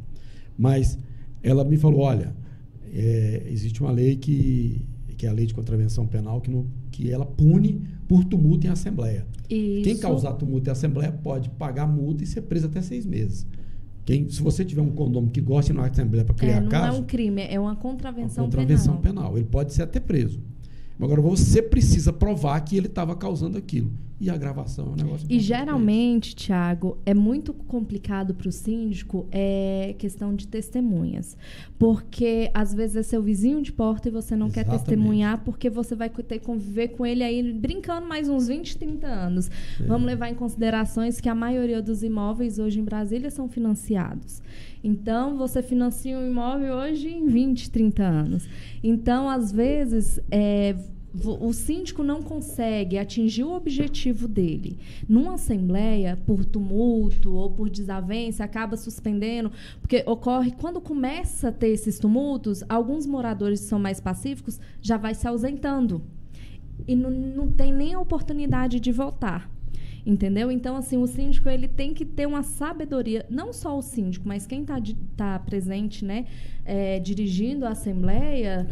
Mas ela me falou, olha, existe uma lei que é a lei de contravenção penal, que ela pune por tumulto em assembleia. Isso. Quem causar tumulto em assembleia pode pagar multa e ser preso até 6 meses. Se você tiver um condomínio que gosta de ir na assembleia para criar caso... Não é um crime, é uma contravenção penal. Ele pode ser até preso. Agora, você precisa provar que ele estava causando aquilo. E a gravação é um negócio... E geralmente, Thiago, é muito complicado para o síndico questão de testemunhas. Porque, às vezes, é seu vizinho de porta e você não quer testemunhar porque você vai ter que conviver com ele aí brincando mais uns 20, 30 anos. Vamos levar em considerações que a maioria dos imóveis hoje em Brasília são financiados. Então, você financia um imóvel hoje em 20, 30 anos. Então, às vezes... o síndico não consegue atingir o objetivo dele. Numa assembleia, por tumulto ou por desavença, acaba suspendendo, porque ocorre, quando começa a ter esses tumultos, alguns moradores que são mais pacíficos já vai se ausentando. E não tem nem a oportunidade de voltar. Entendeu? Então, assim, o síndico ele tem que ter uma sabedoria, não só o síndico, mas quem está presente, né, dirigindo a assembleia...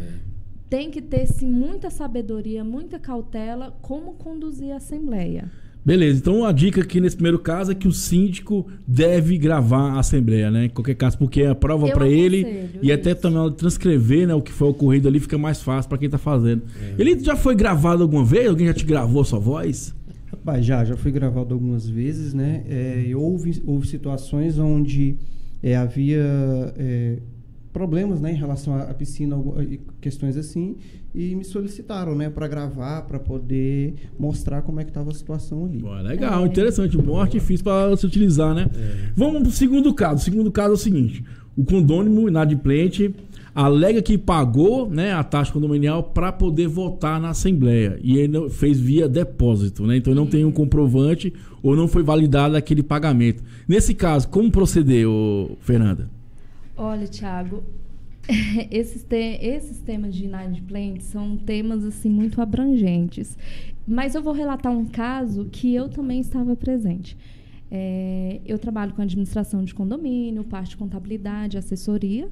tem que ter, sim, muita sabedoria, muita cautela, como conduzir a assembleia. Beleza, então a dica aqui nesse primeiro caso é que o síndico deve gravar a assembleia, né? Em qualquer caso, porque é a prova para ele e até também transcrever, né, o que foi ocorrido ali fica mais fácil para quem está fazendo. Ele já foi gravado alguma vez? Alguém já te gravou a sua voz? Rapaz, já fui gravado algumas vezes, né? Houve situações onde havia... problemas, né, em relação à piscina, questões assim, e me solicitaram, né, para gravar, para poder mostrar como é que estava a situação ali. Boa, legal, interessante, um bom artifício para se utilizar, né? Vamos para o segundo caso. O segundo caso é o seguinte: o condômino inadimplente alega que pagou, né, a taxa condominial para poder votar na assembleia e ele fez via depósito, né? Então ele não tem um comprovante ou não foi validado aquele pagamento. Nesse caso, como proceder, Fernanda? Olha, Thiago, esses temas de inadimplente são temas assim, muito abrangentes. Mas eu vou relatar um caso que eu também estava presente. Eu trabalho com administração de condomínio, parte de contabilidade, assessoria,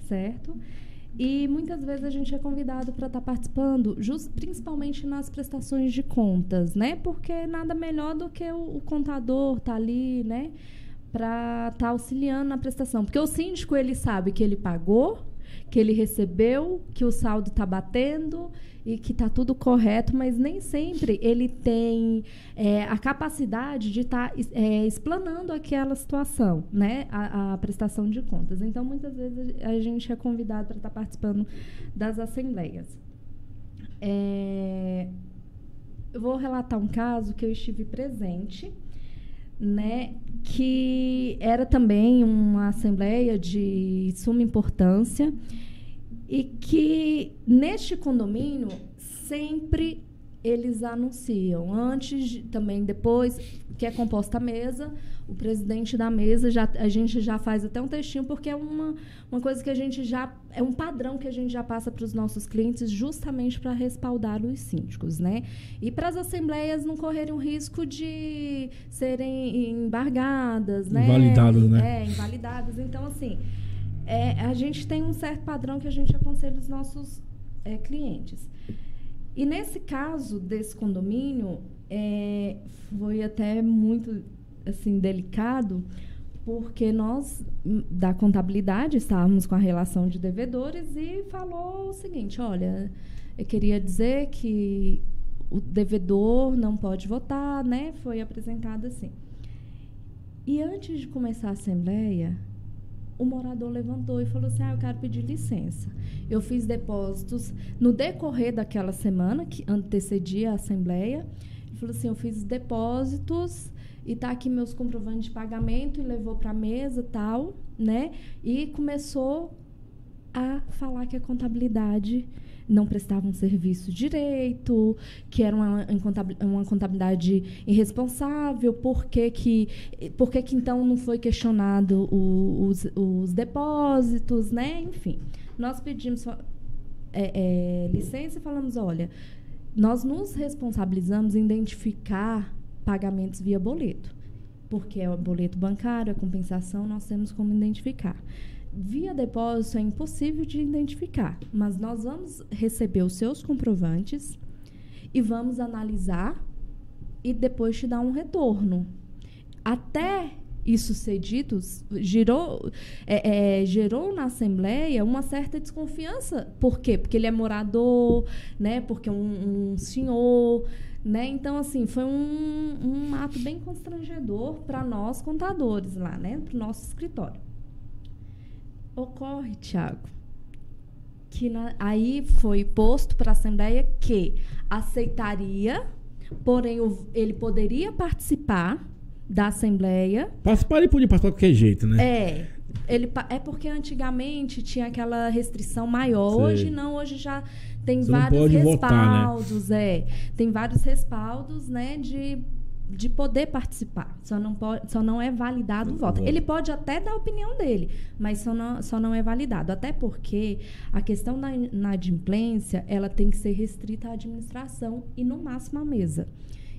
certo? E muitas vezes a gente é convidado para estar participando, principalmente nas prestações de contas, né? Porque nada melhor do que o contador estar ali, né, para estar auxiliando na prestação. Porque o síndico, ele sabe que ele pagou, que ele recebeu, que o saldo está batendo e que está tudo correto, mas nem sempre ele tem a capacidade de estar explanando aquela situação, né, a prestação de contas. Então, muitas vezes, a gente é convidado para estar participando das assembleias. Eu vou relatar um caso que eu estive presente, né, que era também uma assembleia de suma importância e que neste condomínio sempre eles anunciam, antes, também depois que é composta a mesa, o presidente da mesa, a gente já faz até um textinho, porque é uma coisa que a gente já... É um padrão que a gente já passa para os nossos clientes justamente para respaldar os síndicos, né? E para as assembleias não correrem o risco de serem embargadas, né? Invalidadas, né? Invalidadas. Então, assim... a gente tem um certo padrão que a gente aconselha os nossos clientes. E nesse caso desse condomínio, foi até muito assim, delicado, porque nós, da contabilidade, estávamos com a relação de devedores e falou o seguinte: olha, eu queria dizer que o devedor não pode votar, né? Foi apresentado assim. E antes de começar a assembleia, o morador levantou e falou assim: eu quero pedir licença. Eu fiz depósitos no decorrer daquela semana, que antecedia a assembleia. Ele falou assim: eu fiz depósitos e tá aqui meus comprovantes de pagamento, e levou para a mesa, tal, né? E começou a falar que a contabilidade não prestava um serviço direito, que era uma contabilidade irresponsável, por que então não foi questionado os depósitos, né? Enfim, nós pedimos licença e falamos: olha, nós nos responsabilizamos em identificar pagamentos via boleto, porque é o boleto bancário, a compensação, nós temos como identificar. Via depósito é impossível de identificar, mas nós vamos receber os seus comprovantes e vamos analisar e depois te dar um retorno. Até isso ser dito, gerou na Assembleia uma certa desconfiança. Por quê? Porque ele é morador, né? Porque um senhor, né? Então, assim, foi um ato bem constrangedor para nós contadores lá, né? Para o nosso escritório. Ocorre, Tiago, que aí foi posto para a Assembleia que aceitaria, porém ele poderia participar da Assembleia. Participar, ele podia participar de qualquer jeito, né? É porque antigamente tinha aquela restrição maior. Sei. Hoje não, hoje já tem Você vários não pode respaldos, votar, né? Tem vários respaldos, né, de poder participar. Só não é validado o voto. Ele pode até dar a opinião dele, mas só não é validado. Até porque a questão da inadimplência, ela tem que ser restrita à administração e, no máximo, à mesa.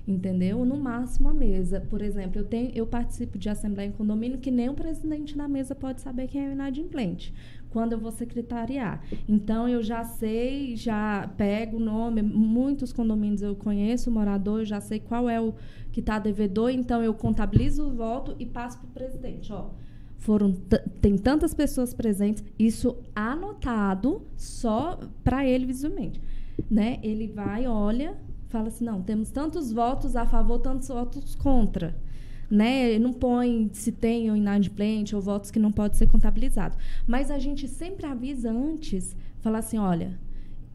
Entendeu? No máximo, a mesa. Por exemplo, eu participo de assembleia em condomínio que nem o presidente da mesa pode saber quem é o inadimplente, quando eu vou secretariar. Então, eu já sei, já pego o nome. Muitos condomínios eu conheço o morador, eu já sei qual é o que está devedor. Então, eu contabilizo o voto e passo para o presidente. Ó, tem tantas pessoas presentes, isso anotado só para ele visualmente, né? Ele vai, olha, fala assim: não, temos tantos votos a favor, tantos votos contra, né? Não põe se tem ou inadimplente ou votos que não pode ser contabilizado. Mas a gente sempre avisa antes, fala assim: olha,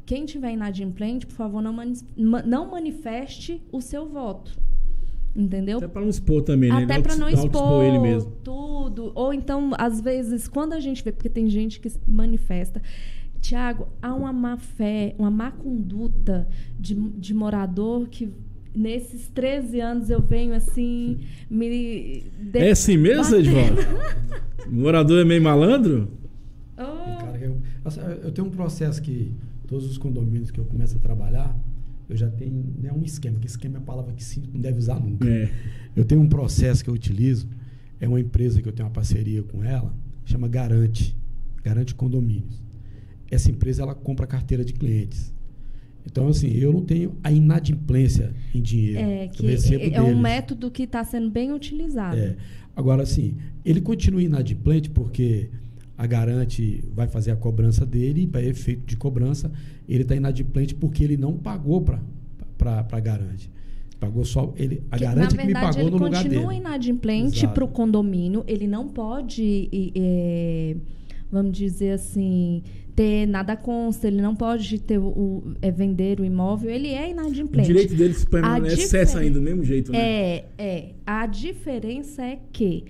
quem tiver inadimplente, por favor, não manifeste o seu voto. Entendeu? Até para não expor também, né? Até para não expor ele mesmo. Tudo. Ou então, às vezes, quando a gente vê, porque tem gente que se manifesta, Tiago, há uma má fé, uma má conduta de morador que, nesses 13 anos, eu venho assim, É assim mesmo, Edvaldo? Morador é meio malandro? Cara, eu tenho um processo que todos os condomínios que eu começo a trabalhar, eu já tenho um esquema, que esquema é a palavra que sim, não deve usar nunca. Eu tenho um processo que eu utilizo, é uma empresa que eu tenho uma parceria com ela, chama Garante Condomínios. Essa empresa, ela compra carteira de clientes. Então, assim, eu não tenho a inadimplência em dinheiro. É um método que está sendo bem utilizado. Agora, assim, ele continua inadimplente porque a Garante vai fazer a cobrança dele e, para efeito de cobrança, ele está inadimplente porque ele não pagou para a Garante. Pagou só ele, a Garante que me pagou no lugar dele. Ele continua inadimplente para o condomínio. Ele não pode, vamos dizer assim, ter nada consta. Ele não pode ter vender o imóvel. Ele é inadimplente. O direito dele se permanece ainda do mesmo jeito, né? A diferença é que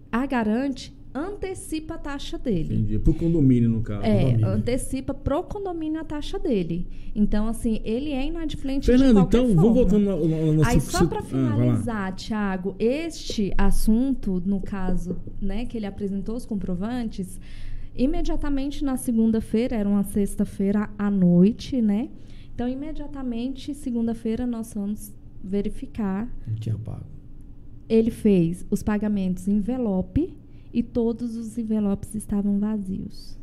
a Garante antecipa a taxa dele. Entendi. Pro condomínio, no caso. Antecipa pro condomínio a taxa dele. Então, assim, ele é inadimplente Fernando, de qualquer forma. Vamos voltando ao nosso... Aí, só para finalizar, Tiago, este assunto, no caso, né, que ele apresentou os comprovantes, imediatamente na segunda-feira, era uma sexta-feira à noite, né? Então, imediatamente, segunda-feira, nós vamos verificar. Não tinha pago. Ele fez os pagamentos em envelope e todos os envelopes estavam vazios.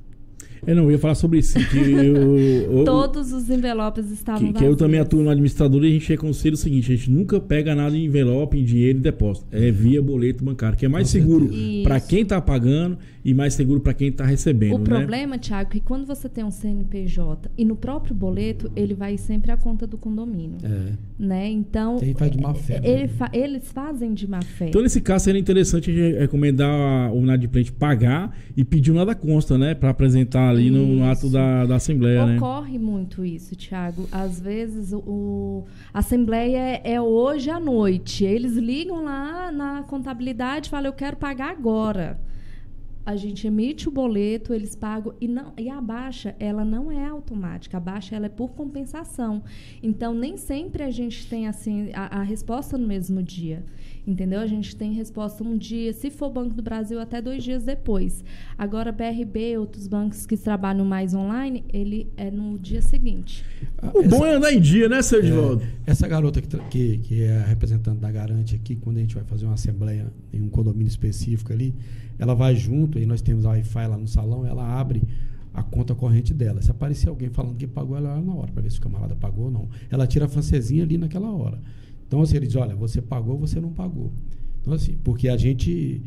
Eu ia falar sobre isso. Todos os envelopes estavam vazios. Que eu também atuo no administrador e a gente aconselha o seguinte: a gente nunca pega nada em envelope, em dinheiro e depósito. É via boleto bancário, que é mais seguro para quem está pagando e mais seguro para quem está recebendo. O problema, Thiago, é que quando você tem um CNPJ e no próprio boleto, ele vai sempre à conta do condomínio. Né? Então, ele faz de má fé. Eles fazem de má fé. Então, nesse caso, seria interessante a gente recomendar o inadimplente pagar e pedir um nada consta, né? Para apresentar ali no ato da Assembleia. Ocorre muito isso, Thiago. Às vezes, a Assembleia é hoje à noite. Eles ligam lá na contabilidade e falam, eu quero pagar agora. A gente emite o boleto, eles pagam e a baixa, ela não é automática, a baixa ela é por compensação. Então, nem sempre a gente tem assim a resposta no mesmo dia, entendeu? A gente tem resposta um dia, se for Banco do Brasil, até 2 dias depois. Agora, BRB, outros bancos que trabalham mais online, ele é no dia seguinte. O bom é andar em dia, né, seu Edivaldo? Essa garota que é a representante da Garante aqui, quando a gente vai fazer uma assembleia em um condomínio específico ali, ela vai junto, e nós temos a Wi-Fi lá no salão, ela abre a conta corrente dela. Se aparecer alguém falando que pagou, ela olha na hora, para ver se o camarada pagou ou não. Ela tira a francesinha ali naquela hora. Então, assim, ele diz, olha, você pagou ou você não pagou. Então, assim, porque a gente...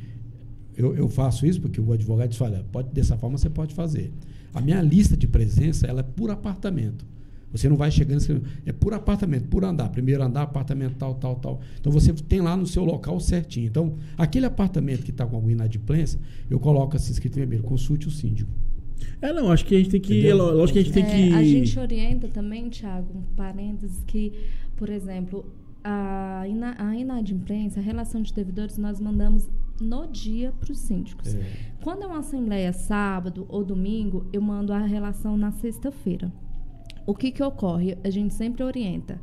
Eu faço isso porque o advogado diz, olha, dessa forma você pode fazer. A minha lista de presença, ela é por apartamento. Você não vai chegando, é por apartamento, por andar. Primeiro andar, apartamento tal, tal, tal. Então, você tem lá no seu local certinho. Então, aquele apartamento que está com alguma inadimplência, eu coloco assim, escrito em vermelho, consulte o síndico. Acho que a gente tem que... Lógico que a gente tem que... A gente orienta também, Thiago, um parênteses, que, por exemplo, a inadimplência, a relação de devedores, nós mandamos no dia para os síndicos. Quando é uma assembleia sábado ou domingo, eu mando a relação na sexta-feira. O que ocorre? A gente sempre orienta.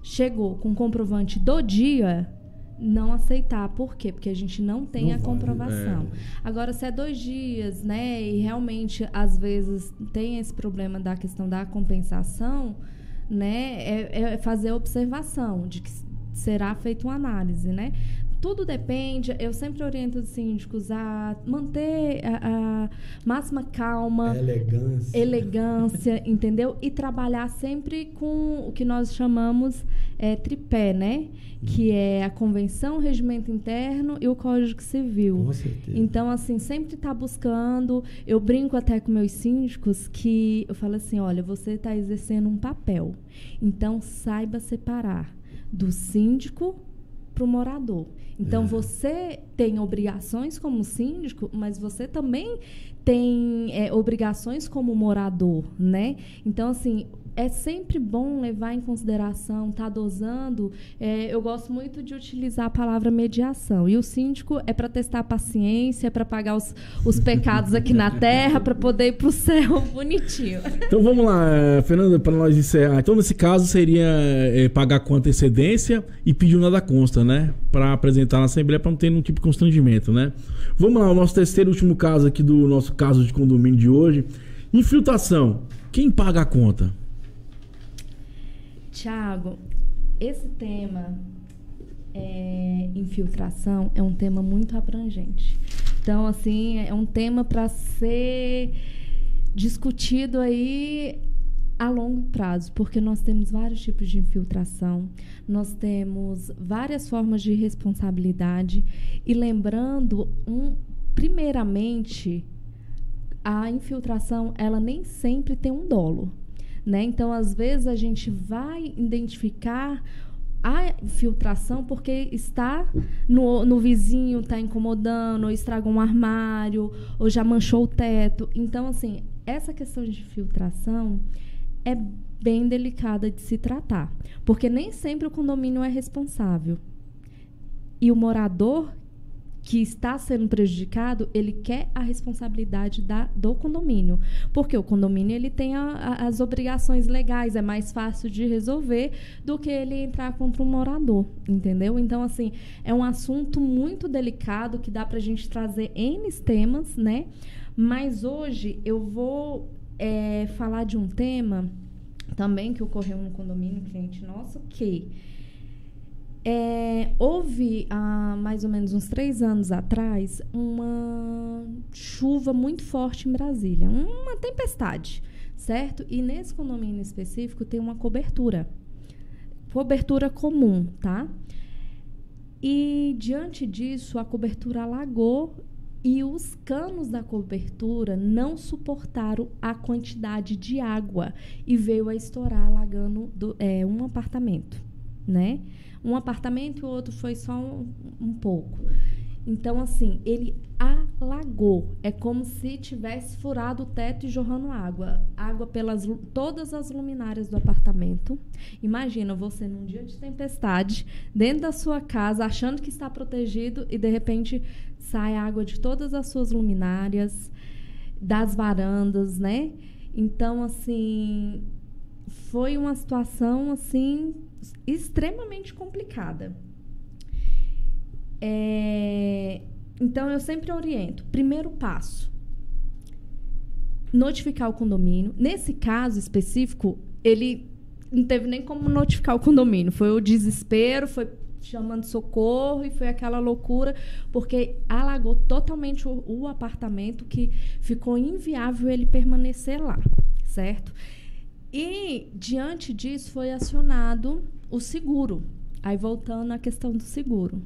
Chegou com comprovante do dia, não aceitar. Por quê? Porque a gente não tem a comprovação. Agora, se é 2 dias, né, e realmente, às vezes, tem esse problema da questão da compensação, né, é fazer a observação de que será feita uma análise, né? Tudo depende, eu sempre oriento os síndicos a manter a máxima calma, elegância, entendeu? E trabalhar sempre com o que nós chamamos tripé, né? Que é a convenção, o regimento interno e o Código Civil. Com certeza. Então, assim, sempre está buscando. Eu brinco até com meus síndicos que eu falo assim, olha, você está exercendo um papel. Então, saiba separar do síndico para o morador. Então, você tem obrigações como síndico, mas você também tem obrigações como morador, né? Então, assim, é sempre bom levar em consideração, tá dosando. Eu gosto muito de utilizar a palavra mediação. E o síndico é para testar a paciência, é para pagar os pecados aqui na terra, para poder ir para o céu bonitinho. Então, vamos lá, Fernanda, para nós encerrar. Então, nesse caso, seria pagar com antecedência e pedir um nada consta, né? Para apresentar na Assembleia, para não ter nenhum tipo de constrangimento, né? Vamos lá, o nosso terceiro e último caso aqui do nosso caso de condomínio de hoje. Infiltração. Quem paga a conta? Tiago, esse tema, infiltração, é um tema muito abrangente. Então, assim, é um tema para ser discutido aí a longo prazo, porque nós temos vários tipos de infiltração, nós temos várias formas de responsabilidade e lembrando, primeiramente, a infiltração, ela nem sempre tem um dolo. Né? Então, às vezes, a gente vai identificar a infiltração porque está no vizinho, está incomodando, ou estragou um armário, ou já manchou o teto. Então, assim, essa questão de infiltração é bem delicada de se tratar, porque nem sempre o condomínio é responsável. E o morador que está sendo prejudicado, ele quer a responsabilidade do condomínio. Porque o condomínio ele tem as obrigações legais, é mais fácil de resolver do que ele entrar contra um morador, entendeu? Então, assim, é um assunto muito delicado que dá para a gente trazer N temas, né? Mas hoje eu vou falar de um tema também que ocorreu no condomínio, cliente nosso, que Houve, há mais ou menos uns 3 anos atrás, uma chuva muito forte em Brasília, uma tempestade, certo? E nesse condomínio específico tem uma cobertura comum, tá? E diante disso, a cobertura alagou e os canos da cobertura não suportaram a quantidade de água e veio a estourar, alagando um apartamento, né? Um apartamento e o outro foi só um pouco. Então, assim, ele alagou. É como se tivesse furado o teto e jorrando água. Água pelas todas as luminárias do apartamento. Imagina você num dia de tempestade, dentro da sua casa, achando que está protegido e, de repente, sai água de todas as suas luminárias, das varandas, né? Então, assim, foi uma situação, assim, extremamente complicada. Então, eu sempre oriento. Primeiro passo, notificar o condomínio. Nesse caso específico, ele não teve nem como notificar o condomínio. Foi o desespero, foi chamando socorro e foi aquela loucura, porque alagou totalmente o apartamento, que ficou inviável ele permanecer lá, certo? E, diante disso, foi acionado o seguro. Aí, voltando à questão do seguro.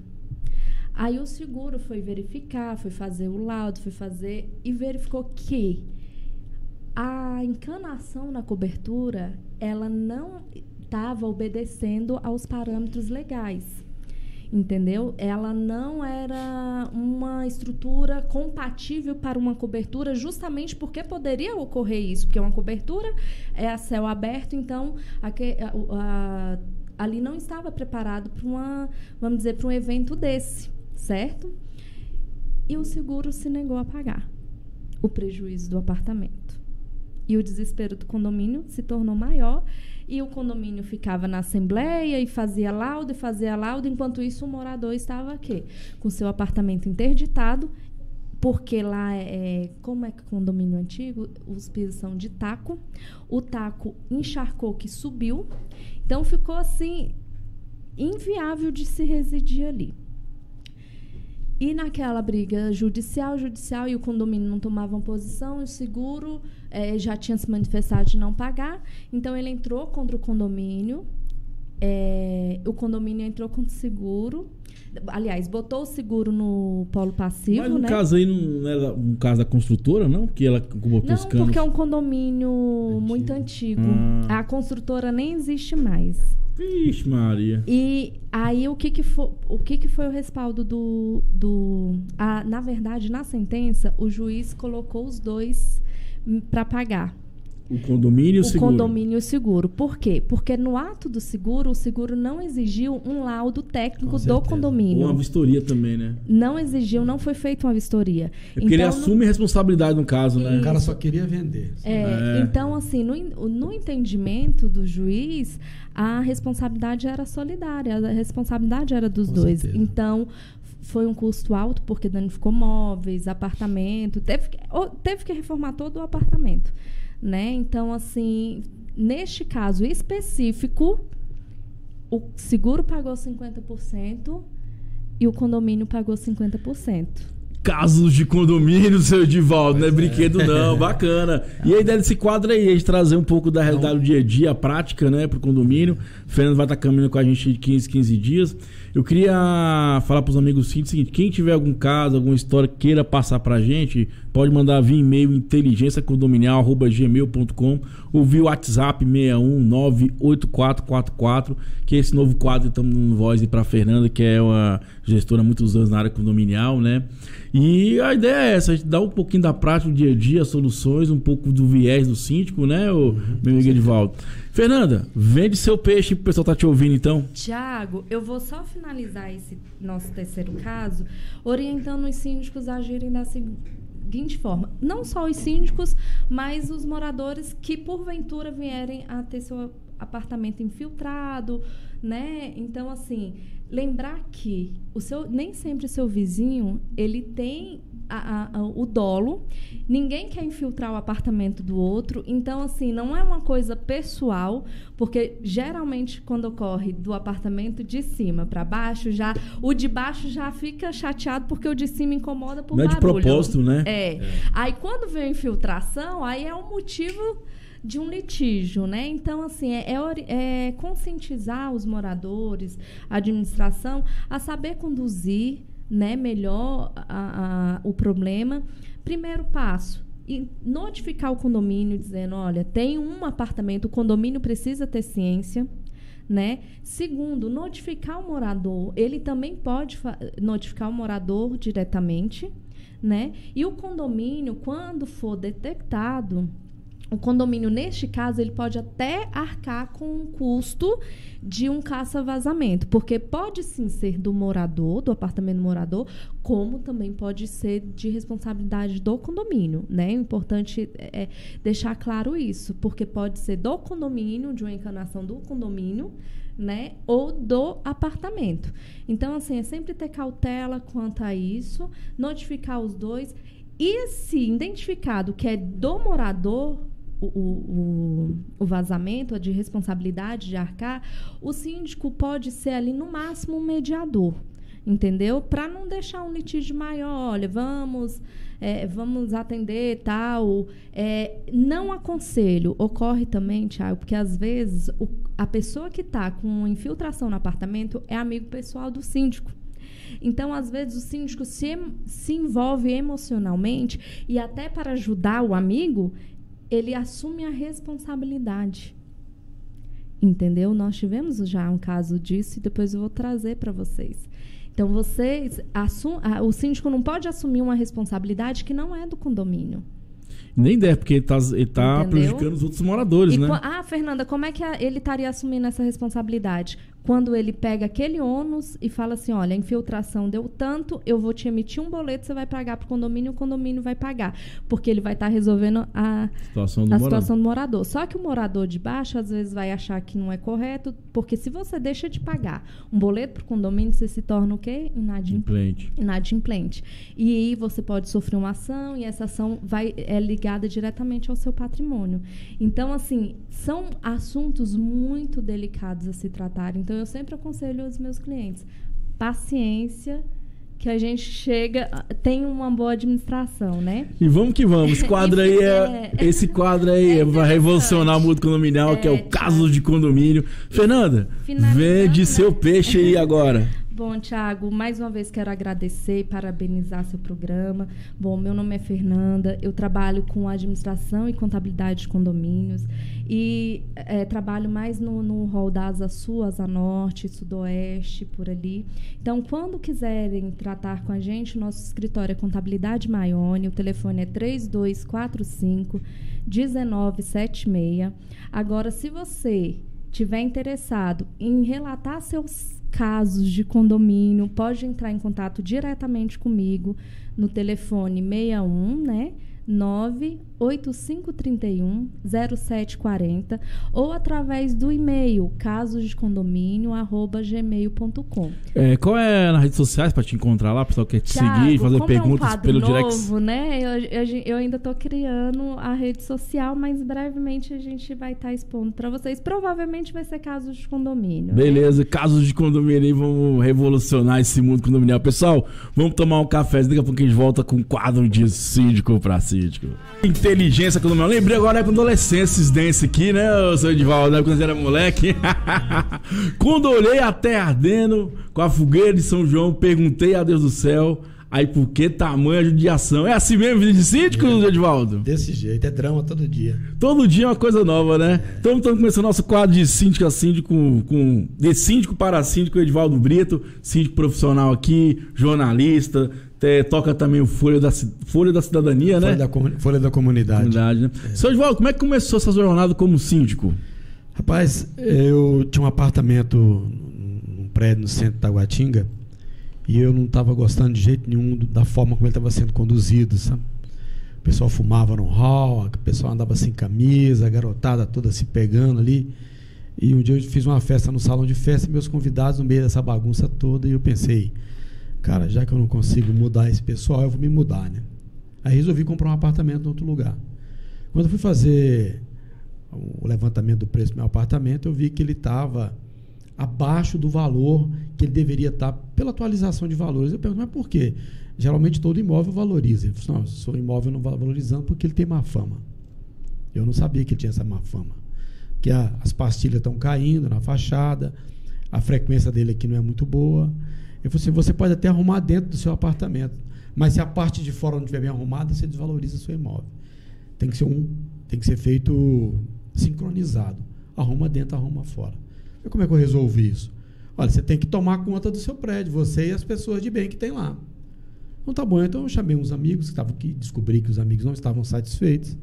Aí, o seguro foi verificar, foi fazer o laudo, e verificou que a encanação na cobertura, ela não estava obedecendo aos parâmetros legais. Entendeu? Ela não era uma estrutura compatível para uma cobertura, justamente porque poderia ocorrer isso, porque uma cobertura é a céu aberto, então ali não estava preparado para para um evento desse, certo? E o seguro se negou a pagar o prejuízo do apartamento. E o desespero do condomínio se tornou maior, e o condomínio ficava na assembleia e fazia laudo, enquanto isso o morador estava aqui, com seu apartamento interditado, porque lá, como é que condomínio antigo, os pisos são de taco, o taco encharcou, que subiu, então ficou assim, inviável de se residir ali. E naquela briga judicial, e o condomínio não tomava posição, e o seguro já tinha se manifestado de não pagar, então ele entrou contra o condomínio entrou contra o seguro, aliás, botou o seguro no polo passivo. Mas no caso aí não era um caso da construtora, não? Porque ela botou os canos. Não, porque é um condomínio muito antigo. A construtora nem existe mais. Vixe, Maria. E aí, o que foi o respaldo na verdade, na sentença, o juiz colocou os dois para pagar. O condomínio e o seguro. O condomínio e o seguro. Por quê? Porque no ato do seguro, o seguro não exigiu um laudo técnico do condomínio. Ou uma vistoria também, né? Não exigiu, não foi feita uma vistoria. É porque ele assume responsabilidade no caso, né? O cara só queria vender. Então, assim, no entendimento do juiz, a responsabilidade era solidária, a responsabilidade era dos dois. Certeza. Então, foi um custo alto, porque danificou móveis, apartamento, teve que reformar todo o apartamento, né? Então, assim, neste caso específico, o seguro pagou 50% e o condomínio pagou 50%. Casos de condomínio, seu Edivaldo, não é brinquedo não, bacana. E aí desse quadro aí, a gente trazer um pouco da realidade do dia a dia, a prática, né, pro condomínio. O Fernando vai estar caminhando com a gente de 15 dias. Eu queria falar pros amigos o seguinte, quem tiver algum caso, alguma história que queira passar pra gente, pode mandar via e-mail inteligenciacondominial@gmail.com ou via WhatsApp 6198444, que é esse novo quadro, estamos dando voz aí pra Fernanda, que é uma gestora há muitos anos na área condominial, né? E a ideia é essa, a gente dá um pouquinho da prática do dia a dia, as soluções, um pouco do viés do síndico, né, meu amigo Edivaldo? Fernanda, vende seu peixe pro pessoal tá te ouvindo, então. Tiago, eu vou só finalizar esse nosso terceiro caso, orientando os síndicos a agirem da seguinte forma. Não só os síndicos, mas os moradores que, porventura, vierem a ter seu apartamento infiltrado, né? Então, assim, lembrar que nem sempre o seu vizinho, ele tem o dolo, ninguém quer infiltrar o apartamento do outro, então, assim, não é uma coisa pessoal, porque geralmente quando ocorre do apartamento de cima para baixo, o de baixo já fica chateado porque o de cima incomoda por barulho. Não é de propósito, né? Aí quando vem a infiltração, aí é um motivo de um litígio, né? Então, assim, é conscientizar os moradores, a administração, a saber conduzir, né, melhor o problema. Primeiro passo, notificar o condomínio dizendo, olha, tem um apartamento, o condomínio precisa ter ciência, né? Segundo, notificar o morador. Ele também pode notificar o morador diretamente, né? E o condomínio, quando for detectado, o condomínio, neste caso, ele pode até arcar com o custo de um caça-vazamento, porque pode sim ser do morador, do apartamento morador, como também pode ser de responsabilidade do condomínio, né? O importante é deixar claro isso, porque pode ser do condomínio, de uma encanação do condomínio, né? Ou do apartamento. Então, assim, é sempre ter cautela quanto a isso, notificar os dois, e se identificado que é do morador o vazamento, a de responsabilidade de arcar, o síndico pode ser ali no máximo um mediador, entendeu? Para não deixar um litígio maior, olha, vamos atender tal. Não aconselho, ocorre também, Thiago, porque às vezes a pessoa que está com infiltração no apartamento é amigo pessoal do síndico. Então, às vezes, o síndico se envolve emocionalmente e até para ajudar o amigo, ele assume a responsabilidade. Entendeu? Nós tivemos já um caso disso e depois eu vou trazer para vocês. Então, o síndico não pode assumir uma responsabilidade que não é do condomínio. Nem deve, porque ele tá prejudicando os outros moradores, né? Fernanda, como é que ele estaria assumindo essa responsabilidade? Quando ele pega aquele ônus e fala assim, olha, a infiltração deu tanto, eu vou te emitir um boleto, você vai pagar para o condomínio vai pagar. Porque ele vai estar resolvendo a situação do morador. Só que o morador de baixo, às vezes, vai achar que não é correto, porque se você deixa de pagar um boleto para o condomínio, você se torna o quê? Inadimplente. E aí você pode sofrer uma ação, e essa ação é ligada diretamente ao seu patrimônio. Então, assim, são assuntos muito delicados a se tratar. Então, eu sempre aconselho aos meus clientes, paciência, que a gente tem uma boa administração, né? E vamos que vamos. Esse quadro aí vai revolucionar o mundo condominial, que é o caso de condomínio. Fernanda, vende seu peixe aí agora. Bom, Thiago, mais uma vez quero agradecer e parabenizar seu programa. Bom, meu nome é Fernanda, eu trabalho com administração e contabilidade de condomínios e trabalho mais no rol da Asa Sul, Asa Norte, Sudoeste, por ali. Então, quando quiserem tratar com a gente, nosso escritório é Contabilidade Maione, o telefone é 3245-1976. Agora, se você tiver interessado em relatar seus casos de condomínio, pode entrar em contato diretamente comigo no telefone 61, né? 98531-0740 ou através do e-mail casosdecondomínio@gmail.com. Qual é nas redes sociais para te encontrar lá, pessoal que quer te seguir, fazer perguntas pelo direct? Novo, né? Eu ainda estou criando a rede social, mas brevemente a gente vai estar expondo para vocês. Provavelmente vai ser Casos de Condomínio. Beleza, né? Casos de Condomínio aí, vamos revolucionar esse mundo condominial. Pessoal, vamos tomar um café, daqui a pouco a gente volta com um quadro de síndico para síndico. Inteligência condominial. Lembrei agora é com adolescências dance aqui, né, seu Edivaldo, né, quando você era moleque. Quando olhei a terra ardendo com a fogueira de São João, perguntei a Deus do céu, aí por que tamanha judiação? É assim mesmo, vida de síndico, Edivaldo? Desse jeito, é drama todo dia. Todo dia é uma coisa nova, né? Então estamos começando nosso quadro de síndico a síndico, de síndico para síndico, Edivaldo Brito, síndico profissional aqui, jornalista, toca também o Folha da Cidadania, né? Folha da Comunidade. Né? Seu Edivaldo, como é que começou essa jornada como síndico? Rapaz, eu tinha um apartamento num prédio no centro de Taguatinga e eu não estava gostando de jeito nenhum da forma como ele estava sendo conduzido, sabe? O pessoal fumava no hall, o pessoal andava sem camisa, a garotada toda se pegando ali. E um dia eu fiz uma festa no salão de festa, meus convidados no meio dessa bagunça toda, e eu pensei, cara, já que eu não consigo mudar esse pessoal, eu vou me mudar, né? Aí resolvi comprar um apartamento em outro lugar. Quando eu fui fazer o levantamento do preço do meu apartamento, eu vi que ele estava abaixo do valor que ele deveria estar pela atualização de valores. Eu pergunto, mas por quê? Geralmente todo imóvel valoriza. Ele falou, não, seu imóvel não está valorizando porque ele tem má fama. Eu não sabia que ele tinha essa má fama. Que as pastilhas estão caindo na fachada, a frequência dele aqui não é muito boa. Eu falei assim, você pode até arrumar dentro do seu apartamento, mas se a parte de fora não estiver bem arrumada, você desvaloriza o seu imóvel. Tem que ser feito sincronizado. Arruma dentro, arruma fora. E como é que eu resolvi isso? Olha, você tem que tomar conta do seu prédio, você e as pessoas de bem que tem lá. Então tá bom, então eu chamei uns amigos que estavam aqui, descobri que os amigos não estavam satisfeitos.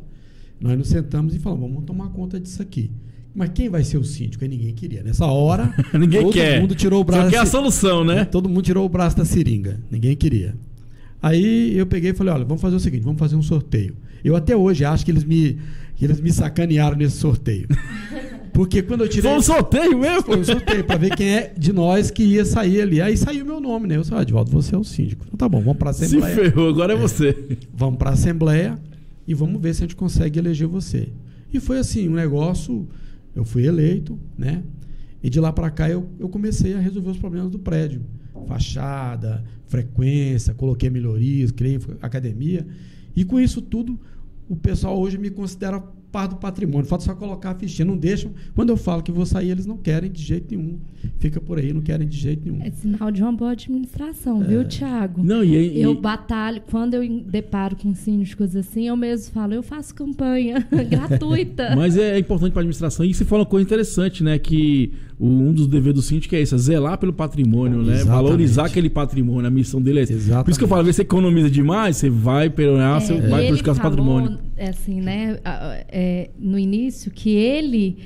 Nós nos sentamos e falamos, vamos tomar conta disso aqui. Mas quem vai ser o síndico? Aí ninguém queria. Nessa hora, ninguém quer. Todo mundo tirou o braço. Só quer a solução, né? Todo mundo tirou o braço da seringa. Ninguém queria. Aí eu peguei e falei, olha, vamos fazer o seguinte, vamos fazer um sorteio. Eu até hoje acho que eles me sacanearam nesse sorteio. Porque quando eu tirei... Foi um sorteio mesmo? Foi um sorteio, para ver quem é de nós que ia sair ali. Aí saiu meu nome, né? Eu falei, Edivaldo, você é o síndico. Então tá bom, vamos para a Assembleia. Se ferrou, agora é você. Vamos para a Assembleia e vamos ver se a gente consegue eleger você. E foi assim, um negócio... Eu fui eleito, né? E de lá para cá eu comecei a resolver os problemas do prédio. Fachada, frequência, coloquei melhorias, criei academia. E com isso tudo, o pessoal hoje me considera parte do patrimônio. Falta só colocar a fichinha. Não deixam. Quando eu falo que vou sair, eles não querem de jeito nenhum. Fica por aí, não querem de jeito nenhum. É sinal de uma boa administração, viu, Thiago? Não, eu batalho. Quando eu deparo com síndicos assim, eu mesmo falo, eu faço campanha gratuita. Mas é importante para a administração. E você fala uma coisa interessante, né? Que um dos deveres do síndico é isso, é zelar pelo patrimônio, né? Exatamente. Valorizar aquele patrimônio. A missão dele é essa. Exatamente. Por isso que eu falo, você economiza demais, você vai peronar, você vai prejudicar seu patrimônio. É assim, né? No início, que ele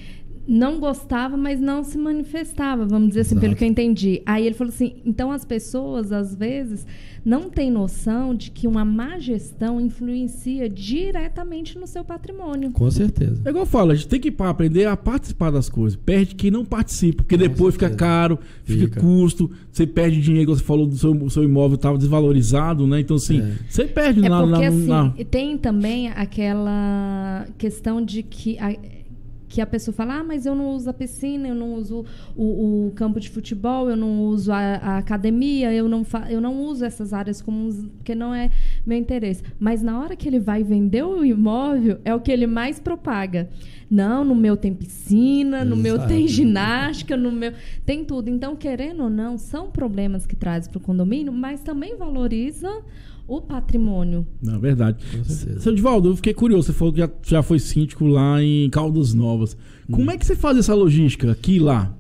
não gostava, mas não se manifestava, vamos dizer assim, pelo que eu entendi. Aí ele falou assim, então as pessoas, às vezes, não têm noção de que uma má gestão influencia diretamente no seu patrimônio. Com certeza. É igual eu falo, a gente tem que aprender a participar das coisas. Perde quem não participa, porque depois fica caro, fica custo, você perde dinheiro, você falou do seu imóvel estava desvalorizado, né? Então, assim, você perde porque, tem também aquela questão de que a pessoa fala, mas eu não uso a piscina, eu não uso o campo de futebol, eu não uso a academia, eu não uso essas áreas comuns, porque não é meu interesse. Mas na hora que ele vai vender o imóvel, é o que ele mais propaga. Não, no meu tem piscina, no meu tem ginástica, no meu tem tudo. Então, querendo ou não, são problemas que traz para o condomínio, mas também valoriza o patrimônio. Na verdade. Seu Edivaldo, eu fiquei curioso. Você falou que já foi síndico lá em Caldas Novas. Como é que você faz essa logística aqui e lá?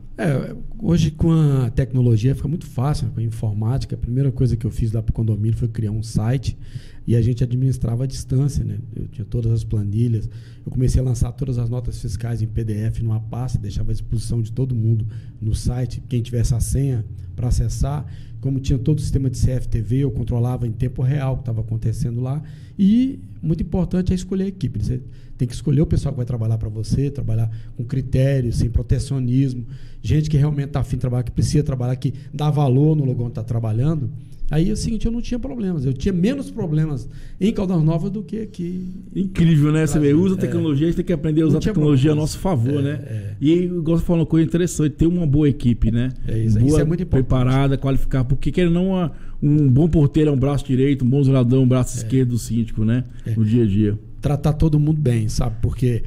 Hoje com a tecnologia fica muito fácil, com a informática. A primeira coisa que eu fiz lá para o condomínio foi criar um site e a gente administrava à distância, né? Eu tinha todas as planilhas. Eu comecei a lançar todas as notas fiscais em PDF numa pasta, deixava à disposição de todo mundo no site, quem tivesse a senha para acessar. Como tinha todo o sistema de CFTV, eu controlava em tempo real o que estava acontecendo lá. E, muito importante, é escolher a equipe. Você tem que escolher o pessoal que vai trabalhar para você, trabalhar com critérios, sem protecionismo. Gente que realmente está afim de trabalhar, que precisa trabalhar, que dá valor no lugar onde está trabalhando. Aí é o seguinte, eu não tinha problemas. Eu tinha menos problemas em Caldas Novas do que aqui. Incrível, né? Você usa a tecnologia, a gente tem que aprender a usar a tecnologia a nosso favor, né? E igual você falou uma coisa interessante, ter uma boa equipe, né? Isso é muito importante. Preparada, qualificada, porque querendo ou não, um bom porteiro é um braço direito, um bom zelador é um braço esquerdo do síndico, né? No dia a dia. Tratar todo mundo bem, sabe? Porque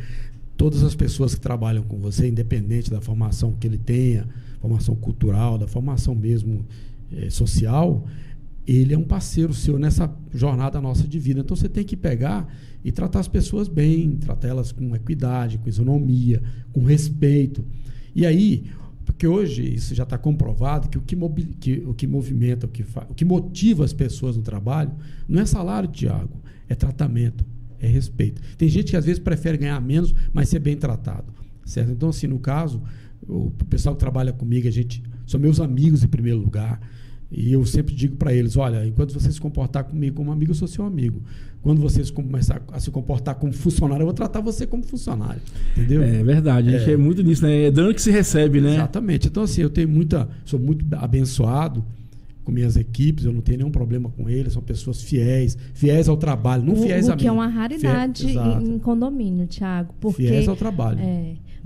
todas as pessoas que trabalham com você, independente da formação que ele tenha, formação cultural, da formação mesmo social, ele é um parceiro seu nessa jornada nossa de vida. Então você tem que pegar e tratar as pessoas bem, tratar elas com equidade, com isonomia, com respeito. E aí, porque hoje isso já está comprovado que o que movimenta, o que motiva as pessoas no trabalho não é salário, Thiago, é tratamento, é respeito. Tem gente que às vezes prefere ganhar menos, mas ser bem tratado, certo? Então, assim, no caso, o pessoal que trabalha comigo, são meus amigos em primeiro lugar. E eu sempre digo para eles, olha, enquanto você se comportar comigo como amigo, eu sou seu amigo. Quando você começar a se comportar como funcionário, eu vou tratar você como funcionário. Entendeu? É verdade, a gente é muito nisso, né? É dando que se recebe, né? Exatamente. Então, assim, sou muito abençoado com minhas equipes, eu não tenho nenhum problema com eles, são pessoas fiéis ao trabalho, não fiéis a mim. O que é uma raridade em condomínio, Thiago. Fiéis ao trabalho.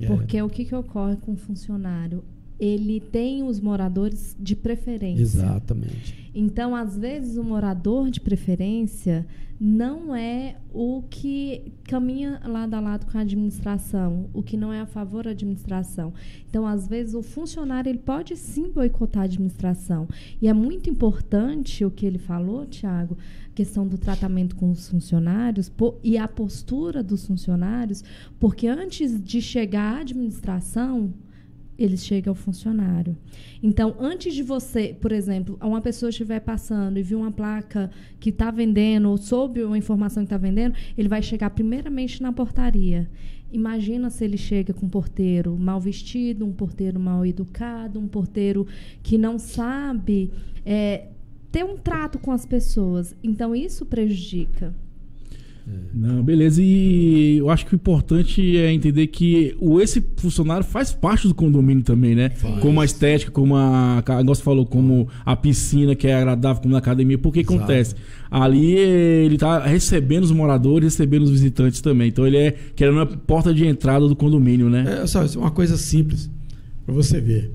Porque o que ocorre com o funcionário? Ele tem os moradores de preferência. Exatamente. Então, às vezes, o morador de preferência não é o que caminha lado a lado com a administração, o que não é a favor da administração. Então, às vezes, o funcionário ele pode sim boicotar a administração. E é muito importante o que ele falou, Thiago, a questão do tratamento com os funcionários e a postura dos funcionários, porque antes de chegar à administração, eles chegam ao funcionário. Então, antes de você, por exemplo, uma pessoa estiver passando e viu uma placa que está vendendo, ou soube uma informação que está vendendo, ele vai chegar primeiramente na portaria. Imagina se ele chega com um porteiro mal vestido, um porteiro mal educado, um porteiro que não sabe ter um trato com as pessoas. Então, isso prejudica. Não, beleza. E eu acho que o importante é entender que esse funcionário faz parte do condomínio também, né? Como a estética, como você falou, como a piscina que é agradável, como na academia. Por que acontece? Ali ele está recebendo os moradores, recebendo os visitantes também. Então ele é, querendo, a porta de entrada do condomínio, né? Só uma coisa simples para você ver.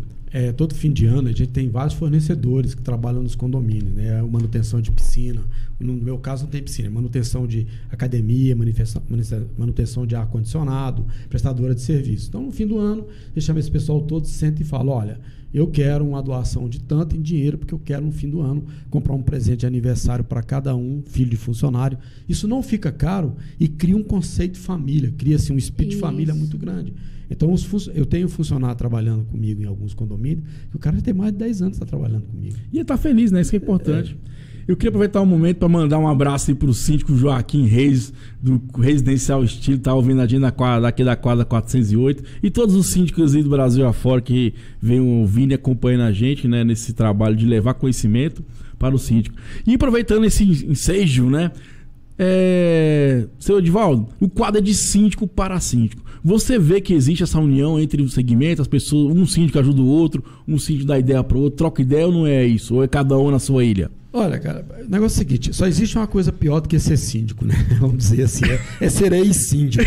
Todo fim de ano a gente tem vários fornecedores que trabalham nos condomínios, né? Manutenção de piscina, no meu caso não tem piscina, manutenção de academia, manutenção de ar-condicionado, prestadora de serviço. Então no fim do ano eu chamo esse pessoal todo, senta e fala, olha, eu quero uma doação de tanto em dinheiro, porque eu quero no fim do ano comprar um presente de aniversário para cada um, filho de funcionário. Isso não fica caro e cria um conceito de família, cria-se um espírito de família muito grande. Então, eu tenho funcionário trabalhando comigo em alguns condomínios, que o cara já tem mais de 10 anos que está trabalhando comigo. E ele está feliz, né? Isso que é importante. Eu queria aproveitar um momento para mandar um abraço aí para o síndico Joaquim Reis, do Residencial Estilo, está ouvindo a gente daqui da quadra 408, e todos os síndicos aí do Brasil afora que vêm ouvindo e acompanhando a gente, né, nesse trabalho de levar conhecimento para o síndico. E aproveitando esse ensejo, né? Seu Edivaldo, o quadro é de síndico para síndico. Você vê que existe essa união entre os segmentos, as pessoas, um síndico ajuda o outro, um síndico dá ideia para o outro, troca ideia, ou não é isso? Ou é cada um na sua ilha? Olha, cara, o negócio é o seguinte, só existe uma coisa pior do que ser síndico, né? Vamos dizer assim, é ser ex-síndico.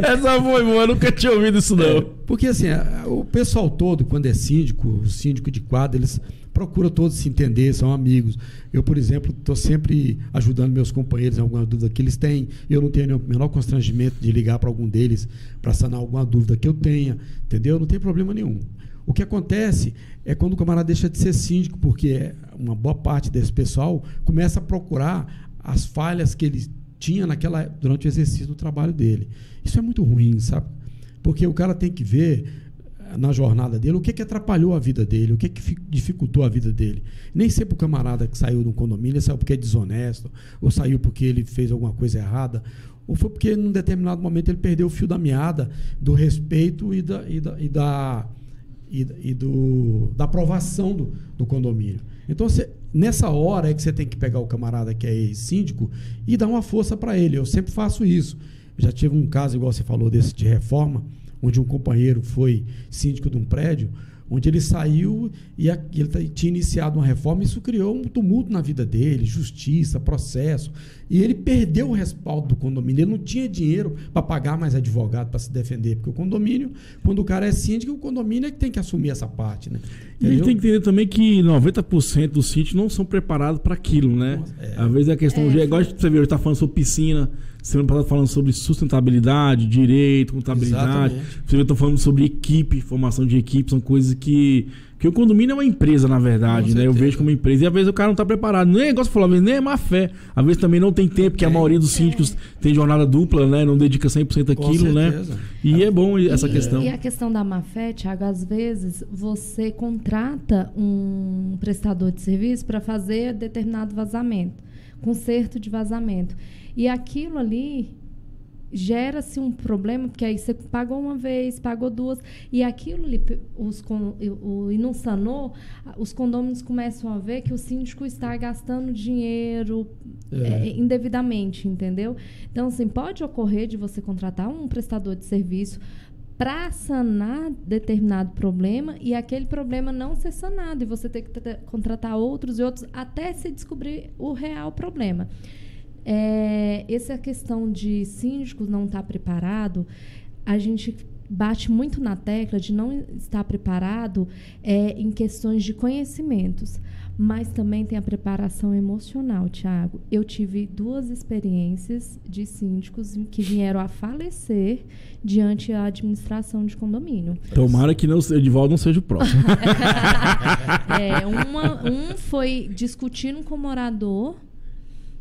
Essa foi boa, eu nunca tinha ouvido isso não. Porque assim, o pessoal todo, quando é síndico, o síndico de quadra, eles procuram todos se entender, são amigos. Eu, por exemplo, estou sempre ajudando meus companheiros em alguma dúvida que eles têm. Eu não tenho o menor constrangimento de ligar para algum deles para sanar alguma dúvida que eu tenha, entendeu? Não tem problema nenhum. O que acontece é quando o camarada deixa de ser síndico, porque uma boa parte desse pessoal começa a procurar as falhas que ele tinha durante o exercício do trabalho dele. Isso é muito ruim, sabe? Porque o cara tem que ver na jornada dele o que atrapalhou a vida dele, o que dificultou a vida dele. Nem sempre o camarada que saiu de um condomínio saiu porque é desonesto, ou saiu porque ele fez alguma coisa errada, ou foi porque num determinado momento ele perdeu o fio da meada do respeito e da aprovação do condomínio. Então, nessa hora é que você tem que pegar o camarada que é ex-síndico e dar uma força para ele. Eu sempre faço isso. Eu já tive um caso, igual você falou, desse de reforma, onde um companheiro foi síndico de um prédio, onde ele saiu e ele tinha iniciado uma reforma, e isso criou um tumulto na vida dele, justiça, processo, e ele perdeu o respaldo do condomínio. Ele não tinha dinheiro para pagar mais advogado para se defender, porque o condomínio, quando o cara é síndico, o condomínio é que tem que assumir essa parte, né? E a gente tem que entender também que 90% dos síndicos não são preparados para aquilo, né? Às vezes a questão de igual você vê, hoje está falando sobre piscina, semana passada falando sobre sustentabilidade, direito, contabilidade. Você está falando sobre equipe, formação de equipe, são coisas que o condomínio é uma empresa, na verdade, né? Eu vejo como empresa. E às vezes o cara não está preparado. Nem igual você falou, às vezes nem é má fé. Às vezes também não tem tempo, porque a maioria dos síndicos tem jornada dupla, né? Não dedica 100% àquilo, né? E é bom essa questão. E a questão da má fé, Thiago, às vezes você contrata um prestador de serviço para fazer determinado vazamento, conserto de vazamento. E aquilo ali gera-se um problema, porque aí você pagou uma vez, pagou duas, e aquilo ali, e não sanou, os condôminos começam a ver que o síndico está gastando dinheiro indevidamente, entendeu? Então, assim, pode ocorrer de você contratar um prestador de serviço para sanar determinado problema e aquele problema não ser sanado e você ter que contratar outros e outros até se descobrir o real problema. Essa questão de síndicos não estar preparado, a gente bate muito na tecla de não estar preparado em questões de conhecimentos, mas também tem a preparação emocional, Thiago. Eu tive 2 experiências de síndicos que vieram a falecer diante da administração de condomínio. Tomara que o Edivaldo não seja o próximo. Um foi discutindo com o morador,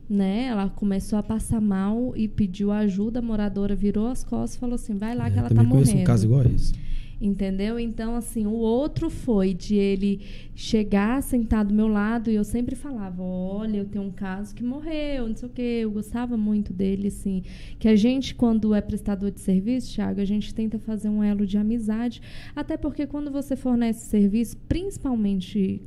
né? Ela começou a passar mal e pediu ajuda, a moradora virou as costas e falou assim, vai lá que ela tá morrendo. Também conheço um caso igual a esse. Entendeu? Então, assim, o outro foi de ele chegar, sentar do meu lado e eu sempre falava, olha, eu tenho um caso que morreu, não sei o quê. Eu gostava muito dele, assim. Que a gente, quando é prestador de serviço, Thiago, a gente tenta fazer um elo de amizade, até porque quando você fornece serviço, principalmente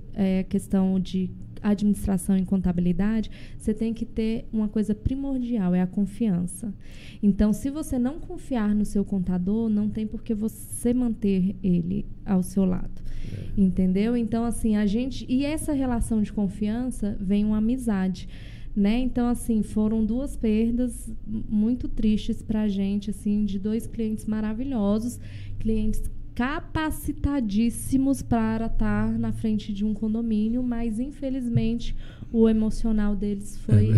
questão de administração e contabilidade, você tem que ter uma coisa primordial, é a confiança. Então, se você não confiar no seu contador, não tem por que você manter ele ao seu lado. Entendeu? Então, assim, e essa relação de confiança vem uma amizade, né? Então, assim, foram 2 perdas muito tristes pra gente, assim, de 2 clientes maravilhosos, clientes capacitadíssimos para estar na frente de um condomínio, mas infelizmente o emocional deles foi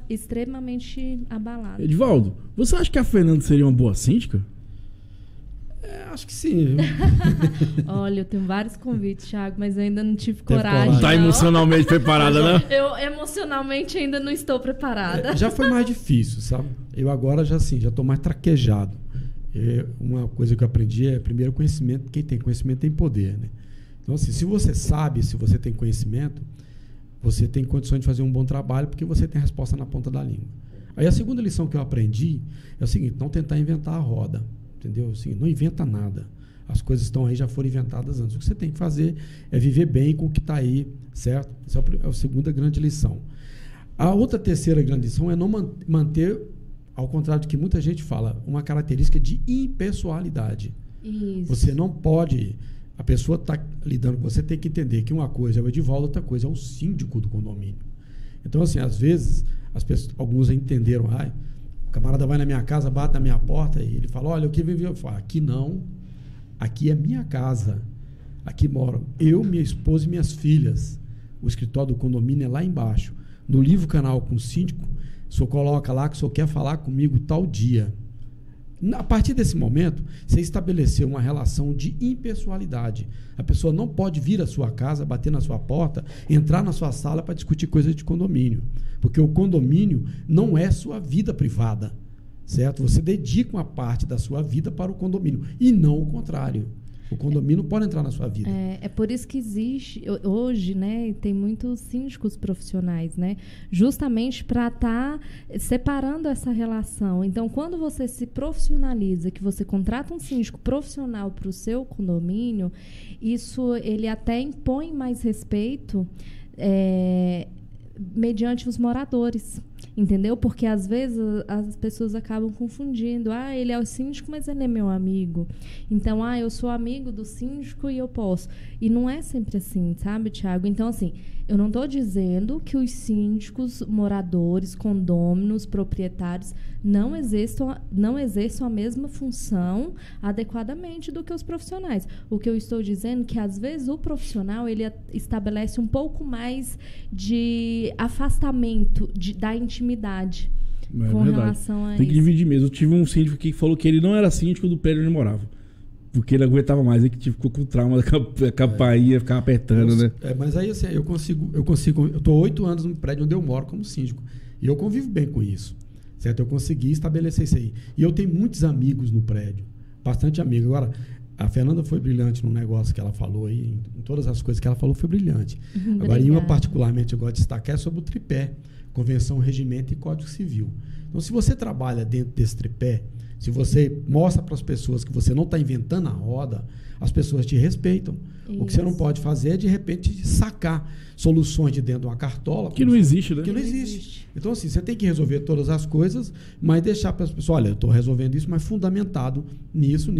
extremamente abalado. Edivaldo, você acha que a Fernanda seria uma boa síndica? Acho que sim. Olha, eu tenho vários convites, Thiago, mas eu ainda não tive coragem. Não tá emocionalmente preparada, né? Eu emocionalmente ainda não estou preparada. Já foi mais difícil, sabe? Eu agora já estou mais traquejado. Uma coisa que eu aprendi é, primeiro, conhecimento. Quem tem conhecimento tem poder, né? Então, assim, se você sabe, se você tem conhecimento, você tem condições de fazer um bom trabalho porque você tem a resposta na ponta da língua. Aí a segunda lição que eu aprendi é o seguinte, não tentar inventar a roda, entendeu? Assim, não inventa nada. As coisas estão aí, já foram inventadas antes. O que você tem que fazer é viver bem com o que está aí, certo? Essa é a segunda grande lição. A outra terceira grande lição é não manter, ao contrário do que muita gente fala, uma característica de impessoalidade. Isso. Você não pode... A pessoa está lidando com você, tem que entender que uma coisa é o Edivaldo, outra coisa é o síndico do condomínio. Então, assim, às vezes, alguns entenderam, o camarada vai na minha casa, bate na minha porta e ele fala, olha, o que viveu? Eu falo, aqui não, aqui é minha casa, aqui moram eu, minha esposa e minhas filhas. O escritório do condomínio é lá embaixo. No livro Canal com o Síndico, o senhor coloca lá que o senhor quer falar comigo tal dia. A partir desse momento, você estabeleceu uma relação de impessoalidade. A pessoa não pode vir à sua casa, bater na sua porta, entrar na sua sala para discutir coisas de condomínio. Porque o condomínio não é sua vida privada, certo? Você dedica uma parte da sua vida para o condomínio e não o contrário. O condomínio pode entrar na sua vida. É por isso que existe, hoje, né, tem muitos síndicos profissionais, né, justamente para estar separando essa relação. Então, quando você se profissionaliza, que você contrata um síndico profissional para o seu condomínio, isso ele até impõe mais respeito mediante os moradores. Entendeu? Porque, às vezes, as pessoas acabam confundindo. Ele é o síndico, mas ele é meu amigo. Então, eu sou amigo do síndico e eu posso. E não é sempre assim, sabe, Thiago? Então, assim, eu não estou dizendo que os síndicos, moradores, condôminos, proprietários não exerçam a mesma função adequadamente do que os profissionais. O que eu estou dizendo é que, às vezes, o profissional ele estabelece um pouco mais de afastamento da intimidade com relação a isso. Tem que dividir mesmo. Eu tive um síndico que falou que ele não era síndico do prédio onde ele morava. Porque ele aguentava mais, ele que ficou com trauma da campainha, ficava apertando, né? Mas aí, assim, eu estou 8 anos no prédio onde eu moro como síndico. E eu convivo bem com isso. Certo? Eu consegui estabelecer isso aí. E eu tenho muitos amigos no prédio. Bastante amigos. Agora, a Fernanda foi brilhante no negócio que ela falou aí. Em todas as coisas que ela falou, foi brilhante. Agora, em uma particularmente eu gosto de destacar é sobre o tripé. convenção, regimento e código civil. Então, se você trabalha dentro desse tripé, se você mostra para as pessoas que você não está inventando a roda, as pessoas te respeitam. Isso. O que você não pode fazer é, de repente, sacar soluções de dentro de uma cartola. Que não existe, né? Que não existe. Então, assim, você tem que resolver todas as coisas, mas deixar para as pessoas, olha, eu estou resolvendo isso, mas fundamentado nisso.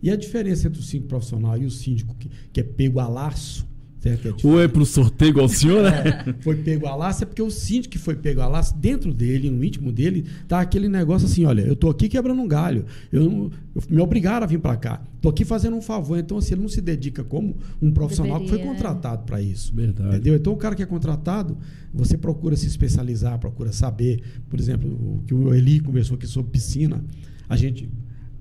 E a diferença entre o síndico profissional e o síndico que é pego a laço, certo? Ou é para o sorteio igual o senhor, né? Foi pego a laço, é porque o síndico que foi pego a laço, dentro dele, no íntimo dele, tá aquele negócio assim, olha, eu estou aqui quebrando um galho, me obrigaram a vir para cá, estou aqui fazendo um favor. Então, assim, ele não se dedica como um profissional que foi contratado para isso. Verdade. Entendeu? Então, o cara que é contratado, você procura se especializar, procura saber. Por exemplo, o que o Eli conversou aqui sobre piscina, a gente...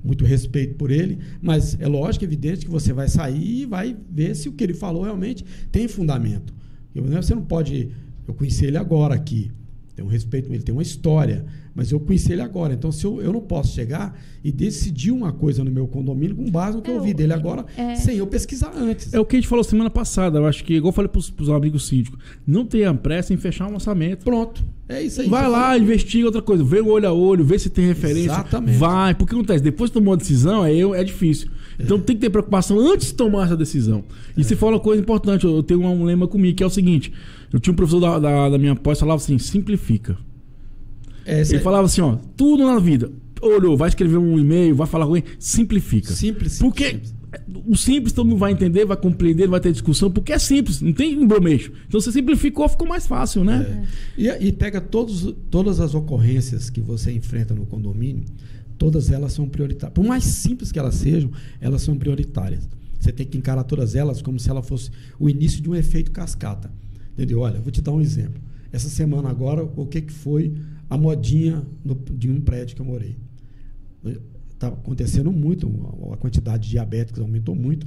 muito respeito por ele, mas é lógico, evidente que você vai sair e vai ver se o que ele falou realmente tem fundamento. Você não pode... Eu conheci ele agora aqui, tenho respeito, ele tem uma história, mas eu conheci ele agora. Então, se eu não posso chegar e decidir uma coisa no meu condomínio com base no que eu ouvi dele agora, sem eu pesquisar antes. É o que a gente falou semana passada. Eu acho que, igual eu falei para os amigos síndicos, não tenha pressa em fechar um orçamento. Pronto. É isso aí. Vai lá, investiga outra coisa. Vê o olho a olho, vê se tem referência. Exatamente. Vai. Porque acontece? Depois que tomou a decisão, é difícil. Então tem que ter preocupação antes de tomar essa decisão. E se for uma coisa importante, eu tenho um lema comigo, que é o seguinte. Eu tinha um professor da minha pós, falava assim, simplifica. Ele falava assim, ó, tudo na vida. Olhou, vai escrever um e-mail, vai falar com ele, simplifica. Simples. Porque o simples todo mundo vai entender, vai compreender, vai ter discussão, porque é simples, não tem embromeixo. Então você simplificou, ficou mais fácil, né? E pega todas as ocorrências que você enfrenta no condomínio, todas elas são prioritárias. Por mais simples que elas sejam, elas são prioritárias. Você tem que encarar todas elas como se ela fosse o início de um efeito cascata. Entendeu? Olha, vou te dar um exemplo. Essa semana agora, o que foi a modinha de um prédio que eu morei? Está acontecendo muito, a quantidade de diabéticos aumentou muito.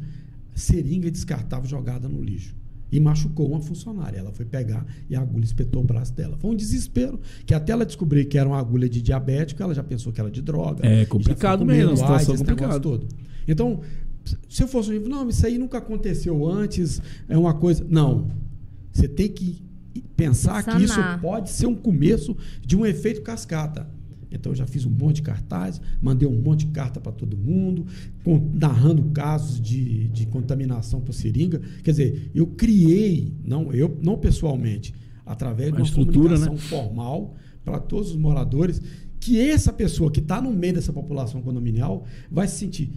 Seringa descartável jogada no lixo. E machucou uma funcionária. Ela foi pegar e a agulha espetou o braço dela. Foi um desespero, que até ela descobrir que era uma agulha de diabético, ela já pensou que era de droga. É complicado mesmo, a situação complicada. Todo. Então, se eu fosse não, isso aí nunca aconteceu antes, é uma coisa... Não. Você tem que pensar que isso pode ser um começo de um efeito cascata. Então, eu já fiz um monte de cartazes, mandei um monte de carta para todo mundo, narrando casos de contaminação por seringa. Quer dizer, eu criei, não pessoalmente, através de uma comunicação formal para todos os moradores, que essa pessoa que está no meio dessa população condominial vai se sentir,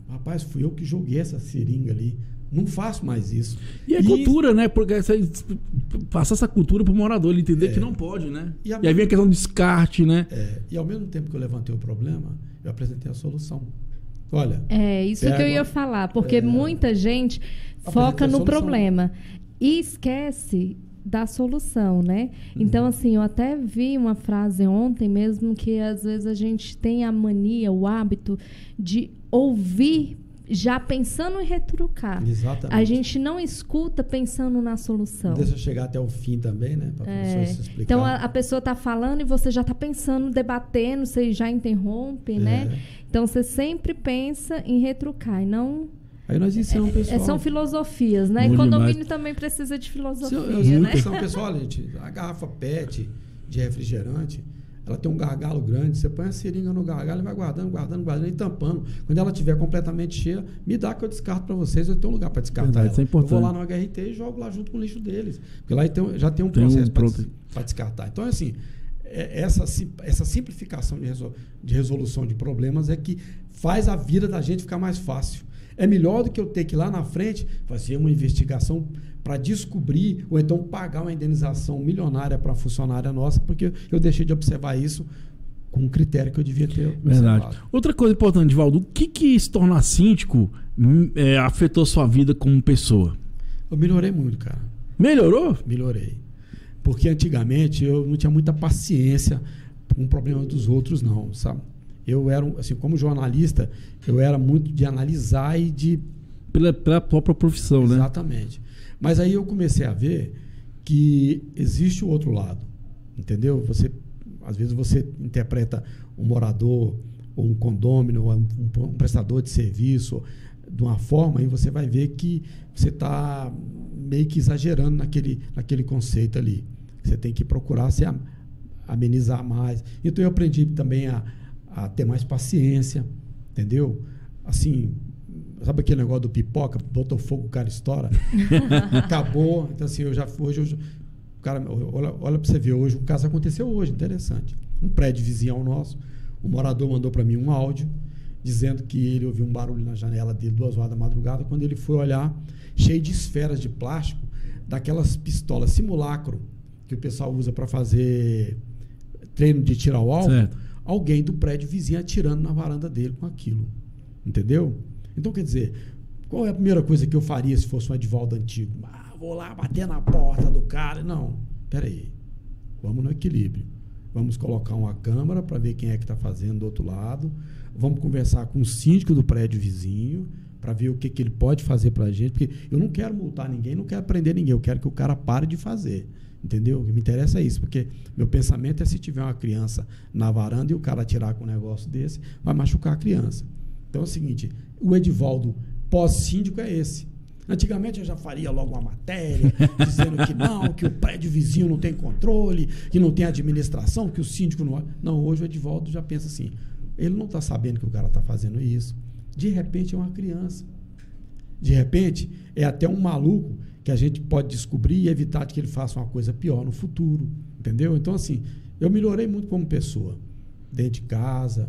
rapaz, fui eu que joguei essa seringa ali. Não faço mais isso. E é cultura, né? Porque passa essa cultura para o morador, ele entender que não pode, né? E aí vem a questão do descarte, né? E ao mesmo tempo que eu levantei o problema, eu apresentei a solução. Olha. Isso que eu ia falar, porque muita gente foca no problema e esquece da solução, né? Então, assim, eu até vi uma frase ontem mesmo que às vezes a gente tem a mania, o hábito de ouvir já pensando em retrucar. Exatamente. A gente não escuta pensando na solução. Deixa eu chegar até o fim também, né? Para a se explicar. Então, a pessoa está falando e você já está pensando, debatendo, você já interrompe, né? Então, você sempre pensa em retrucar e não... Aí nós ensinamos o pessoal. São filosofias, né? E condomínio também precisa de filosofia, né? São pessoal, gente, a garrafa PET de refrigerante... Ela tem um gargalo grande, você põe a seringa no gargalo e vai guardando e tampando. Quando ela estiver completamente cheia, me dá que eu descarto para vocês, eu tenho um lugar para descartar ela. Isso é importante. Eu vou lá no HRT e jogo lá junto com o lixo deles. Porque lá já tem um processo para descartar. Então, assim, essa simplificação de resolução de problemas é que faz a vida da gente ficar mais fácil. É melhor do que eu ter que ir lá na frente fazer uma investigação para descobrir ou então pagar uma indenização milionária para a funcionária nossa, porque eu deixei de observar isso com um critério que eu devia ter observado. Verdade. Outra coisa importante, Divaldo, o que se tornar síndico afetou sua vida como pessoa? Eu melhorei muito, cara. Melhorou? Melhorei. Porque antigamente eu não tinha muita paciência com o problema dos outros, não, sabe? Eu era, assim, como jornalista, eu era muito de analisar e de... Pela própria profissão, né? Exatamente. Mas aí eu comecei a ver que existe o outro lado, entendeu? Às vezes você interpreta um morador, ou um condômino, ou um prestador de serviço de uma forma, e você vai ver que você está meio que exagerando naquele conceito ali. Você tem que procurar se amenizar mais. Então eu aprendi também a ter mais paciência, entendeu? Assim, sabe aquele negócio do pipoca? Botou fogo, o cara estoura. Acabou. Então assim, hoje cara, olha para você ver, hoje o caso aconteceu hoje, interessante. Um prédio vizinho ao nosso, o morador mandou para mim um áudio dizendo que ele ouviu um barulho na janela dele 2 horas da madrugada, quando ele foi olhar, cheio de esferas de plástico, daquelas pistolas simulacro que o pessoal usa para fazer treino de tirar o alvo, certo. Alguém do prédio vizinho atirando na varanda dele com aquilo. Entendeu? Então, quer dizer, qual é a primeira coisa que eu faria se fosse um Edivaldo antigo? Vou lá bater na porta do cara. Não, peraí. Vamos no equilíbrio. Vamos colocar uma câmera para ver quem é que está fazendo do outro lado. Vamos conversar com o síndico do prédio vizinho para ver o que ele pode fazer para a gente. Porque eu não quero multar ninguém, não quero prender ninguém. Eu quero que o cara pare de fazer. Entendeu? O que me interessa é isso. Porque meu pensamento é se tiver uma criança na varanda e o cara atirar com um negócio desse, vai machucar a criança. Então é o seguinte, o Edivaldo pós-síndico é esse. Antigamente eu já faria logo uma matéria dizendo que não, que o prédio vizinho não tem controle, que não tem administração, que o síndico não... Não, hoje o Edivaldo já pensa assim, ele não está sabendo que o cara está fazendo isso. De repente é uma criança. De repente é até um maluco que a gente pode descobrir e evitar que ele faça uma coisa pior no futuro. Entendeu? Então, assim, eu melhorei muito como pessoa. Dentro de casa,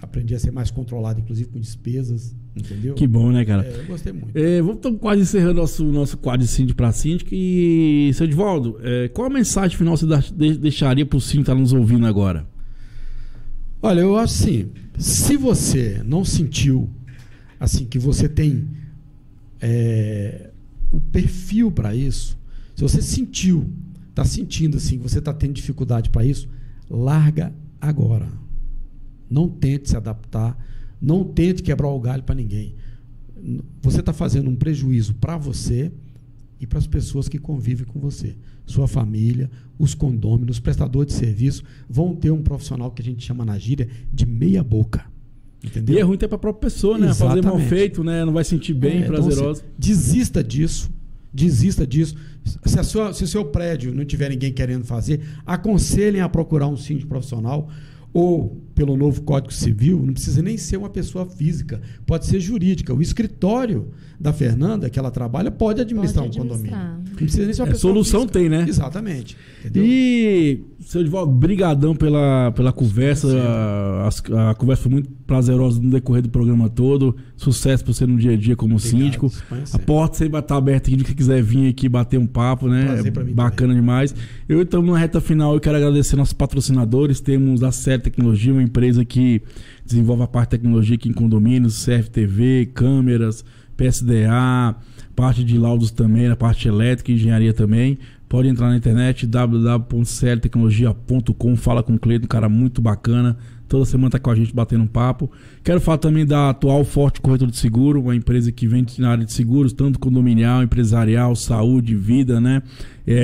aprendi a ser mais controlado, inclusive com despesas. Entendeu? Que bom, né, cara? Eu gostei muito. Estamos quase encerrando nosso quadro de síndico para síndico. E, seu Edivaldo, qual a mensagem final você deixaria para o síndico que está nos ouvindo agora? Olha, eu acho assim, se você não sentiu assim que você tem o perfil para isso, se você está sentindo assim que você está tendo dificuldade para isso, larga agora. Não tente se adaptar, não tente quebrar o galho para ninguém. Você está fazendo um prejuízo para você e para as pessoas que convivem com você. Sua família, os condôminos, os prestadores de serviço vão ter um profissional que a gente chama na gíria de meia boca. Entendeu? E é ruim até para a própria pessoa, né? Exatamente. Fazer mal feito, né? Não vai sentir bem, prazeroso. Então, desista disso. Se o seu prédio não tiver ninguém querendo fazer, aconselhem a procurar um síndico profissional ou pelo novo Código Civil, não precisa nem ser uma pessoa física, pode ser jurídica. O escritório da Fernanda, que ela trabalha, pode administrar um condomínio. Não precisa nem ser uma pessoa solução física. Tem, né? Exatamente. Entendeu? E, seu Edivaldo, brigadão pela conversa. A conversa foi muito prazerosa no decorrer do programa todo. Sucesso para você no dia a dia como síndico. A porta sempre vai estar aberta aqui, quem quiser vir aqui bater um papo, né? Prazer pra mim bacana também. Demais. Eu estamos na reta final, eu quero agradecer nossos patrocinadores. Temos a Série Tecnologia, uma empresa que desenvolve a parte de tecnologia aqui em condomínios, CFTV, câmeras, PSDA, parte de laudos também, a parte elétrica e engenharia também. Pode entrar na internet, www.cltecnologia.com, fala com o Cleiton, um cara muito bacana. Toda semana está com a gente batendo um papo. Quero falar também da Atual Forte Corretora de Seguro, uma empresa que vende na área de seguros, tanto condominial, empresarial, saúde, vida, né?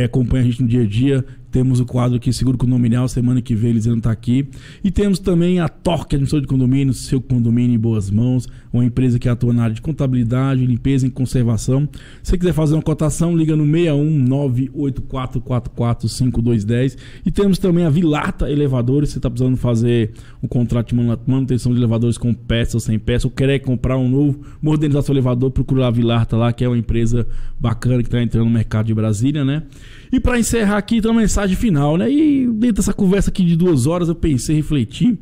Acompanha a gente no dia a dia. Temos o quadro aqui, Seguro Condominial, semana que vem eles vão estar aqui. E temos também a Torque, administrador de condomínios, seu condomínio em boas mãos, uma empresa que atua na área de contabilidade, limpeza e conservação. Se você quiser fazer uma cotação, liga no 61-98444-5210. E temos também a Vilata Elevadores, se você está precisando fazer um contrato de manutenção de elevadores com peça ou sem peça, ou quer comprar um novo, modernizar seu elevador, procura a Vilata lá, que é uma empresa bacana que está entrando no mercado de Brasília, né? E para encerrar aqui, tem uma mensagem final, né? E dentro dessa conversa aqui de 2 horas, eu pensei, refleti.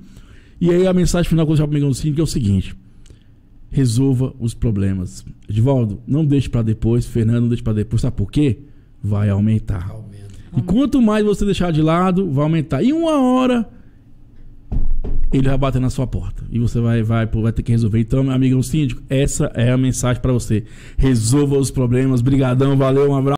E aí a mensagem final que eu já peguei no síndico é o seguinte: resolva os problemas. Edivaldo, não deixe para depois. Fernando, não deixe para depois. Sabe por quê? Vai aumentar. E quanto mais você deixar de lado, vai aumentar. E 1 hora, ele vai bater na sua porta. E você vai ter que resolver. Então, meu amigão síndico, essa é a mensagem para você. Resolva os problemas. Brigadão, valeu, um abraço.